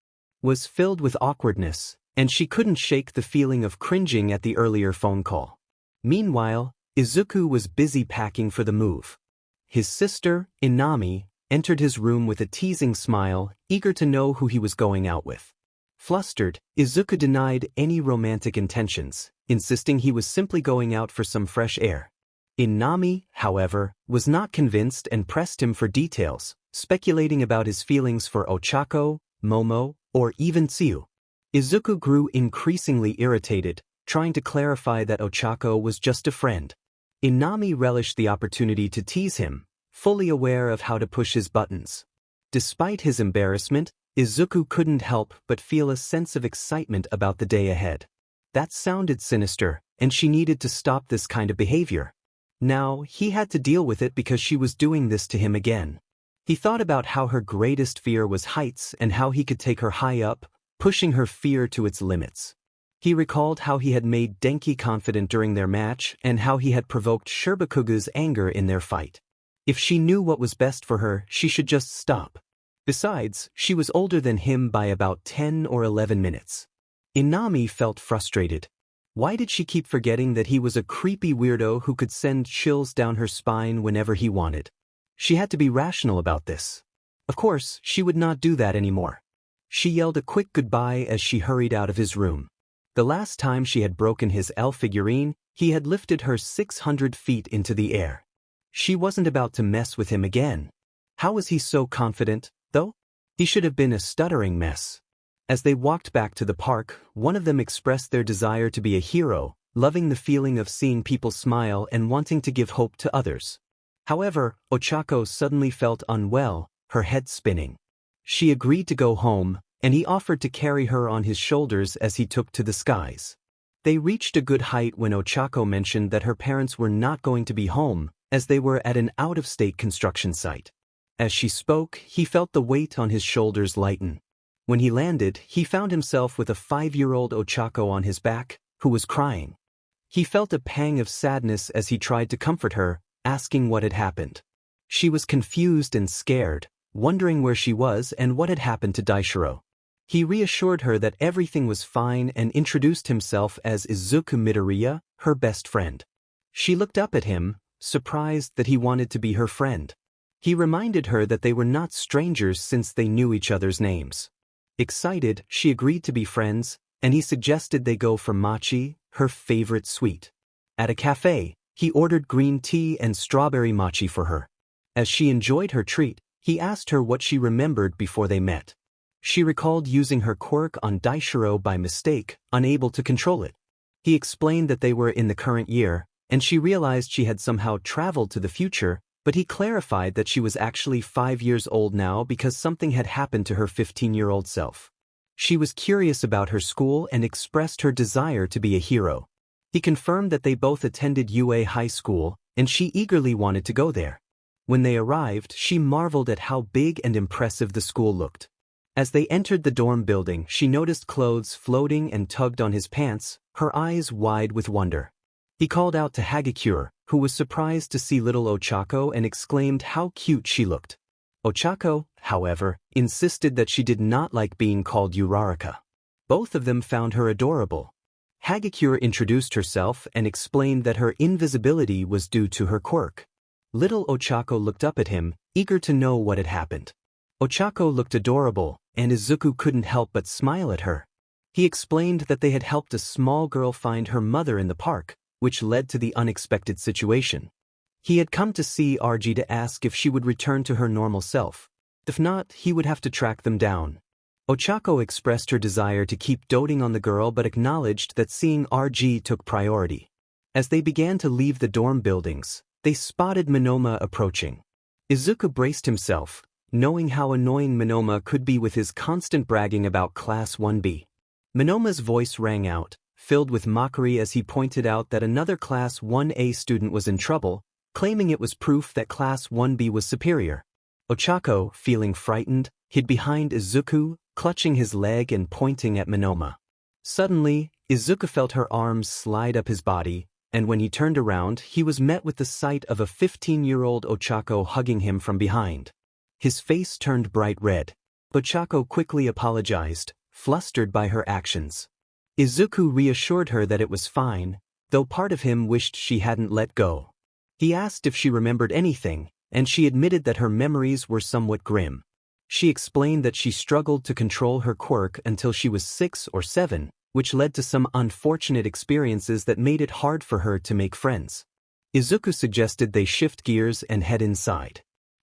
was filled with awkwardness, and she couldn't shake the feeling of cringing at the earlier phone call. Meanwhile, Izuku was busy packing for the move. His sister, Inami, entered his room with a teasing smile, eager to know who he was going out with. Flustered, Izuku denied any romantic intentions, insisting he was simply going out for some fresh air. Inami, however, was not convinced and pressed him for details, speculating about his feelings for Ochaco, Momo, or even Tsuyu. Izuku grew increasingly irritated, trying to clarify that Ochaco was just a friend. Inami relished the opportunity to tease him, fully aware of how to push his buttons. Despite his embarrassment, Izuku couldn't help but feel a sense of excitement about the day ahead. That sounded sinister, and she needed to stop this kind of behavior. Now, he had to deal with it because she was doing this to him again. He thought about how her greatest fear was heights and how he could take her high up, pushing her fear to its limits. He recalled how he had made Denki confident during their match and how he had provoked Shirbakuga's anger in their fight. If she knew what was best for her, she should just stop. Besides, she was older than him by about 10 or 11 minutes. Inami felt frustrated. Why did she keep forgetting that he was a creepy weirdo who could send chills down her spine whenever he wanted? She had to be rational about this. Of course, she would not do that anymore. She yelled a quick goodbye as she hurried out of his room. The last time she had broken his L figurine, he had lifted her 600 feet into the air. She wasn't about to mess with him again. How was he so confident, though? He should have been a stuttering mess. As they walked back to the park, one of them expressed their desire to be a hero, loving the feeling of seeing people smile and wanting to give hope to others. However, Ochaco suddenly felt unwell, her head spinning. She agreed to go home, and he offered to carry her on his shoulders as he took to the skies. They reached a good height when Ochaco mentioned that her parents were not going to be home, as they were at an out-of-state construction site. As she spoke, he felt the weight on his shoulders lighten. When he landed, he found himself with a 5-year-old Ochaco on his back, who was crying. He felt a pang of sadness as he tried to comfort her, asking what had happened. She was confused and scared, wondering where she was and what had happened to Daishiro. He reassured her that everything was fine and introduced himself as Izuku Midoriya, her best friend. She looked up at him, surprised that he wanted to be her friend. He reminded her that they were not strangers since they knew each other's names. Excited, she agreed to be friends, and he suggested they go for mochi, her favorite sweet. At a cafe, he ordered green tea and strawberry mochi for her. As she enjoyed her treat, he asked her what she remembered before they met. She recalled using her quirk on Daishiro by mistake, unable to control it. He explained that they were in the current year, and she realized she had somehow traveled to the future, but he clarified that she was actually 5 years old now because something had happened to her 15-year-old self. She was curious about her school and expressed her desire to be a hero. He confirmed that they both attended UA High School, and she eagerly wanted to go there. When they arrived, she marveled at how big and impressive the school looked. As they entered the dorm building, she noticed clothes floating and tugged on his pants, her eyes wide with wonder. He called out to Hagakure, who was surprised to see little Ochaco and exclaimed how cute she looked. Ochaco, however, insisted that she did not like being called Uraraka. Both of them found her adorable. Hagakure introduced herself and explained that her invisibility was due to her quirk. Little Ochaco looked up at him, eager to know what had happened. Ochaco looked adorable, and Izuku couldn't help but smile at her. He explained that they had helped a small girl find her mother in the park, which led to the unexpected situation. He had come to see Arie to ask if she would return to her normal self. If not, he would have to track them down. Ochaco expressed her desire to keep doting on the girl but acknowledged that seeing Arie took priority. As they began to leave the dorm buildings, they spotted Monoma approaching. Izuku braced himself, knowing how annoying Monoma could be with his constant bragging about Class 1B. Monoma's voice rang out, filled with mockery as he pointed out that another Class 1A student was in trouble, claiming it was proof that Class 1B was superior. Ochaco, feeling frightened, hid behind Izuku, clutching his leg and pointing at Monoma. Suddenly, Izuku felt her arms slide up his body, and when he turned around, he was met with the sight of a 15-year-old Ochaco hugging him from behind. His face turned bright red. Ochaco quickly apologized, flustered by her actions. Izuku reassured her that it was fine, though part of him wished she hadn't let go. He asked if she remembered anything, and she admitted that her memories were somewhat grim. She explained that she struggled to control her quirk until she was 6 or 7, which led to some unfortunate experiences that made it hard for her to make friends. Izuku suggested they shift gears and head inside.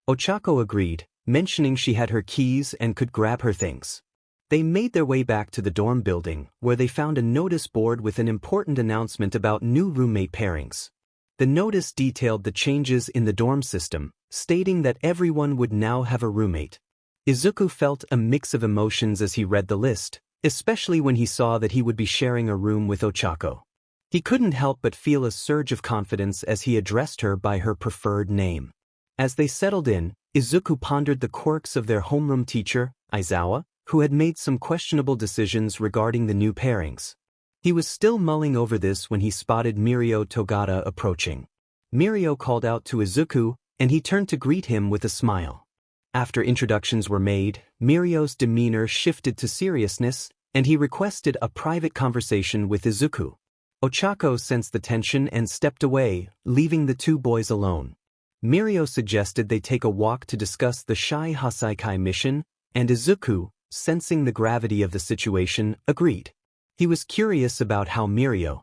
Ochaco agreed, mentioning she had her keys and could grab her things. They made their way back to the dorm building, where they found a notice board with an important announcement about new roommate pairings. The notice detailed the changes in the dorm system, stating that everyone would now have a roommate. Izuku felt a mix of emotions as he read the list, especially when he saw that he would be sharing a room with Ochaco. He couldn't help but feel a surge of confidence as he addressed her by her preferred name. As they settled in, Izuku pondered the quirks of their homeroom teacher, Aizawa, who had made some questionable decisions regarding the new pairings. He was still mulling over this when he spotted Mirio Togata approaching. Mirio called out to Izuku, and he turned to greet him with a smile. After introductions were made, Mirio's demeanor shifted to seriousness, and he requested a private conversation with Izuku. Ochaco sensed the tension and stepped away, leaving the two boys alone. Mirio suggested they take a walk to discuss the Shai Hasaikai mission, and Izuku, sensing the gravity of the situation, agreed. He was curious about how Mirio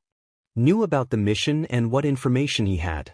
knew about the mission and what information he had.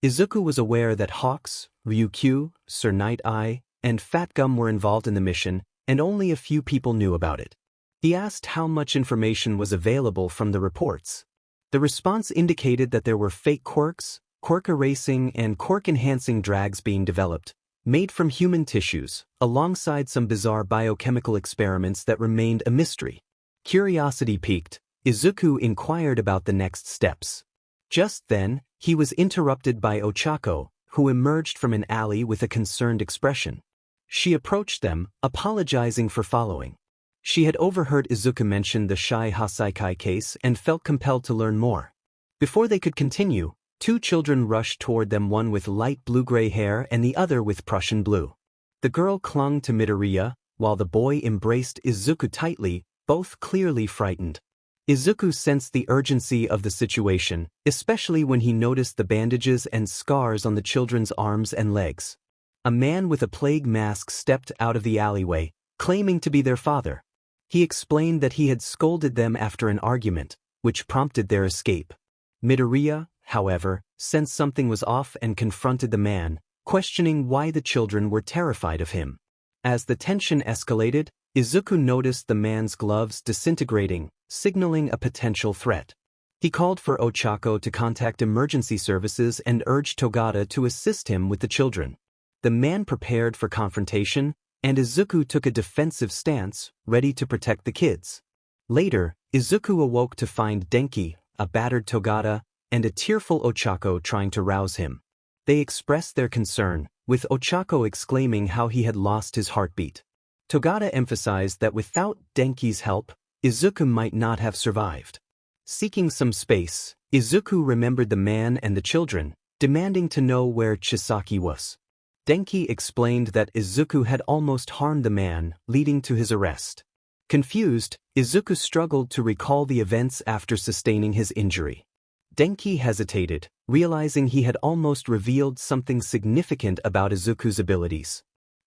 Izuku was aware that Hawks, Ryukyu, Sir Night Eye, and Fat Gum were involved in the mission, and only a few people knew about it. He asked how much information was available from the reports. The response indicated that there were fake quirks, quirk erasing and quirk-enhancing drags being developed, made from human tissues, alongside some bizarre biochemical experiments that remained a mystery. Curiosity piqued, Izuku inquired about the next steps. Just then, he was interrupted by Ochaco, who emerged from an alley with a concerned expression. She approached them, apologizing for following. She had overheard Izuku mention the Shai Hasaikai case and felt compelled to learn more. Before they could continue, two children rushed toward them, one with light blue-gray hair and the other with Prussian blue. The girl clung to Midoriya, while the boy embraced Izuku tightly, both clearly frightened. Izuku sensed the urgency of the situation, especially when he noticed the bandages and scars on the children's arms and legs. A man with a plague mask stepped out of the alleyway, claiming to be their father. He explained that he had scolded them after an argument, which prompted their escape. Midoriya, however, sensed something was off and confronted the man, questioning why the children were terrified of him. As the tension escalated, Izuku noticed the man's gloves disintegrating, signaling a potential threat. He called for Ochaco to contact emergency services and urged Togata to assist him with the children. The man prepared for confrontation, and Izuku took a defensive stance, ready to protect the kids. Later, Izuku awoke to find Denki, a battered Togata, and a tearful Ochaco trying to rouse him. They expressed their concern, with Ochaco exclaiming how he had lost his heartbeat. Togata emphasized that without Denki's help, Izuku might not have survived. Seeking some space, Izuku remembered the man and the children, demanding to know where Chisaki was. Denki explained that Izuku had almost harmed the man, leading to his arrest. Confused, Izuku struggled to recall the events after sustaining his injury. Denki hesitated, realizing he had almost revealed something significant about Izuku's abilities.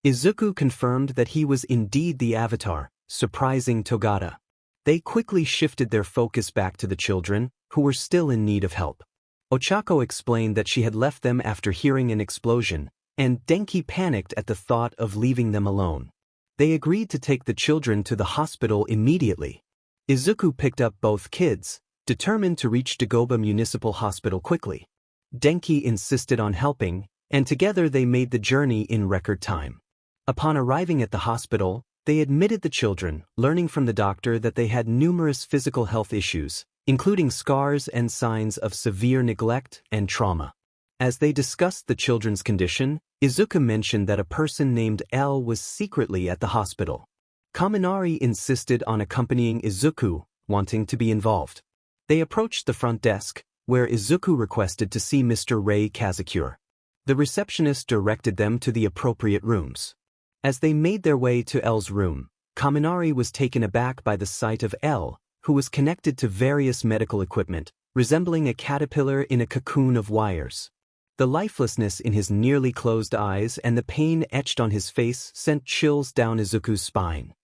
Izuku confirmed that he was indeed the Avatar, surprising Togata. They quickly shifted their focus back to the children, who were still in need of help. Ochaco explained that she had left them after hearing an explosion, and Denki panicked at the thought of leaving them alone. They agreed to take the children to the hospital immediately. Izuku picked up both kids, determined to reach Dagoba Municipal Hospital quickly. Denki insisted on helping, and together they made the journey in record time. Upon arriving at the hospital, they admitted the children, learning from the doctor that they had numerous physical health issues, including scars and signs of severe neglect and trauma. As they discussed the children's condition, Izuku mentioned that a person named L was secretly at the hospital. Kaminari insisted on accompanying Izuku, wanting to be involved. They approached the front desk, where Izuku requested to see Mr. Rei Kazakure. The receptionist directed them to the appropriate rooms. As they made their way to L's room, Kaminari was taken aback by the sight of L, who was connected to various medical equipment, resembling a caterpillar in a cocoon of wires. The lifelessness in his nearly closed eyes and the pain etched on his face sent chills down Izuku's spine.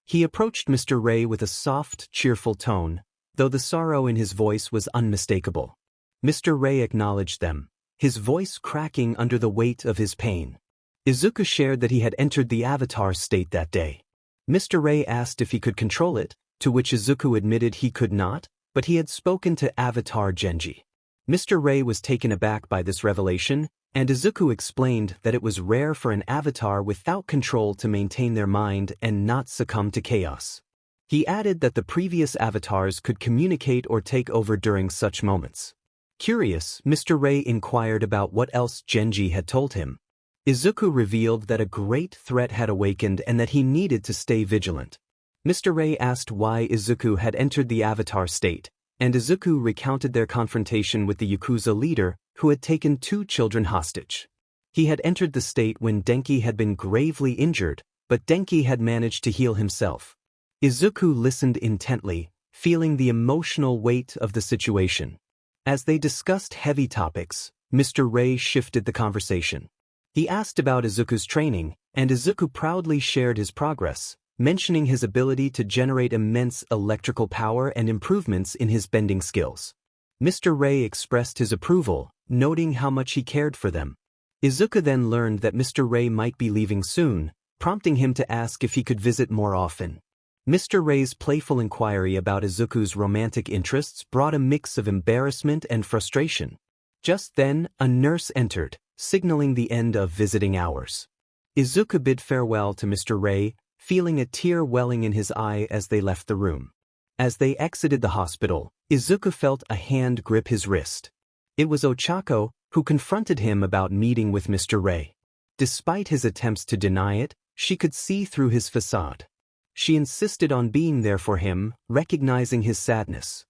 He approached Mr. Rei with a soft, cheerful tone, though the sorrow in his voice was unmistakable. Mr. Rei acknowledged them, his voice cracking under the weight of his pain. Izuku shared that he had entered the Avatar state that day. Mr. Rei asked if he could control it, to which Izuku admitted he could not, but he had spoken to Avatar Genji. Mr. Rei was taken aback by this revelation, and Izuku explained that it was rare for an Avatar without control to maintain their mind and not succumb to chaos. He added that the previous Avatars could communicate or take over during such moments. Curious, Mr. Rei inquired about what else Genji had told him. Izuku revealed that a great threat had awakened and that he needed to stay vigilant. Mr. Rei asked why Izuku had entered the Avatar state, and Izuku recounted their confrontation with the Yakuza leader who had taken 2 children hostage. He had entered the state when Denki had been gravely injured, but Denki had managed to heal himself. Izuku listened intently, feeling the emotional weight of the situation. As they discussed heavy topics, Mr. Rei shifted the conversation. He asked about Izuku's training, and Izuku proudly shared his progress, mentioning his ability to generate immense electrical power and improvements in his bending skills. Mr. Rei expressed his approval, noting how much he cared for them. Izuku then learned that Mr. Rei might be leaving soon, prompting him to ask if he could visit more often. Mr. Rei's playful inquiry about Izuku's romantic interests brought a mix of embarrassment and frustration. Just then, a nurse entered, signaling the end of visiting hours. Izuku bid farewell to Mr. Rei, feeling a tear welling in his eye as they left the room. As they exited the hospital, Izuku felt a hand grip his wrist. It was Ochaco, who confronted him about meeting with Mr. Rei. Despite his attempts to deny it, she could see through his facade. She insisted on being there for him, recognizing his sadness.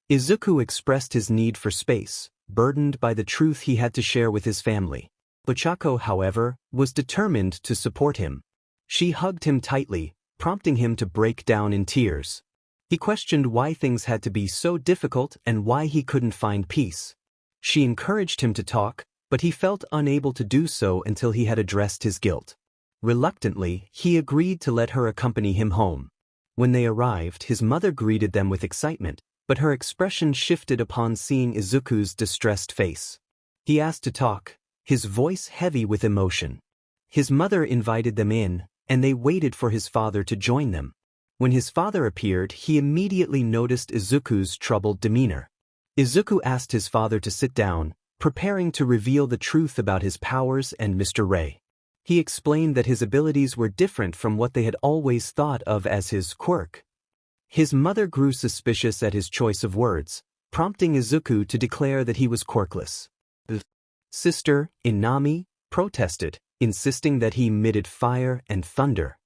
Izuku expressed his need for space, burdened by the truth he had to share with his family. Ochaco, however, was determined to support him. She hugged him tightly, prompting him to break down in tears. He questioned why things had to be so difficult and why he couldn't find peace. She encouraged him to talk, but he felt unable to do so until he had addressed his guilt. Reluctantly, he agreed to let her accompany him home. When they arrived, his mother greeted them with excitement, but her expression shifted upon seeing Izuku's distressed face. He asked to talk, his voice heavy with emotion. His mother invited them in, and they waited for his father to join them. When his father appeared, he immediately noticed Izuku's troubled demeanor. Izuku asked his father to sit down, preparing to reveal the truth about his powers and Mr. Rei. He explained that his abilities were different from what they had always thought of as his quirk. His mother grew suspicious at his choice of words, prompting Izuku to declare that he was quirkless. The sister, Inami, protested, insisting that he emitted fire and thunder.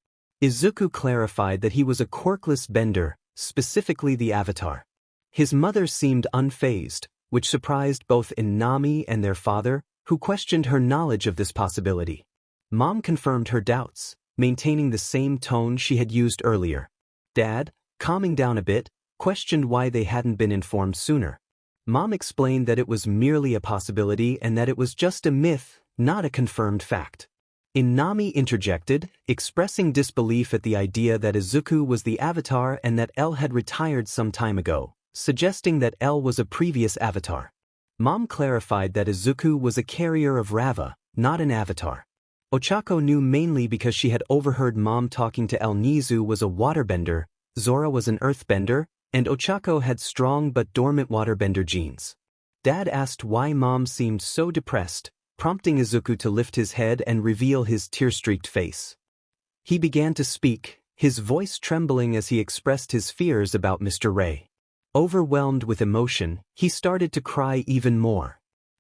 Izuku clarified that he was a quirkless bender, specifically the Avatar. His mother seemed unfazed, which surprised both Inami and their father, who questioned her knowledge of this possibility. Mom confirmed her doubts, maintaining the same tone she had used earlier. Dad, calming down a bit, questioned why they hadn't been informed sooner. Mom explained that it was merely a possibility and that it was just a myth, not a confirmed fact. Inami interjected, expressing disbelief at the idea that Izuku was the avatar and that L had retired some time ago, suggesting that L was a previous avatar. Mom clarified that Izuku was a carrier of Rava, not an avatar. Ochaco knew mainly because she had overheard Mom talking to L. Nizu was a waterbender, Zora was an earthbender, and Ochaco had strong but dormant waterbender genes. Dad asked why Mom seemed so depressed, prompting Izuku to lift his head and reveal his tear-streaked face. He began to speak, his voice trembling as he expressed his fears about Mr. Ray. Overwhelmed with emotion, he started to cry even more.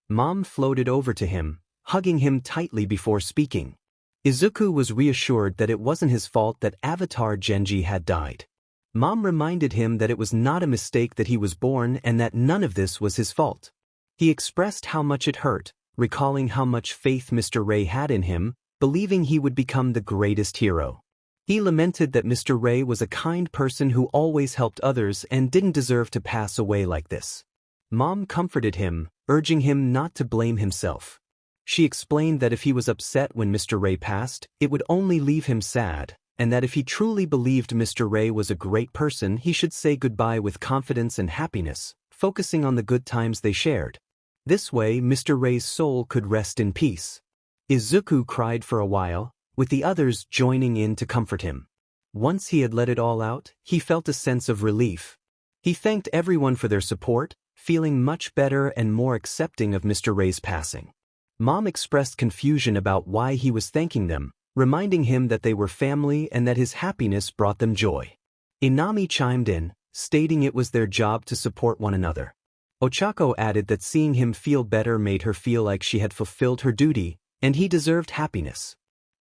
Mom floated over to him, hugging him tightly before speaking. Izuku was reassured that it wasn't his fault that Avatar Genji had died. Mom reminded him that it was not a mistake that he was born and that none of this was his fault. He expressed how much it hurt, recalling how much faith Mr. Ray had in him, believing he would become the greatest hero. He lamented that Mr. Ray was a kind person who always helped others and didn't deserve to pass away like this. Mom comforted him, urging him not to blame himself. She explained that if he was upset when Mr. Ray passed, it would only leave him sad, and that if he truly believed Mr. Ray was a great person, he should say goodbye with confidence and happiness, focusing on the good times they shared. This way, Mr. Ray's soul could rest in peace. Izuku cried for a while, with the others joining in to comfort him. Once he had let it all out, he felt a sense of relief. He thanked everyone for their support, feeling much better and more accepting of Mr. Ray's passing. Mom expressed confusion about why he was thanking them, reminding him that they were family and that his happiness brought them joy. Inami chimed in, stating it was their job to support one another. Ochaco added that seeing him feel better made her feel like she had fulfilled her duty, and he deserved happiness.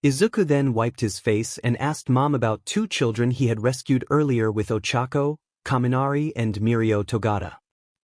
Izuku then wiped his face and asked Mom about 2 children he had rescued earlier with Ochaco, Kaminari and Mirio Togata.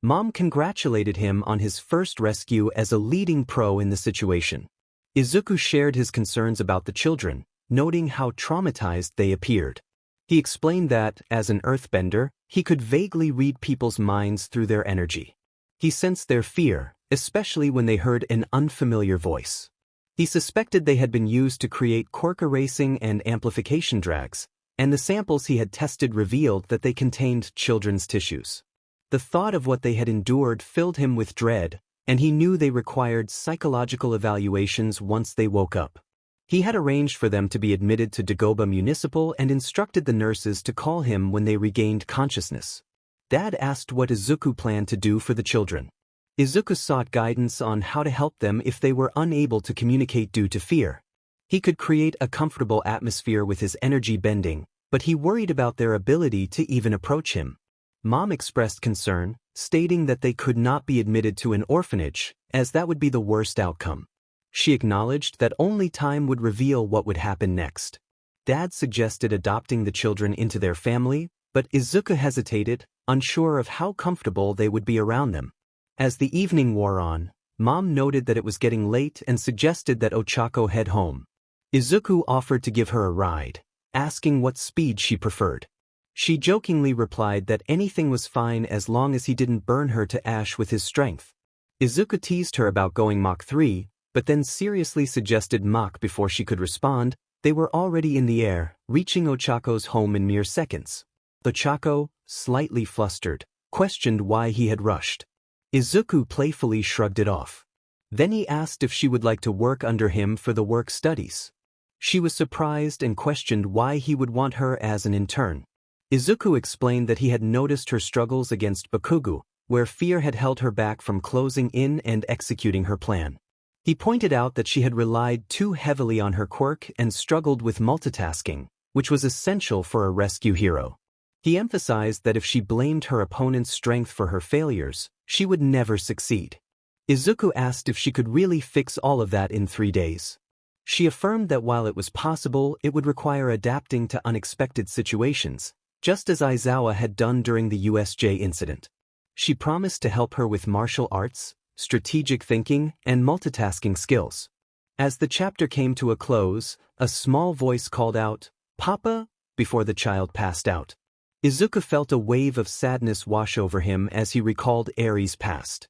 Mom congratulated him on his first rescue as a leading pro in the situation. Izuku shared his concerns about the children, noting how traumatized they appeared. He explained that, as an earthbender, he could vaguely read people's minds through their energy. He sensed their fear, especially when they heard an unfamiliar voice. He suspected they had been used to create quirk erasing and amplification drags, and the samples he had tested revealed that they contained children's tissues. The thought of what they had endured filled him with dread, and he knew they required psychological evaluations once they woke up. He had arranged for them to be admitted to Dagoba Municipal and instructed the nurses to call him when they regained consciousness. Dad asked what Izuku planned to do for the children. Izuku sought guidance on how to help them if they were unable to communicate due to fear. He could create a comfortable atmosphere with his energy bending, but he worried about their ability to even approach him. Mom expressed concern, stating that they could not be admitted to an orphanage, as that would be the worst outcome. She acknowledged that only time would reveal what would happen next. Dad suggested adopting the children into their family, but Izuku hesitated, unsure of how comfortable they would be around them. As the evening wore on, Mom noted that it was getting late and suggested that Ochaco head home. Izuku offered to give her a ride, asking what speed she preferred. She jokingly replied that anything was fine as long as he didn't burn her to ash with his strength. Izuku teased her about going Mach 3, but then seriously suggested Mach before she could respond. They were already in the air, reaching Ochaco's home in mere seconds. Ochaco, slightly flustered, questioned why he had rushed. Izuku playfully shrugged it off. Then he asked if she would like to work under him for the work studies. She was surprised and questioned why he would want her as an intern. Izuku explained that he had noticed her struggles against Bakugo, where fear had held her back from closing in and executing her plan. He pointed out that she had relied too heavily on her quirk and struggled with multitasking, which was essential for a rescue hero. He emphasized that if she blamed her opponent's strength for her failures, she would never succeed. Izuku asked if she could really fix all of that in 3 days. She affirmed that while it was possible, it would require adapting to unexpected situations, just as Aizawa had done during the USJ incident. She promised to help her with martial arts, strategic thinking, and multitasking skills. As the chapter came to a close, a small voice called out, "Papa," before the child passed out. Izuku felt a wave of sadness wash over him as he recalled Arie's past.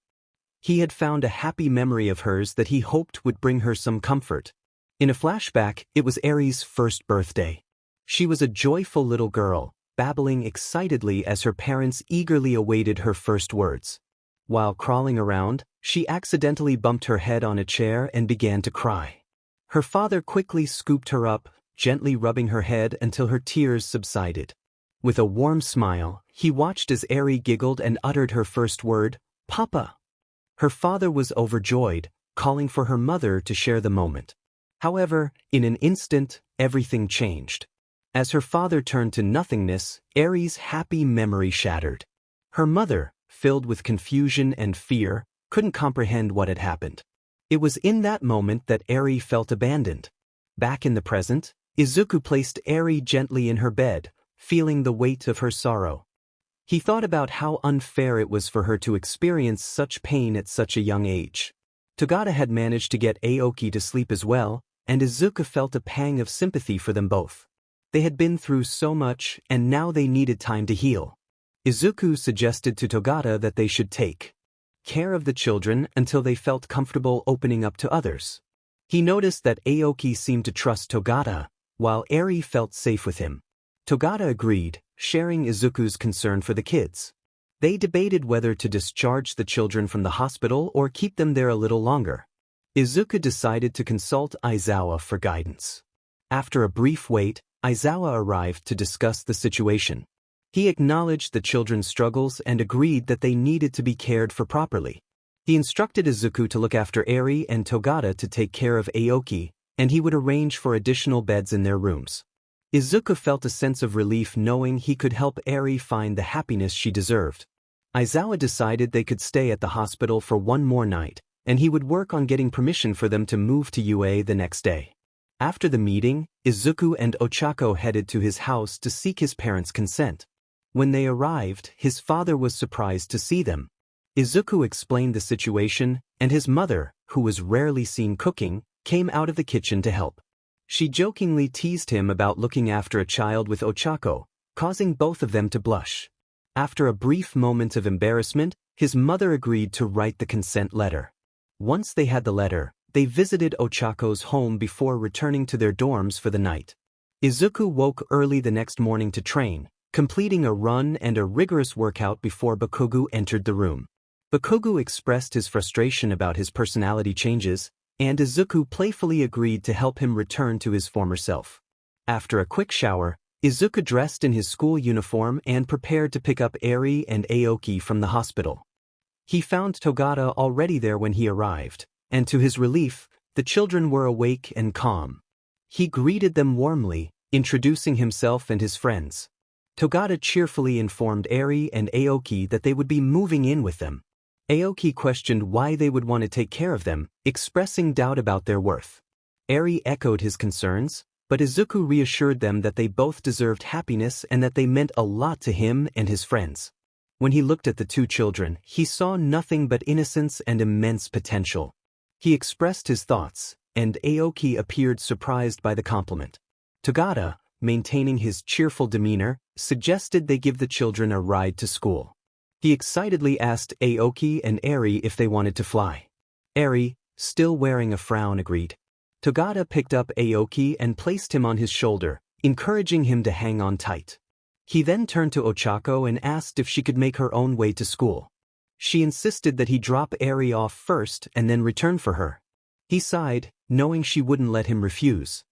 He had found a happy memory of hers that he hoped would bring her some comfort. In a flashback, it was Arie's first birthday. She was a joyful little girl, babbling excitedly as her parents eagerly awaited her first words. While crawling around, she accidentally bumped her head on a chair and began to cry. Her father quickly scooped her up, gently rubbing her head until her tears subsided. With a warm smile, he watched as Arie giggled and uttered her first word, "Papa." Her father was overjoyed, calling for her mother to share the moment. However, in an instant, everything changed. As her father turned to nothingness, Arie's happy memory shattered. Her mother, filled with confusion and fear, couldn't comprehend what had happened. It was in that moment that Arie felt abandoned. Back in the present, Izuku placed Arie gently in her bed, feeling the weight of her sorrow. He thought about how unfair it was for her to experience such pain at such a young age. Togata had managed to get Aoki to sleep as well, and Izuku felt a pang of sympathy for them both. They had been through so much, and now they needed time to heal. Izuku suggested to Togata that they should take care of the children until they felt comfortable opening up to others. He noticed that Aoki seemed to trust Togata, while Arie felt safe with him. Togata agreed, sharing Izuku's concern for the kids. They debated whether to discharge the children from the hospital or keep them there a little longer. Izuku decided to consult Aizawa for guidance. After a brief wait, Aizawa arrived to discuss the situation. He acknowledged the children's struggles and agreed that they needed to be cared for properly. He instructed Izuku to look after Arie and Togata to take care of Aoki, and he would arrange for additional beds in their rooms. Izuku felt a sense of relief knowing he could help Arie find the happiness she deserved. Aizawa decided they could stay at the hospital for one more night, and he would work on getting permission for them to move to UA the next day. After the meeting, Izuku and Ochaco headed to his house to seek his parents' consent. When they arrived, his father was surprised to see them. Izuku explained the situation, and his mother, who was rarely seen cooking, came out of the kitchen to help. She jokingly teased him about looking after a child with Ochaco, causing both of them to blush. After a brief moment of embarrassment, his mother agreed to write the consent letter. Once they had the letter, they visited Ochaco's home before returning to their dorms for the night. Izuku woke early the next morning to train, completing a run and a rigorous workout before Bakugo entered the room. Bakugo expressed his frustration about his personality changes, and Izuku playfully agreed to help him return to his former self. After a quick shower, Izuku dressed in his school uniform and prepared to pick up Arie and Aoki from the hospital. He found Togata already there when he arrived, and to his relief, the children were awake and calm. He greeted them warmly, introducing himself and his friends. Togata cheerfully informed Arie and Aoki that they would be moving in with them. Aoki questioned why they would want to take care of them, expressing doubt about their worth. Arie echoed his concerns, but Izuku reassured them that they both deserved happiness and that they meant a lot to him and his friends. When he looked at the two children, he saw nothing but innocence and immense potential. He expressed his thoughts, and Aoki appeared surprised by the compliment. Togata, maintaining his cheerful demeanor, suggested they give the children a ride to school. He excitedly asked Aoki and Arie if they wanted to fly. Arie, still wearing a frown, agreed. Togata picked up Aoki and placed him on his shoulder, encouraging him to hang on tight. He then turned to Ochaco and asked if she could make her own way to school. She insisted that he drop Arie off first and then return for her. He sighed, knowing she wouldn't let him refuse.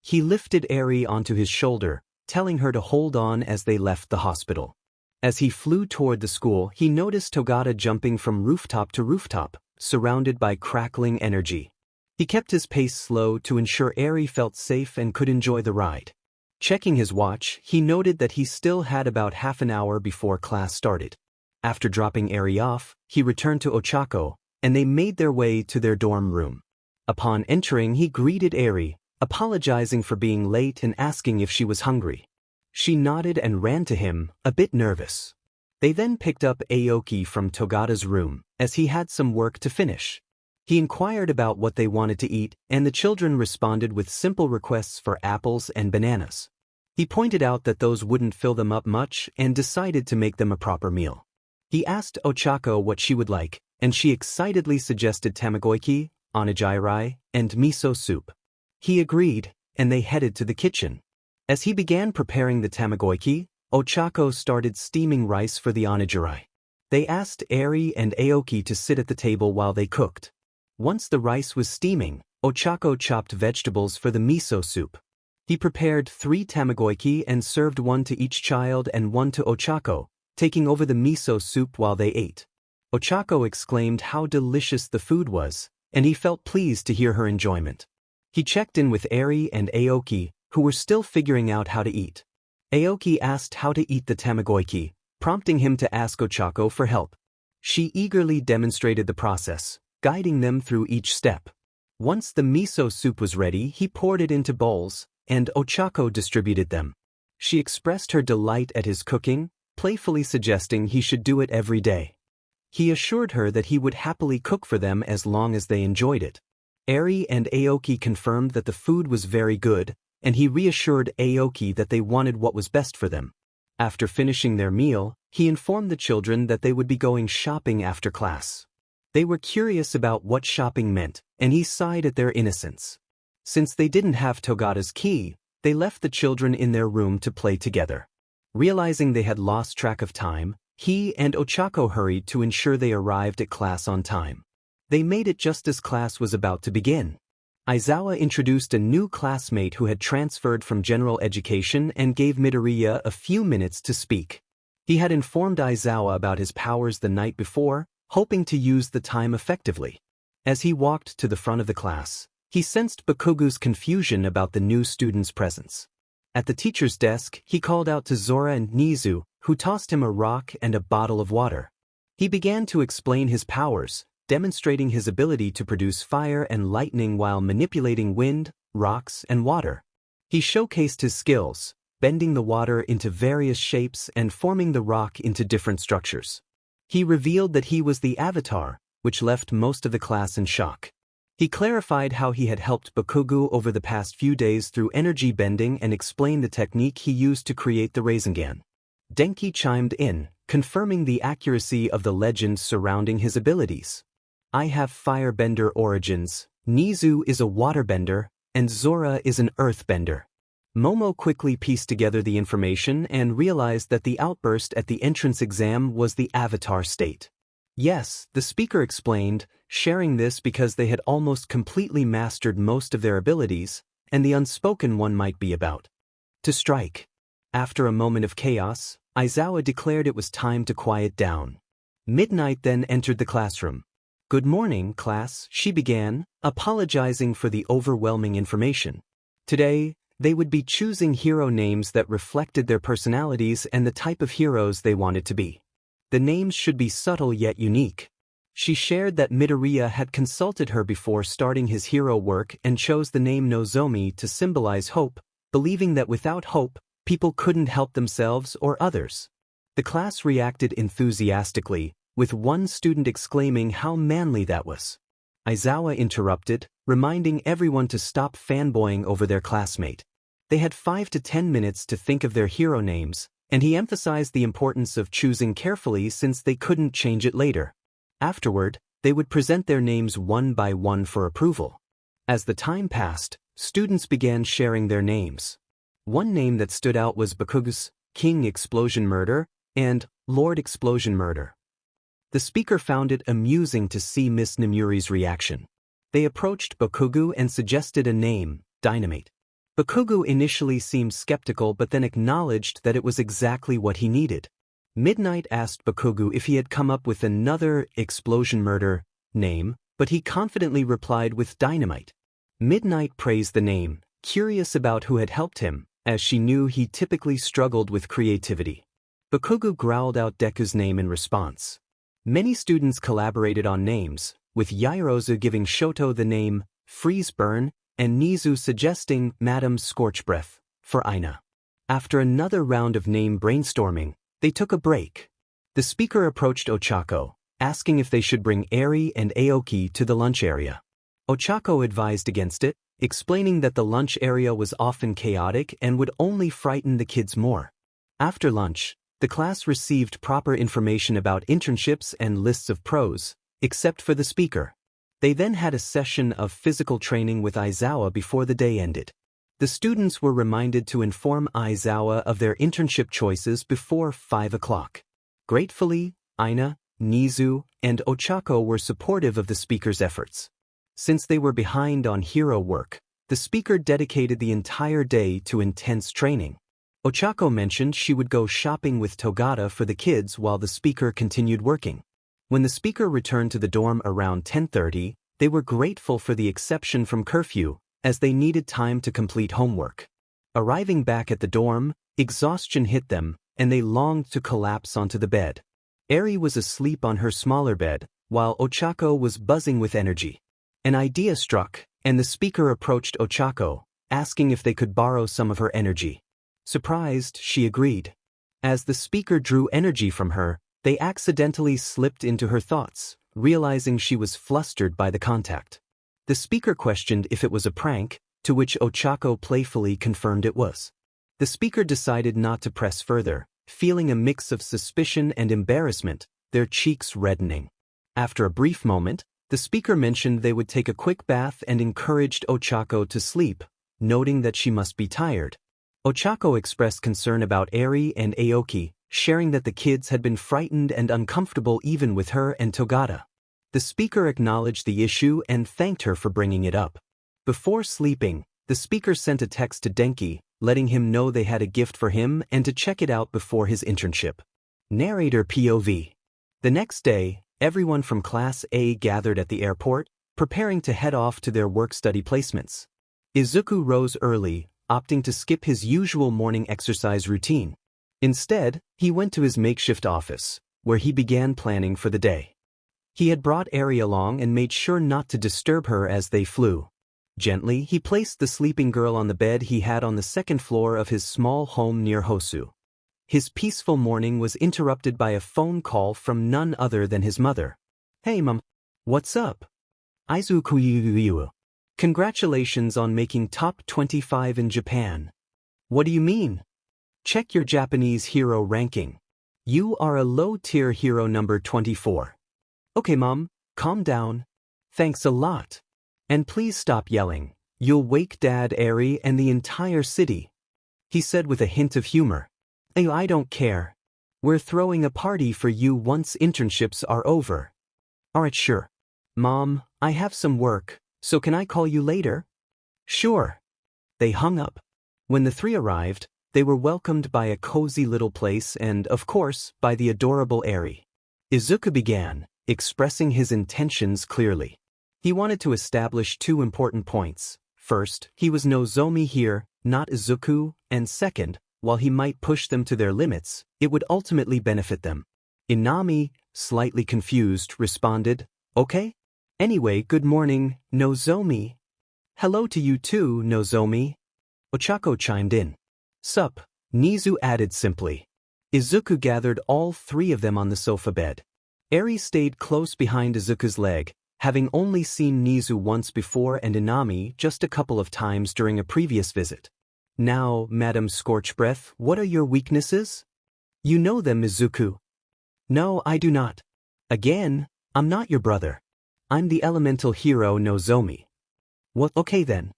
He lifted Arie onto his shoulder, telling her to hold on as they left the hospital. As he flew toward the school, he noticed Togata jumping from rooftop to rooftop, surrounded by crackling energy. He kept his pace slow to ensure Arie felt safe and could enjoy the ride. Checking his watch, he noted that he still had about half an hour before class started. After dropping Arie off, he returned to Ochaco, and they made their way to their dorm room. Upon entering, he greeted Arie, apologizing for being late and asking if she was hungry. She nodded and ran to him, a bit nervous. They then picked up Aoki from Togata's room, as he had some work to finish. He inquired about what they wanted to eat, and the children responded with simple requests for apples and bananas. He pointed out that those wouldn't fill them up much and decided to make them a proper meal. He asked Ochaco what she would like, and she excitedly suggested tamagoyaki, onigiri, and miso soup. He agreed, and they headed to the kitchen. As he began preparing the tamagoyaki, Ochaco started steaming rice for the onigiri. They asked Arie and Aoki to sit at the table while they cooked. Once the rice was steaming, Ochaco chopped vegetables for the miso soup. He prepared 3 tamagoyaki and served one to each child and one to Ochaco, taking over the miso soup while they ate. Ochaco exclaimed how delicious the food was, and he felt pleased to hear her enjoyment. He checked in with Arie and Aoki, who were still figuring out how to eat. Aoki asked how to eat the tamagoyaki, prompting him to ask Ochaco for help. She eagerly demonstrated the process, guiding them through each step. Once the miso soup was ready, he poured it into bowls, and Ochaco distributed them. She expressed her delight at his cooking, playfully suggesting he should do it every day. He assured her that he would happily cook for them as long as they enjoyed it. Arie and Aoki confirmed that the food was very good, and he reassured Aoki that they wanted what was best for them. After finishing their meal, he informed the children that they would be going shopping after class. They were curious about what shopping meant, and he sighed at their innocence. Since they didn't have Togata's key, they left the children in their room to play together. Realizing they had lost track of time, he and Ochaco hurried to ensure they arrived at class on time. They made it just as class was about to begin. Aizawa introduced a new classmate who had transferred from general education and gave Midoriya a few minutes to speak. He had informed Aizawa about his powers the night before, hoping to use the time effectively. As he walked to the front of the class, he sensed Bakugo's confusion about the new student's presence. At the teacher's desk, he called out to Zora and Nizu, who tossed him a rock and a bottle of water. He began to explain his powers, demonstrating his ability to produce fire and lightning while manipulating wind, rocks, and water. He showcased his skills, bending the water into various shapes and forming the rock into different structures. He revealed that he was the Avatar, which left most of the class in shock. He clarified how he had helped Bakugo over the past few days through energy bending and explained the technique he used to create the Rasengan. Denki chimed in, confirming the accuracy of the legend surrounding his abilities. I have firebender origins, Nizu is a waterbender, and Zora is an earthbender. Momo quickly pieced together the information and realized that the outburst at the entrance exam was the Avatar state. Yes, the speaker explained, sharing this because they had almost completely mastered most of their abilities, and the unspoken one might be about to strike. After a moment of chaos, Aizawa declared it was time to quiet down. Midnight then entered the classroom. Good morning, class, she began, apologizing for the overwhelming information. Today, they would be choosing hero names that reflected their personalities and the type of heroes they wanted to be. The names should be subtle yet unique. She shared that Midoriya had consulted her before starting his hero work and chose the name Nozomi to symbolize hope, believing that without hope, people couldn't help themselves or others. The class reacted enthusiastically, with one student exclaiming how manly that was. Aizawa interrupted, reminding everyone to stop fanboying over their classmate. They had 5 to 10 minutes to think of their hero names, and he emphasized the importance of choosing carefully since they couldn't change it later. Afterward, they would present their names one by one for approval. As the time passed, students began sharing their names. One name that stood out was Bakugo's King Explosion Murder and Lord Explosion Murder. The speaker found it amusing to see Miss Nemuri's reaction. They approached Bakugo and suggested a name, Dynamite. Bakugo initially seemed skeptical but then acknowledged that it was exactly what he needed. Midnight asked Bakugo if he had come up with another Explosion Murder name, but he confidently replied with Dynamite. Midnight praised the name, curious about who had helped him, as she knew he typically struggled with creativity. Bakugo growled out Deku's name in response. Many students collaborated on names, with Yairozu giving Shoto the name Freeze Burn, and Nizu suggesting Madame Scorchbreath for Aina. After another round of name brainstorming, they took a break. The speaker approached Ochaco, asking if they should bring Arie and Aoki to the lunch area. Ochaco advised against it, explaining that the lunch area was often chaotic and would only frighten the kids more. After lunch, the class received proper information about internships and lists of pros, except for the speaker. They then had a session of physical training with Aizawa before the day ended. The students were reminded to inform Aizawa of their internship choices before 5 o'clock. Gratefully, Ina, Nizu, and Ochaco were supportive of the speaker's efforts. Since they were behind on hero work, the speaker dedicated the entire day to intense training. Ochaco mentioned she would go shopping with Togata for the kids while the speaker continued working. When the speaker returned to the dorm around 10:30, they were grateful for the exception from curfew, as they needed time to complete homework. Arriving back at the dorm, exhaustion hit them, and they longed to collapse onto the bed. Arie was asleep on her smaller bed, while Ochaco was buzzing with energy. An idea struck, and the speaker approached Ochaco, asking if they could borrow some of her energy. Surprised, she agreed. As the speaker drew energy from her, they accidentally slipped into her thoughts, realizing she was flustered by the contact. The speaker questioned if it was a prank, to which Ochaco playfully confirmed it was. The speaker decided not to press further, feeling a mix of suspicion and embarrassment, their cheeks reddening. After a brief moment, the speaker mentioned they would take a quick bath and encouraged Ochaco to sleep, noting that she must be tired. Ochaco expressed concern about Arie and Aoki, sharing that the kids had been frightened and uncomfortable even with her and Togata. The speaker acknowledged the issue and thanked her for bringing it up. Before sleeping, the speaker sent a text to Denki, letting him know they had a gift for him and to check it out before his internship. Narrator POV. The next day, everyone from Class A gathered at the airport, preparing to head off to their work-study placements. Izuku rose early, opting to skip his usual morning exercise routine. Instead, he went to his makeshift office, where he began planning for the day. He had brought Arie along and made sure not to disturb her as they flew. Gently, he placed the sleeping girl on the bed he had on the second floor of his small home near Hosu. His peaceful morning was interrupted by a phone call from none other than his mother. "Hey, Mom. What's up?" "Izuku. Congratulations on making top 25 in Japan." "What do you mean?" "Check your Japanese hero ranking. You are a low-tier hero number 24. "Okay, Mom, calm down. Thanks a lot. And please stop yelling. You'll wake Dad, Arie, and the entire city," he said with a hint of humor. "Hey, I don't care. We're throwing a party for you once internships are over." "Alright, sure. Mom, I have some work, so can I call you later?" "Sure." They hung up. When the three arrived, they were welcomed by a cozy little place and, of course, by the adorable Arie. Izuku began, expressing his intentions clearly. He wanted to establish two important points. First, he was Nozomi here, not Izuku, and second, while he might push them to their limits, it would ultimately benefit them. Inami, slightly confused, responded, "Okay? Anyway, good morning, Nozomi." "Hello to you too, Nozomi." Ochaco chimed in. "Sup," Nizu added simply. Izuku gathered all three of them on the sofa bed. Arie stayed close behind Izuku's leg, having only seen Nizu once before and Inami just a couple of times during a previous visit. "Now, Madam Scorchbreath, what are your weaknesses?" "You know them, Izuku." "No, I do not. Again, I'm not your brother. I'm the elemental hero Nozomi." "What? Okay then.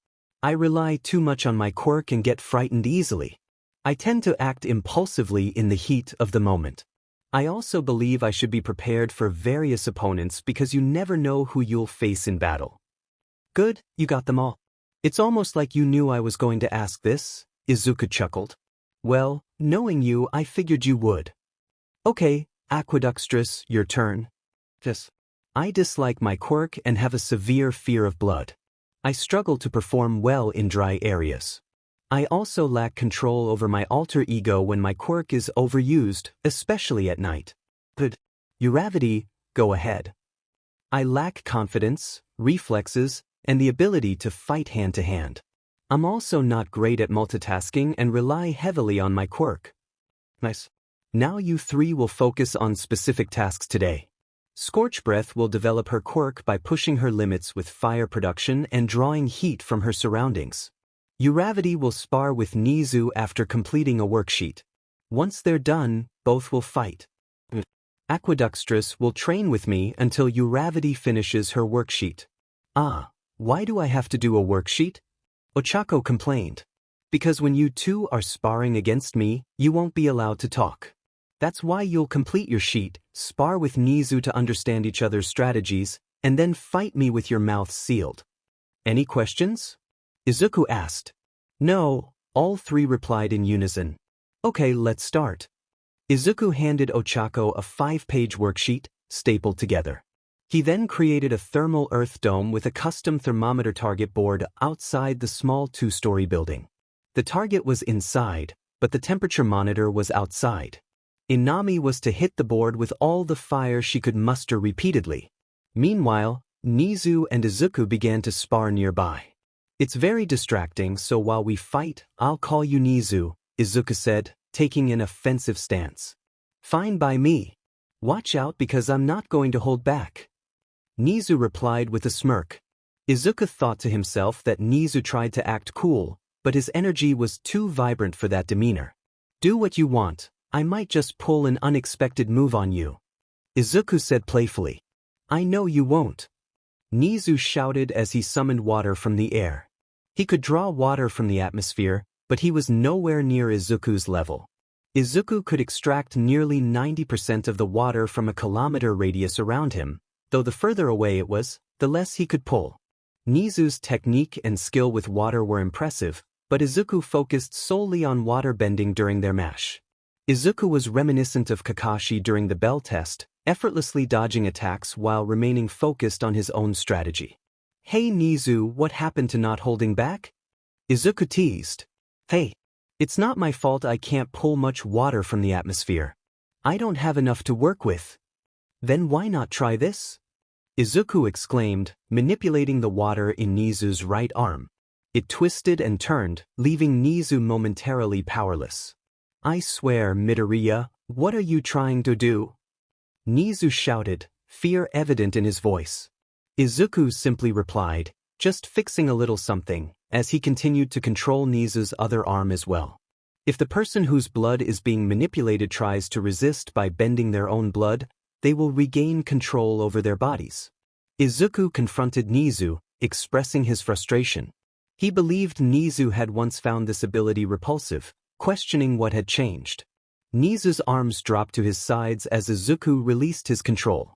I rely too much on my quirk and get frightened easily. I tend to act impulsively in the heat of the moment. I also believe I should be prepared for various opponents because you never know who you'll face in battle." "Good, you got them all. It's almost like you knew I was going to ask this," Izuku chuckled. "Well, knowing you, I figured you would." "Okay, Aqueductress, your turn." "Yes. I dislike my quirk and have a severe fear of blood. I struggle to perform well in dry areas. I also lack control over my alter ego when my quirk is overused, especially at night." "Good. Uravity, go ahead." "I lack confidence, reflexes, and the ability to fight hand-to-hand. I'm also not great at multitasking and rely heavily on my quirk." "Nice. Now you three will focus on specific tasks today. Scorch Breath will develop her quirk by pushing her limits with fire production and drawing heat from her surroundings. Uravity will spar with Nizu after completing a worksheet. Once they're done, both will fight. Aqueductress will train with me until Uravity finishes her worksheet. Ah, why do I have to do a worksheet? Ochaco complained. Because when you two are sparring against me, you won't be allowed to talk. That's why you'll complete your sheet, spar with Nizu to understand each other's strategies, and then fight me with your mouth sealed. Any questions? Izuku asked. No, all three replied in unison. Okay, let's start. Izuku handed Ochaco a 5-page worksheet, stapled together. He then created a thermal earth dome with a custom thermometer target board outside the small 2-story building. The target was inside, but the temperature monitor was outside. Inami was to hit the board with all the fire she could muster repeatedly. Meanwhile, Nizu and Izuku began to spar nearby. It's very distracting, so while we fight, I'll call you Nizu, Izuku said, taking an offensive stance. Fine by me. Watch out because I'm not going to hold back. Nizu replied with a smirk. Izuku thought to himself that Nizu tried to act cool, but his energy was too vibrant for that demeanor. Do what you want, I might just pull an unexpected move on you. Izuku said playfully. I know you won't. Nizu shouted as he summoned water from the air. He could draw water from the atmosphere, but he was nowhere near Izuku's level. Izuku could extract nearly 90% of the water from a kilometer radius around him, though the further away it was, the less he could pull. Nizu's technique and skill with water were impressive, but Izuku focused solely on water bending during their mash. Izuku was reminiscent of Kakashi during the bell test, effortlessly dodging attacks while remaining focused on his own strategy. Hey Nizu, what happened to not holding back? Izuku teased. Hey, it's not my fault I can't pull much water from the atmosphere. I don't have enough to work with. Then why not try this? Izuku exclaimed, manipulating the water in Nizu's right arm. It twisted and turned, leaving Nizu momentarily powerless. I swear, Midoriya, what are you trying to do? Nizu shouted, fear evident in his voice. Izuku simply replied, just fixing a little something, as he continued to control Nizu's other arm as well. If the person whose blood is being manipulated tries to resist by bending their own blood, they will regain control over their bodies. Izuku confronted Nizu, expressing his frustration. He believed Nizu had once found this ability repulsive, questioning what had changed. Nizu's arms dropped to his sides as Izuku released his control.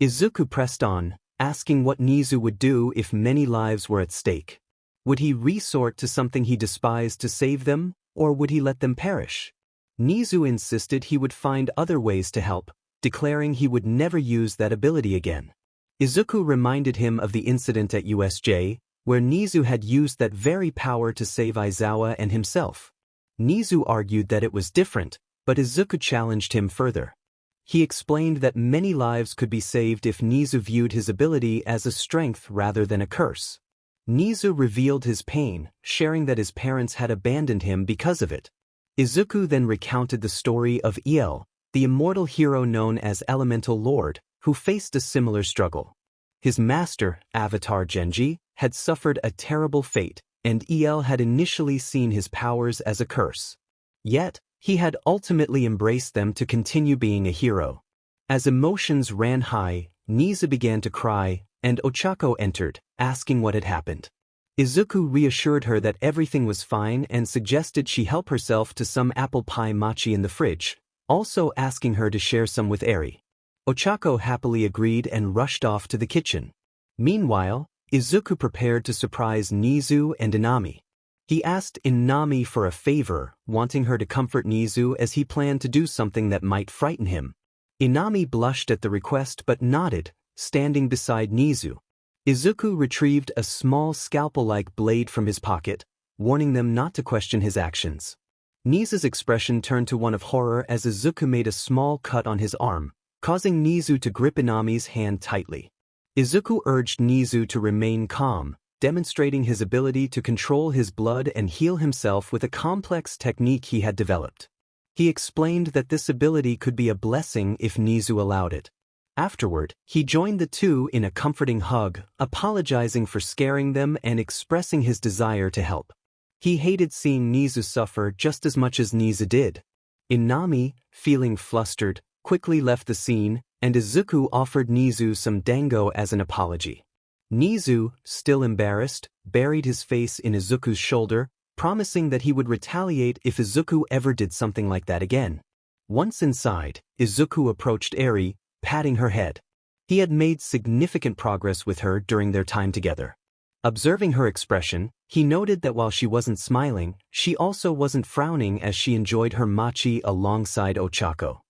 Izuku pressed on, asking what Nizu would do if many lives were at stake. Would he resort to something he despised to save them, or would he let them perish? Nizu insisted he would find other ways to help, declaring he would never use that ability again. Izuku reminded him of the incident at USJ, where Nizu had used that very power to save Aizawa and himself. Nizu argued that it was different, but Izuku challenged him further. He explained that many lives could be saved if Nizu viewed his ability as a strength rather than a curse. Nizu revealed his pain, sharing that his parents had abandoned him because of it. Izuku then recounted the story of El, the immortal hero known as Elemental Lord, who faced a similar struggle. His master, Avatar Genji, had suffered a terrible fate, and El had initially seen his powers as a curse. Yet, he had ultimately embraced them to continue being a hero. As emotions ran high, Nizu began to cry, and Ochaco entered, asking what had happened. Izuku reassured her that everything was fine and suggested she help herself to some apple pie mochi in the fridge, also asking her to share some with Arie. Ochaco happily agreed and rushed off to the kitchen. Meanwhile, Izuku prepared to surprise Nizu and Inami. He asked Inami for a favor, wanting her to comfort Nizu as he planned to do something that might frighten him. Inami blushed at the request but nodded, standing beside Nizu. Izuku retrieved a small scalpel-like blade from his pocket, warning them not to question his actions. Nizu's expression turned to one of horror as Izuku made a small cut on his arm, causing Nizu to grip Inami's hand tightly. Izuku urged Nizu to remain calm, demonstrating his ability to control his blood and heal himself with a complex technique he had developed. He explained that this ability could be a blessing if Nizu allowed it. Afterward, he joined the two in a comforting hug, apologizing for scaring them and expressing his desire to help. He hated seeing Nizu suffer just as much as Nizu did. Inami, feeling flustered, quickly left the scene, and Izuku offered Nizu some dango as an apology. Nizu, still embarrassed, buried his face in Izuku's shoulder, promising that he would retaliate if Izuku ever did something like that again. Once inside, Izuku approached Arie, patting her head. He had made significant progress with her during their time together. Observing her expression, he noted that while she wasn't smiling, she also wasn't frowning as she enjoyed her machi alongside Ochaco.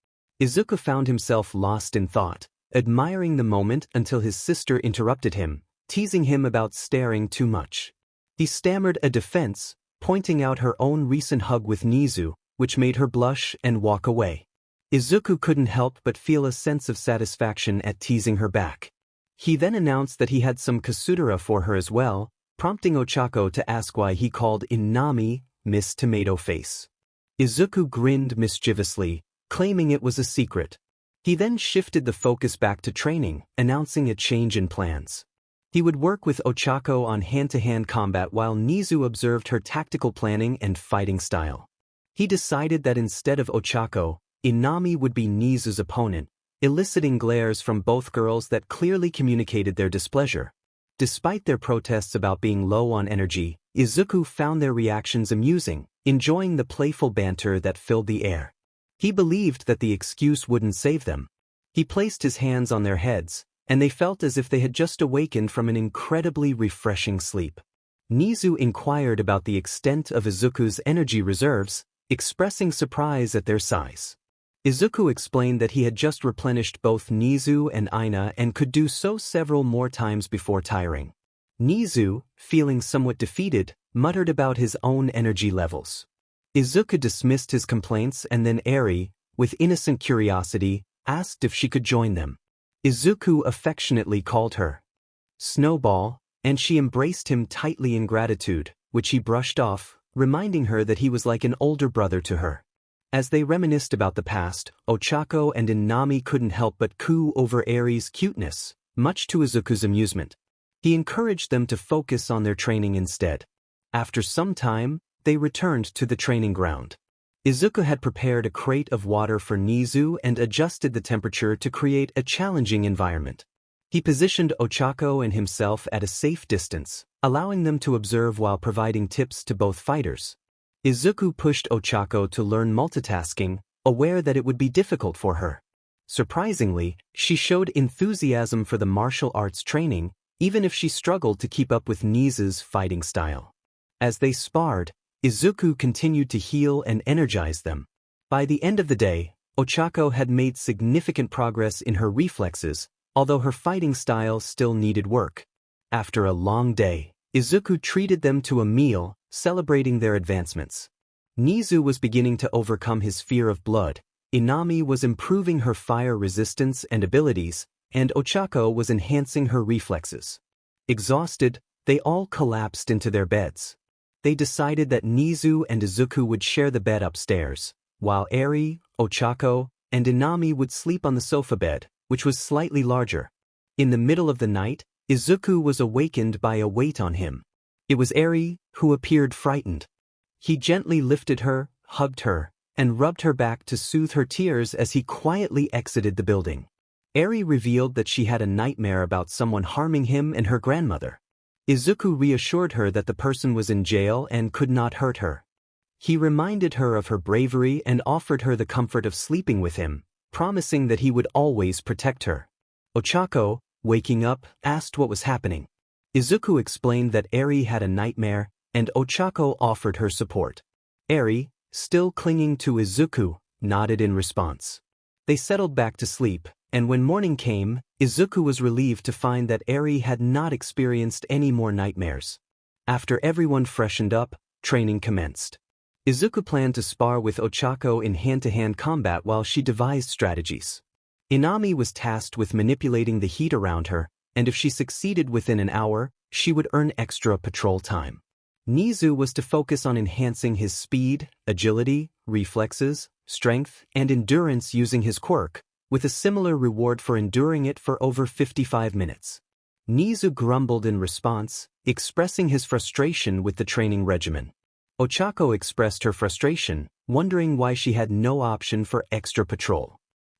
Izuku found himself lost in thought, admiring the moment until his sister interrupted him, teasing him about staring too much. He stammered a defense, pointing out her own recent hug with Nizu, which made her blush and walk away. Izuku couldn't help but feel a sense of satisfaction at teasing her back. He then announced that he had some kasudara for her as well, prompting Ochaco to ask why he called Inami Miss Tomato Face. Izuku grinned mischievously, claiming it was a secret. He then shifted the focus back to training, announcing a change in plans. He would work with Ochaco on hand-to-hand combat while Nizu observed her tactical planning and fighting style. He decided that instead of Ochaco, Inami would be Nizu's opponent, eliciting glares from both girls that clearly communicated their displeasure. Despite their protests about being low on energy, Izuku found their reactions amusing, enjoying the playful banter that filled the air. He believed that the excuse wouldn't save them. He placed his hands on their heads, and they felt as if they had just awakened from an incredibly refreshing sleep. Nizu inquired about the extent of Izuku's energy reserves, expressing surprise at their size. Izuku explained that he had just replenished both Nizu and Aina and could do so several more times before tiring. Nizu, feeling somewhat defeated, muttered about his own energy levels. Izuku dismissed his complaints and then Arie, with innocent curiosity, asked if she could join them. Izuku affectionately called her Snowball, and she embraced him tightly in gratitude, which he brushed off, reminding her that he was like an older brother to her. As they reminisced about the past, Ochaco and Inami couldn't help but coo over Arie's cuteness, much to Izuku's amusement. He encouraged them to focus on their training instead. After some time, they returned to the training ground. Izuku had prepared a crate of water for Nizu and adjusted the temperature to create a challenging environment. He positioned Ochaco and himself at a safe distance, allowing them to observe while providing tips to both fighters. Izuku pushed Ochaco to learn multitasking, aware that it would be difficult for her. Surprisingly, she showed enthusiasm for the martial arts training, even if she struggled to keep up with Nizu's fighting style. As they sparred, Izuku continued to heal and energize them. By the end of the day, Ochaco had made significant progress in her reflexes, although her fighting style still needed work. After a long day, Izuku treated them to a meal, celebrating their advancements. Nizu was beginning to overcome his fear of blood, Inami was improving her fire resistance and abilities, and Ochaco was enhancing her reflexes. Exhausted, they all collapsed into their beds. They decided that Nizu and Izuku would share the bed upstairs, while Arie, Ochaco, and Inami would sleep on the sofa bed, which was slightly larger. In the middle of the night, Izuku was awakened by a weight on him. It was Arie, who appeared frightened. He gently lifted her, hugged her, and rubbed her back to soothe her tears as he quietly exited the building. Arie revealed that she had a nightmare about someone harming him and her grandmother. Izuku reassured her that the person was in jail and could not hurt her. He reminded her of her bravery and offered her the comfort of sleeping with him, promising that he would always protect her. Ochaco, waking up, asked what was happening. Izuku explained that Arie had a nightmare, and Ochaco offered her support. Arie, still clinging to Izuku, nodded in response. They settled back to sleep, and when morning came, Izuku was relieved to find that Arie had not experienced any more nightmares. After everyone freshened up, training commenced. Izuku planned to spar with Ochaco in hand-to-hand combat while she devised strategies. Inami was tasked with manipulating the heat around her, and if she succeeded within an hour, she would earn extra patrol time. Nizu was to focus on enhancing his speed, agility, reflexes, strength, and endurance using his quirk, with a similar reward for enduring it for over 55 minutes. Nizu grumbled in response, expressing his frustration with the training regimen. Ochaco expressed her frustration, wondering why she had no option for extra patrol.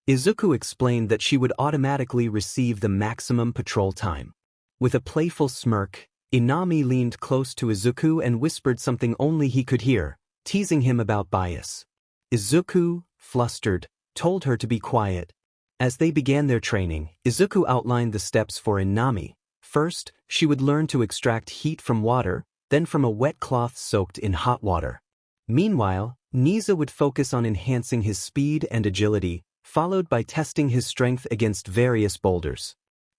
Izuku explained that she would automatically receive the maximum patrol time. With a playful smirk, Inami leaned close to Izuku and whispered something only he could hear, teasing him about bias. Izuku, flustered, told her to be quiet. As they began their training, Izuku outlined the steps for Inami. First, she would learn to extract heat from water, then from a wet cloth soaked in hot water. Meanwhile, Nizu would focus on enhancing his speed and agility, followed by testing his strength against various boulders.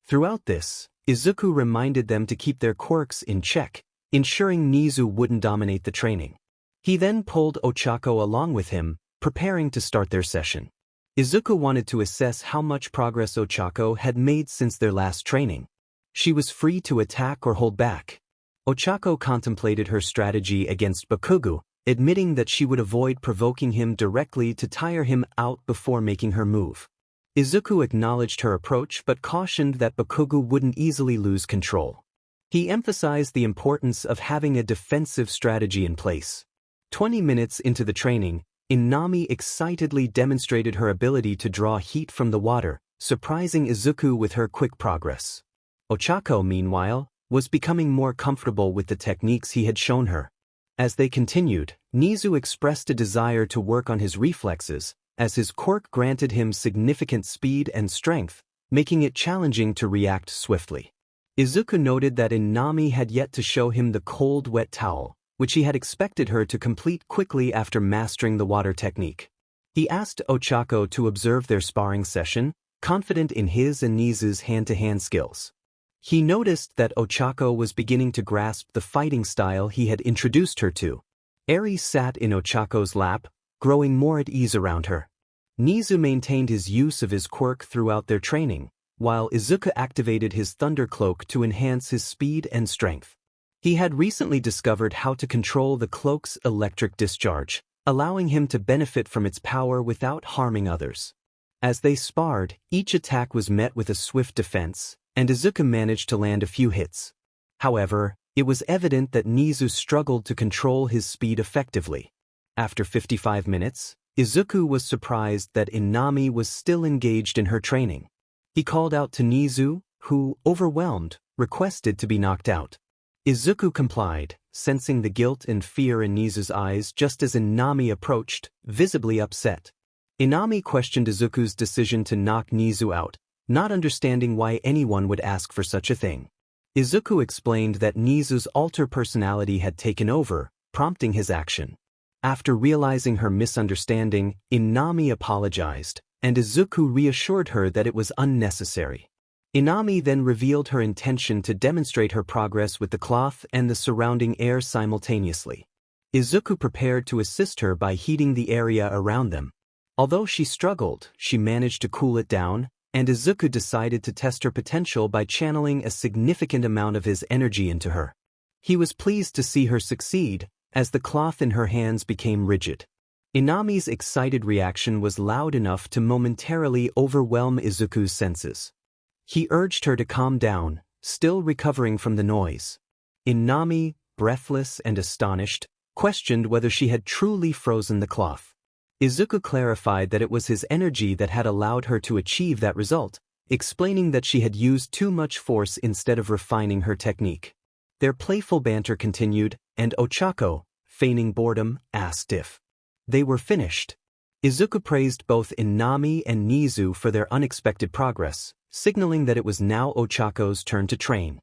Throughout this, Izuku reminded them to keep their quirks in check, ensuring Nizu wouldn't dominate the training. He then pulled Ochaco along with him, preparing to start their session. Izuku wanted to assess how much progress Ochaco had made since their last training. She was free to attack or hold back. Ochaco contemplated her strategy against Bakugo, admitting that she would avoid provoking him directly to tire him out before making her move. Izuku acknowledged her approach but cautioned that Bakugo wouldn't easily lose control. He emphasized the importance of having a defensive strategy in place. 20 minutes into the training, Inami excitedly demonstrated her ability to draw heat from the water, surprising Izuku with her quick progress. Ochaco, meanwhile, was becoming more comfortable with the techniques he had shown her. As they continued, Nizu expressed a desire to work on his reflexes, as his quirk granted him significant speed and strength, making it challenging to react swiftly. Izuku noted that Inami had yet to show him the cold wet towel, which he had expected her to complete quickly after mastering the water technique. He asked Ochaco to observe their sparring session, confident in his and Nizu's hand-to-hand skills. He noticed that Ochaco was beginning to grasp the fighting style he had introduced her to. Arie sat in Ochaco's lap, growing more at ease around her. Nizu maintained his use of his quirk throughout their training, while Izuku activated his thunder cloak to enhance his speed and strength. He had recently discovered how to control the cloak's electric discharge, allowing him to benefit from its power without harming others. As they sparred, each attack was met with a swift defense, and Izuku managed to land a few hits. However, it was evident that Nizu struggled to control his speed effectively. After 55 minutes, Izuku was surprised that Inami was still engaged in her training. He called out to Nizu, who, overwhelmed, requested to be knocked out. Izuku complied, sensing the guilt and fear in Nizu's eyes just as Inami approached, visibly upset. Inami questioned Izuku's decision to knock Nizu out, not understanding why anyone would ask for such a thing. Izuku explained that Nizu's alter personality had taken over, prompting his action. After realizing her misunderstanding, Inami apologized, and Izuku reassured her that it was unnecessary. Inami then revealed her intention to demonstrate her progress with the cloth and the surrounding air simultaneously. Izuku prepared to assist her by heating the area around them. Although she struggled, she managed to cool it down, and Izuku decided to test her potential by channeling a significant amount of his energy into her. He was pleased to see her succeed, as the cloth in her hands became rigid. Inami's excited reaction was loud enough to momentarily overwhelm Izuku's senses. He urged her to calm down, still recovering from the noise. Inami, breathless and astonished, questioned whether she had truly frozen the cloth. Izuku clarified that it was his energy that had allowed her to achieve that result, explaining that she had used too much force instead of refining her technique. Their playful banter continued, and Ochaco, feigning boredom, asked if they were finished. Izuku praised both Inami and Nizu for their unexpected progress, signaling that it was now Ochaco's turn to train.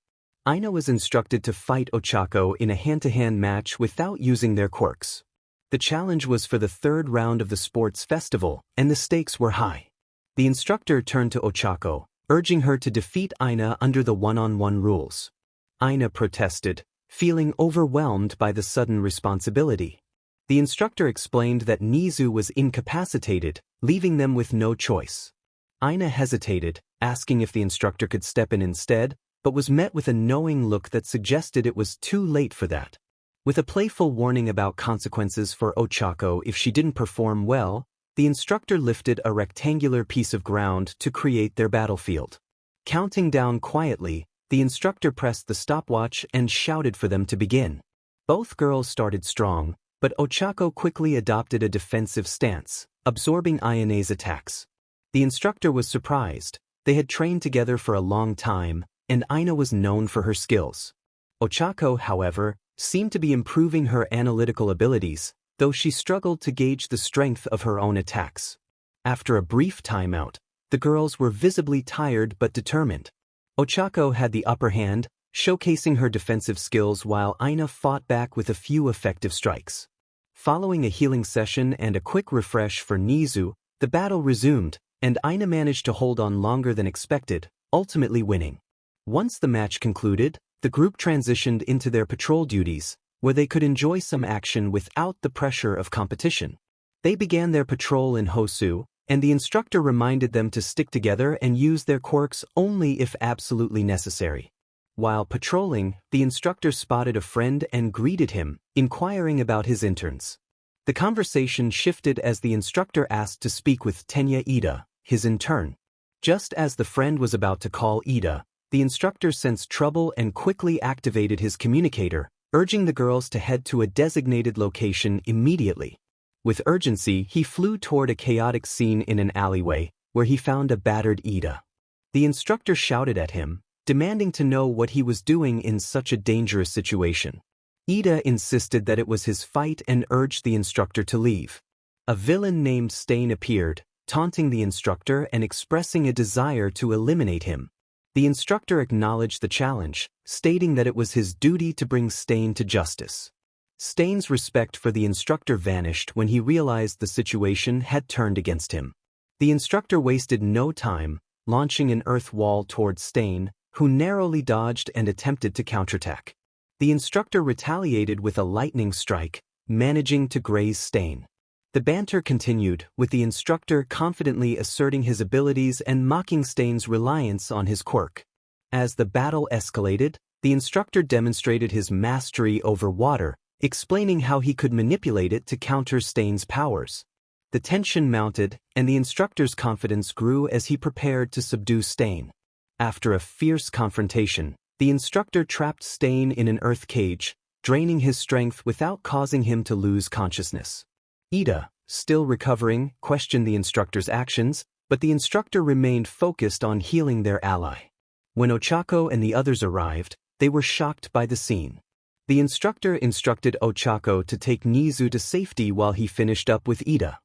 Aina was instructed to fight Ochaco in a hand-to-hand match without using their quirks. The challenge was for the third round of the sports festival, and the stakes were high. The instructor turned to Ochaco, urging her to defeat Aina under the one-on-one rules. Aina protested, feeling overwhelmed by the sudden responsibility. The instructor explained that Nizu was incapacitated, leaving them with no choice. Aina hesitated, asking if the instructor could step in instead, but was met with a knowing look that suggested it was too late for that. With a playful warning about consequences for Ochaco if she didn't perform well, the instructor lifted a rectangular piece of ground to create their battlefield. Counting down quietly, the instructor pressed the stopwatch and shouted for them to begin. Both girls started strong, but Ochaco quickly adopted a defensive stance, absorbing Ayane's attacks. The instructor was surprised. They had trained together for a long time, and Aina was known for her skills. Ochaco, however, seemed to be improving her analytical abilities, though she struggled to gauge the strength of her own attacks. After a brief timeout, the girls were visibly tired but determined. Ochaco had the upper hand, showcasing her defensive skills while Aina fought back with a few effective strikes. Following a healing session and a quick refresh for Nizu, the battle resumed, and Aina managed to hold on longer than expected, ultimately winning. Once the match concluded, the group transitioned into their patrol duties, where they could enjoy some action without the pressure of competition. They began their patrol in Hosu, and the instructor reminded them to stick together and use their quirks only if absolutely necessary. While patrolling, the instructor spotted a friend and greeted him, inquiring about his interns. The conversation shifted as the instructor asked to speak with Tenya Ida, his intern. Just as the friend was about to call Ida, the instructor sensed trouble and quickly activated his communicator, urging the girls to head to a designated location immediately. With urgency, he flew toward a chaotic scene in an alleyway, where he found a battered Ida. The instructor shouted at him, demanding to know what he was doing in such a dangerous situation. Ida insisted that it was his fight and urged the instructor to leave. A villain named Stain appeared, taunting the instructor and expressing a desire to eliminate him. The instructor acknowledged the challenge, stating that it was his duty to bring Stain to justice. Stain's respect for the instructor vanished when he realized the situation had turned against him. The instructor wasted no time, launching an earth wall towards Stain, who narrowly dodged and attempted to counterattack. The instructor retaliated with a lightning strike, managing to graze Stain. The banter continued, with the instructor confidently asserting his abilities and mocking Stain's reliance on his quirk. As the battle escalated, the instructor demonstrated his mastery over water, explaining how he could manipulate it to counter Stain's powers. The tension mounted, and the instructor's confidence grew as he prepared to subdue Stain. After a fierce confrontation, the instructor trapped Stain in an earth cage, draining his strength without causing him to lose consciousness. Ida, still recovering, questioned the instructor's actions, but the instructor remained focused on healing their ally. When Ochaco and the others arrived, they were shocked by the scene. The instructor instructed Ochaco to take Nizu to safety while he finished up with Ida.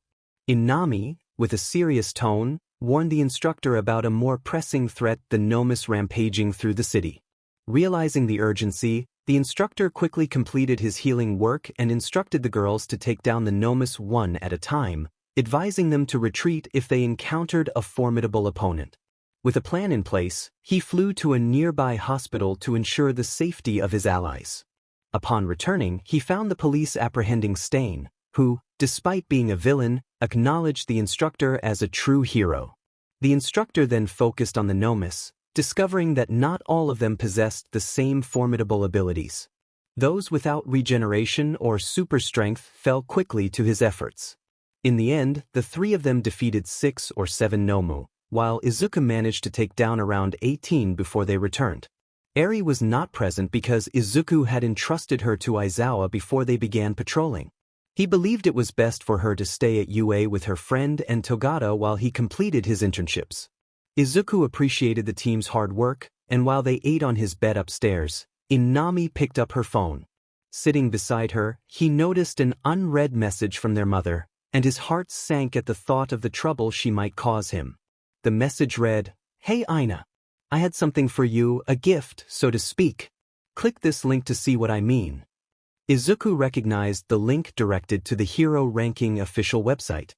Inami, with a serious tone, warned the instructor about a more pressing threat: the Nomus rampaging through the city. Realizing the urgency, the instructor quickly completed his healing work and instructed the girls to take down the Nomus one at a time, advising them to retreat if they encountered a formidable opponent. With a plan in place, he flew to a nearby hospital to ensure the safety of his allies. Upon returning, he found the police apprehending Stain, who, despite being a villain, acknowledged the instructor as a true hero. The instructor then focused on the Nomus, discovering that not all of them possessed the same formidable abilities. Those without regeneration or super strength fell quickly to his efforts. In the end, the three of them defeated 6 or 7 Nomu, while Izuku managed to take down around 18 before they returned. Arie was not present because Izuku had entrusted her to Aizawa before they began patrolling. He believed it was best for her to stay at UA with her friend and Togata while he completed his internships. Izuku appreciated the team's hard work, and while they ate on his bed upstairs, Inami picked up her phone. Sitting beside her, he noticed an unread message from their mother, and his heart sank at the thought of the trouble she might cause him. The message read, "Hey Aina, I had something for you, a gift, so to speak. Click this link to see what I mean." Izuku recognized the link directed to the Hero Ranking official website.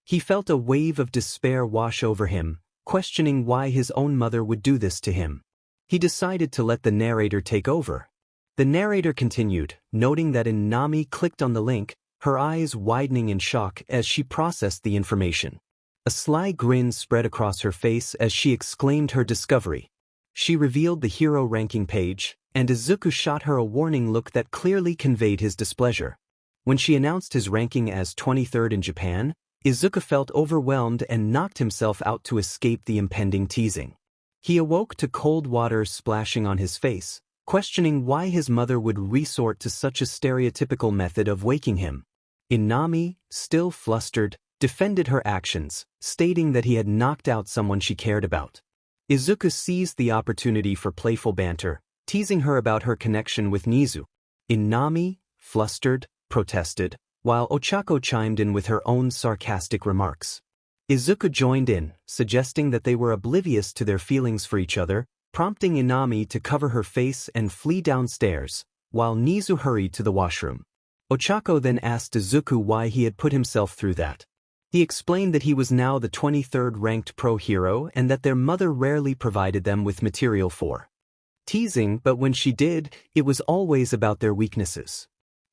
He felt a wave of despair wash over him, questioning why his own mother would do this to him. He decided to let the narrator take over. The narrator continued, noting that Inami clicked on the link, her eyes widening in shock as she processed the information. A sly grin spread across her face as she exclaimed her discovery. She revealed the Hero Ranking page, and Izuku shot her a warning look that clearly conveyed his displeasure. When she announced his ranking as 23rd in Japan, Izuku felt overwhelmed and knocked himself out to escape the impending teasing. He awoke to cold water splashing on his face, questioning why his mother would resort to such a stereotypical method of waking him. Inami, still flustered, defended her actions, stating that he had knocked out someone she cared about. Izuku seized the opportunity for playful banter, teasing her about her connection with Nizu. Inami, flustered, protested, while Ochaco chimed in with her own sarcastic remarks. Izuku joined in, suggesting that they were oblivious to their feelings for each other, prompting Inami to cover her face and flee downstairs, while Nizu hurried to the washroom. Ochaco then asked Izuku why he had put himself through that. He explained that he was now the 23rd ranked pro hero and that their mother rarely provided them with material for teasing, but when she did, it was always about their weaknesses.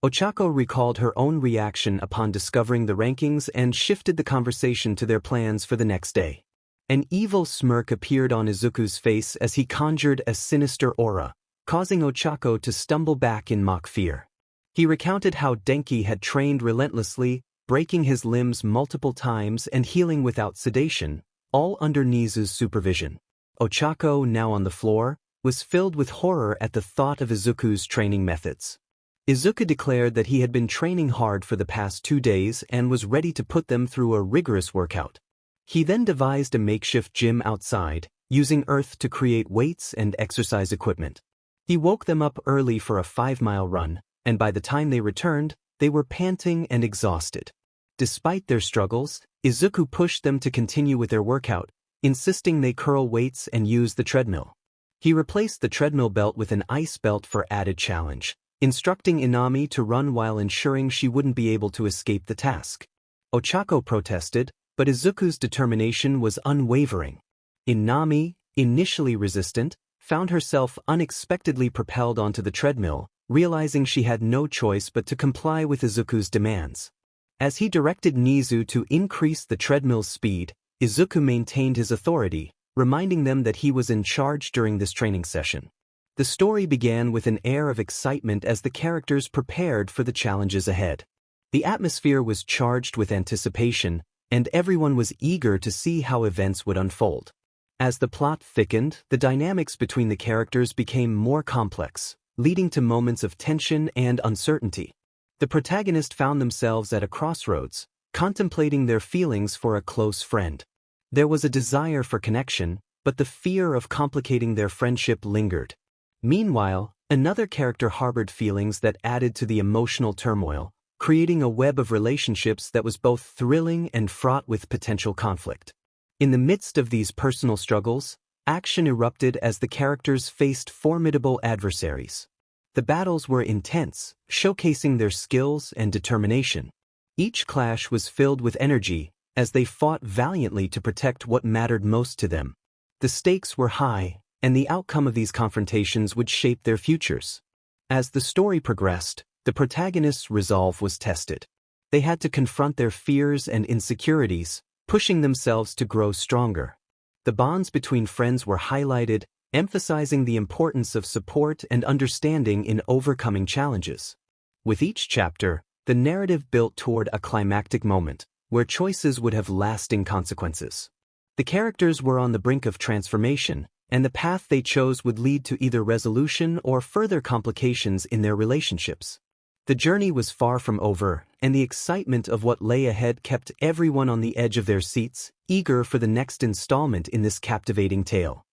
Ochaco recalled her own reaction upon discovering the rankings and shifted the conversation to their plans for the next day. An evil smirk appeared on Izuku's face as he conjured a sinister aura, causing Ochaco to stumble back in mock fear. He recounted how Denki had trained relentlessly, breaking his limbs multiple times and healing without sedation, all under Nizu's supervision. Ochaco, now on the floor, was filled with horror at the thought of Izuku's training methods. Izuku declared that he had been training hard for the past 2 days and was ready to put them through a rigorous workout. He then devised a makeshift gym outside, using earth to create weights and exercise equipment. He woke them up early for a 5-mile run, and by the time they returned, they were panting and exhausted. Despite their struggles, Izuku pushed them to continue with their workout, insisting they curl weights and use the treadmill. He replaced the treadmill belt with an ice belt for added challenge, instructing Inami to run while ensuring she wouldn't be able to escape the task. Ochaco protested, but Izuku's determination was unwavering. Inami, initially resistant, found herself unexpectedly propelled onto the treadmill, realizing she had no choice but to comply with Izuku's demands. As he directed Nizu to increase the treadmill's speed, Izuku maintained his authority, reminding them that he was in charge during this training session. The story began with an air of excitement as the characters prepared for the challenges ahead. The atmosphere was charged with anticipation, and everyone was eager to see how events would unfold. As the plot thickened, the dynamics between the characters became more complex, leading to moments of tension and uncertainty. The protagonist found themselves at a crossroads, contemplating their feelings for a close friend. There was a desire for connection, but the fear of complicating their friendship lingered. Meanwhile, another character harbored feelings that added to the emotional turmoil, creating a web of relationships that was both thrilling and fraught with potential conflict. In the midst of these personal struggles, action erupted as the characters faced formidable adversaries. The battles were intense, showcasing their skills and determination. Each clash was filled with energy, as they fought valiantly to protect what mattered most to them. The stakes were high, and the outcome of these confrontations would shape their futures. As the story progressed, the protagonist's resolve was tested. They had to confront their fears and insecurities, pushing themselves to grow stronger. The bonds between friends were highlighted, emphasizing the importance of support and understanding in overcoming challenges. With each chapter, the narrative built toward a climactic moment, where choices would have lasting consequences. The characters were on the brink of transformation, and the path they chose would lead to either resolution or further complications in their relationships. The journey was far from over, and the excitement of what lay ahead kept everyone on the edge of their seats, eager for the next installment in this captivating tale.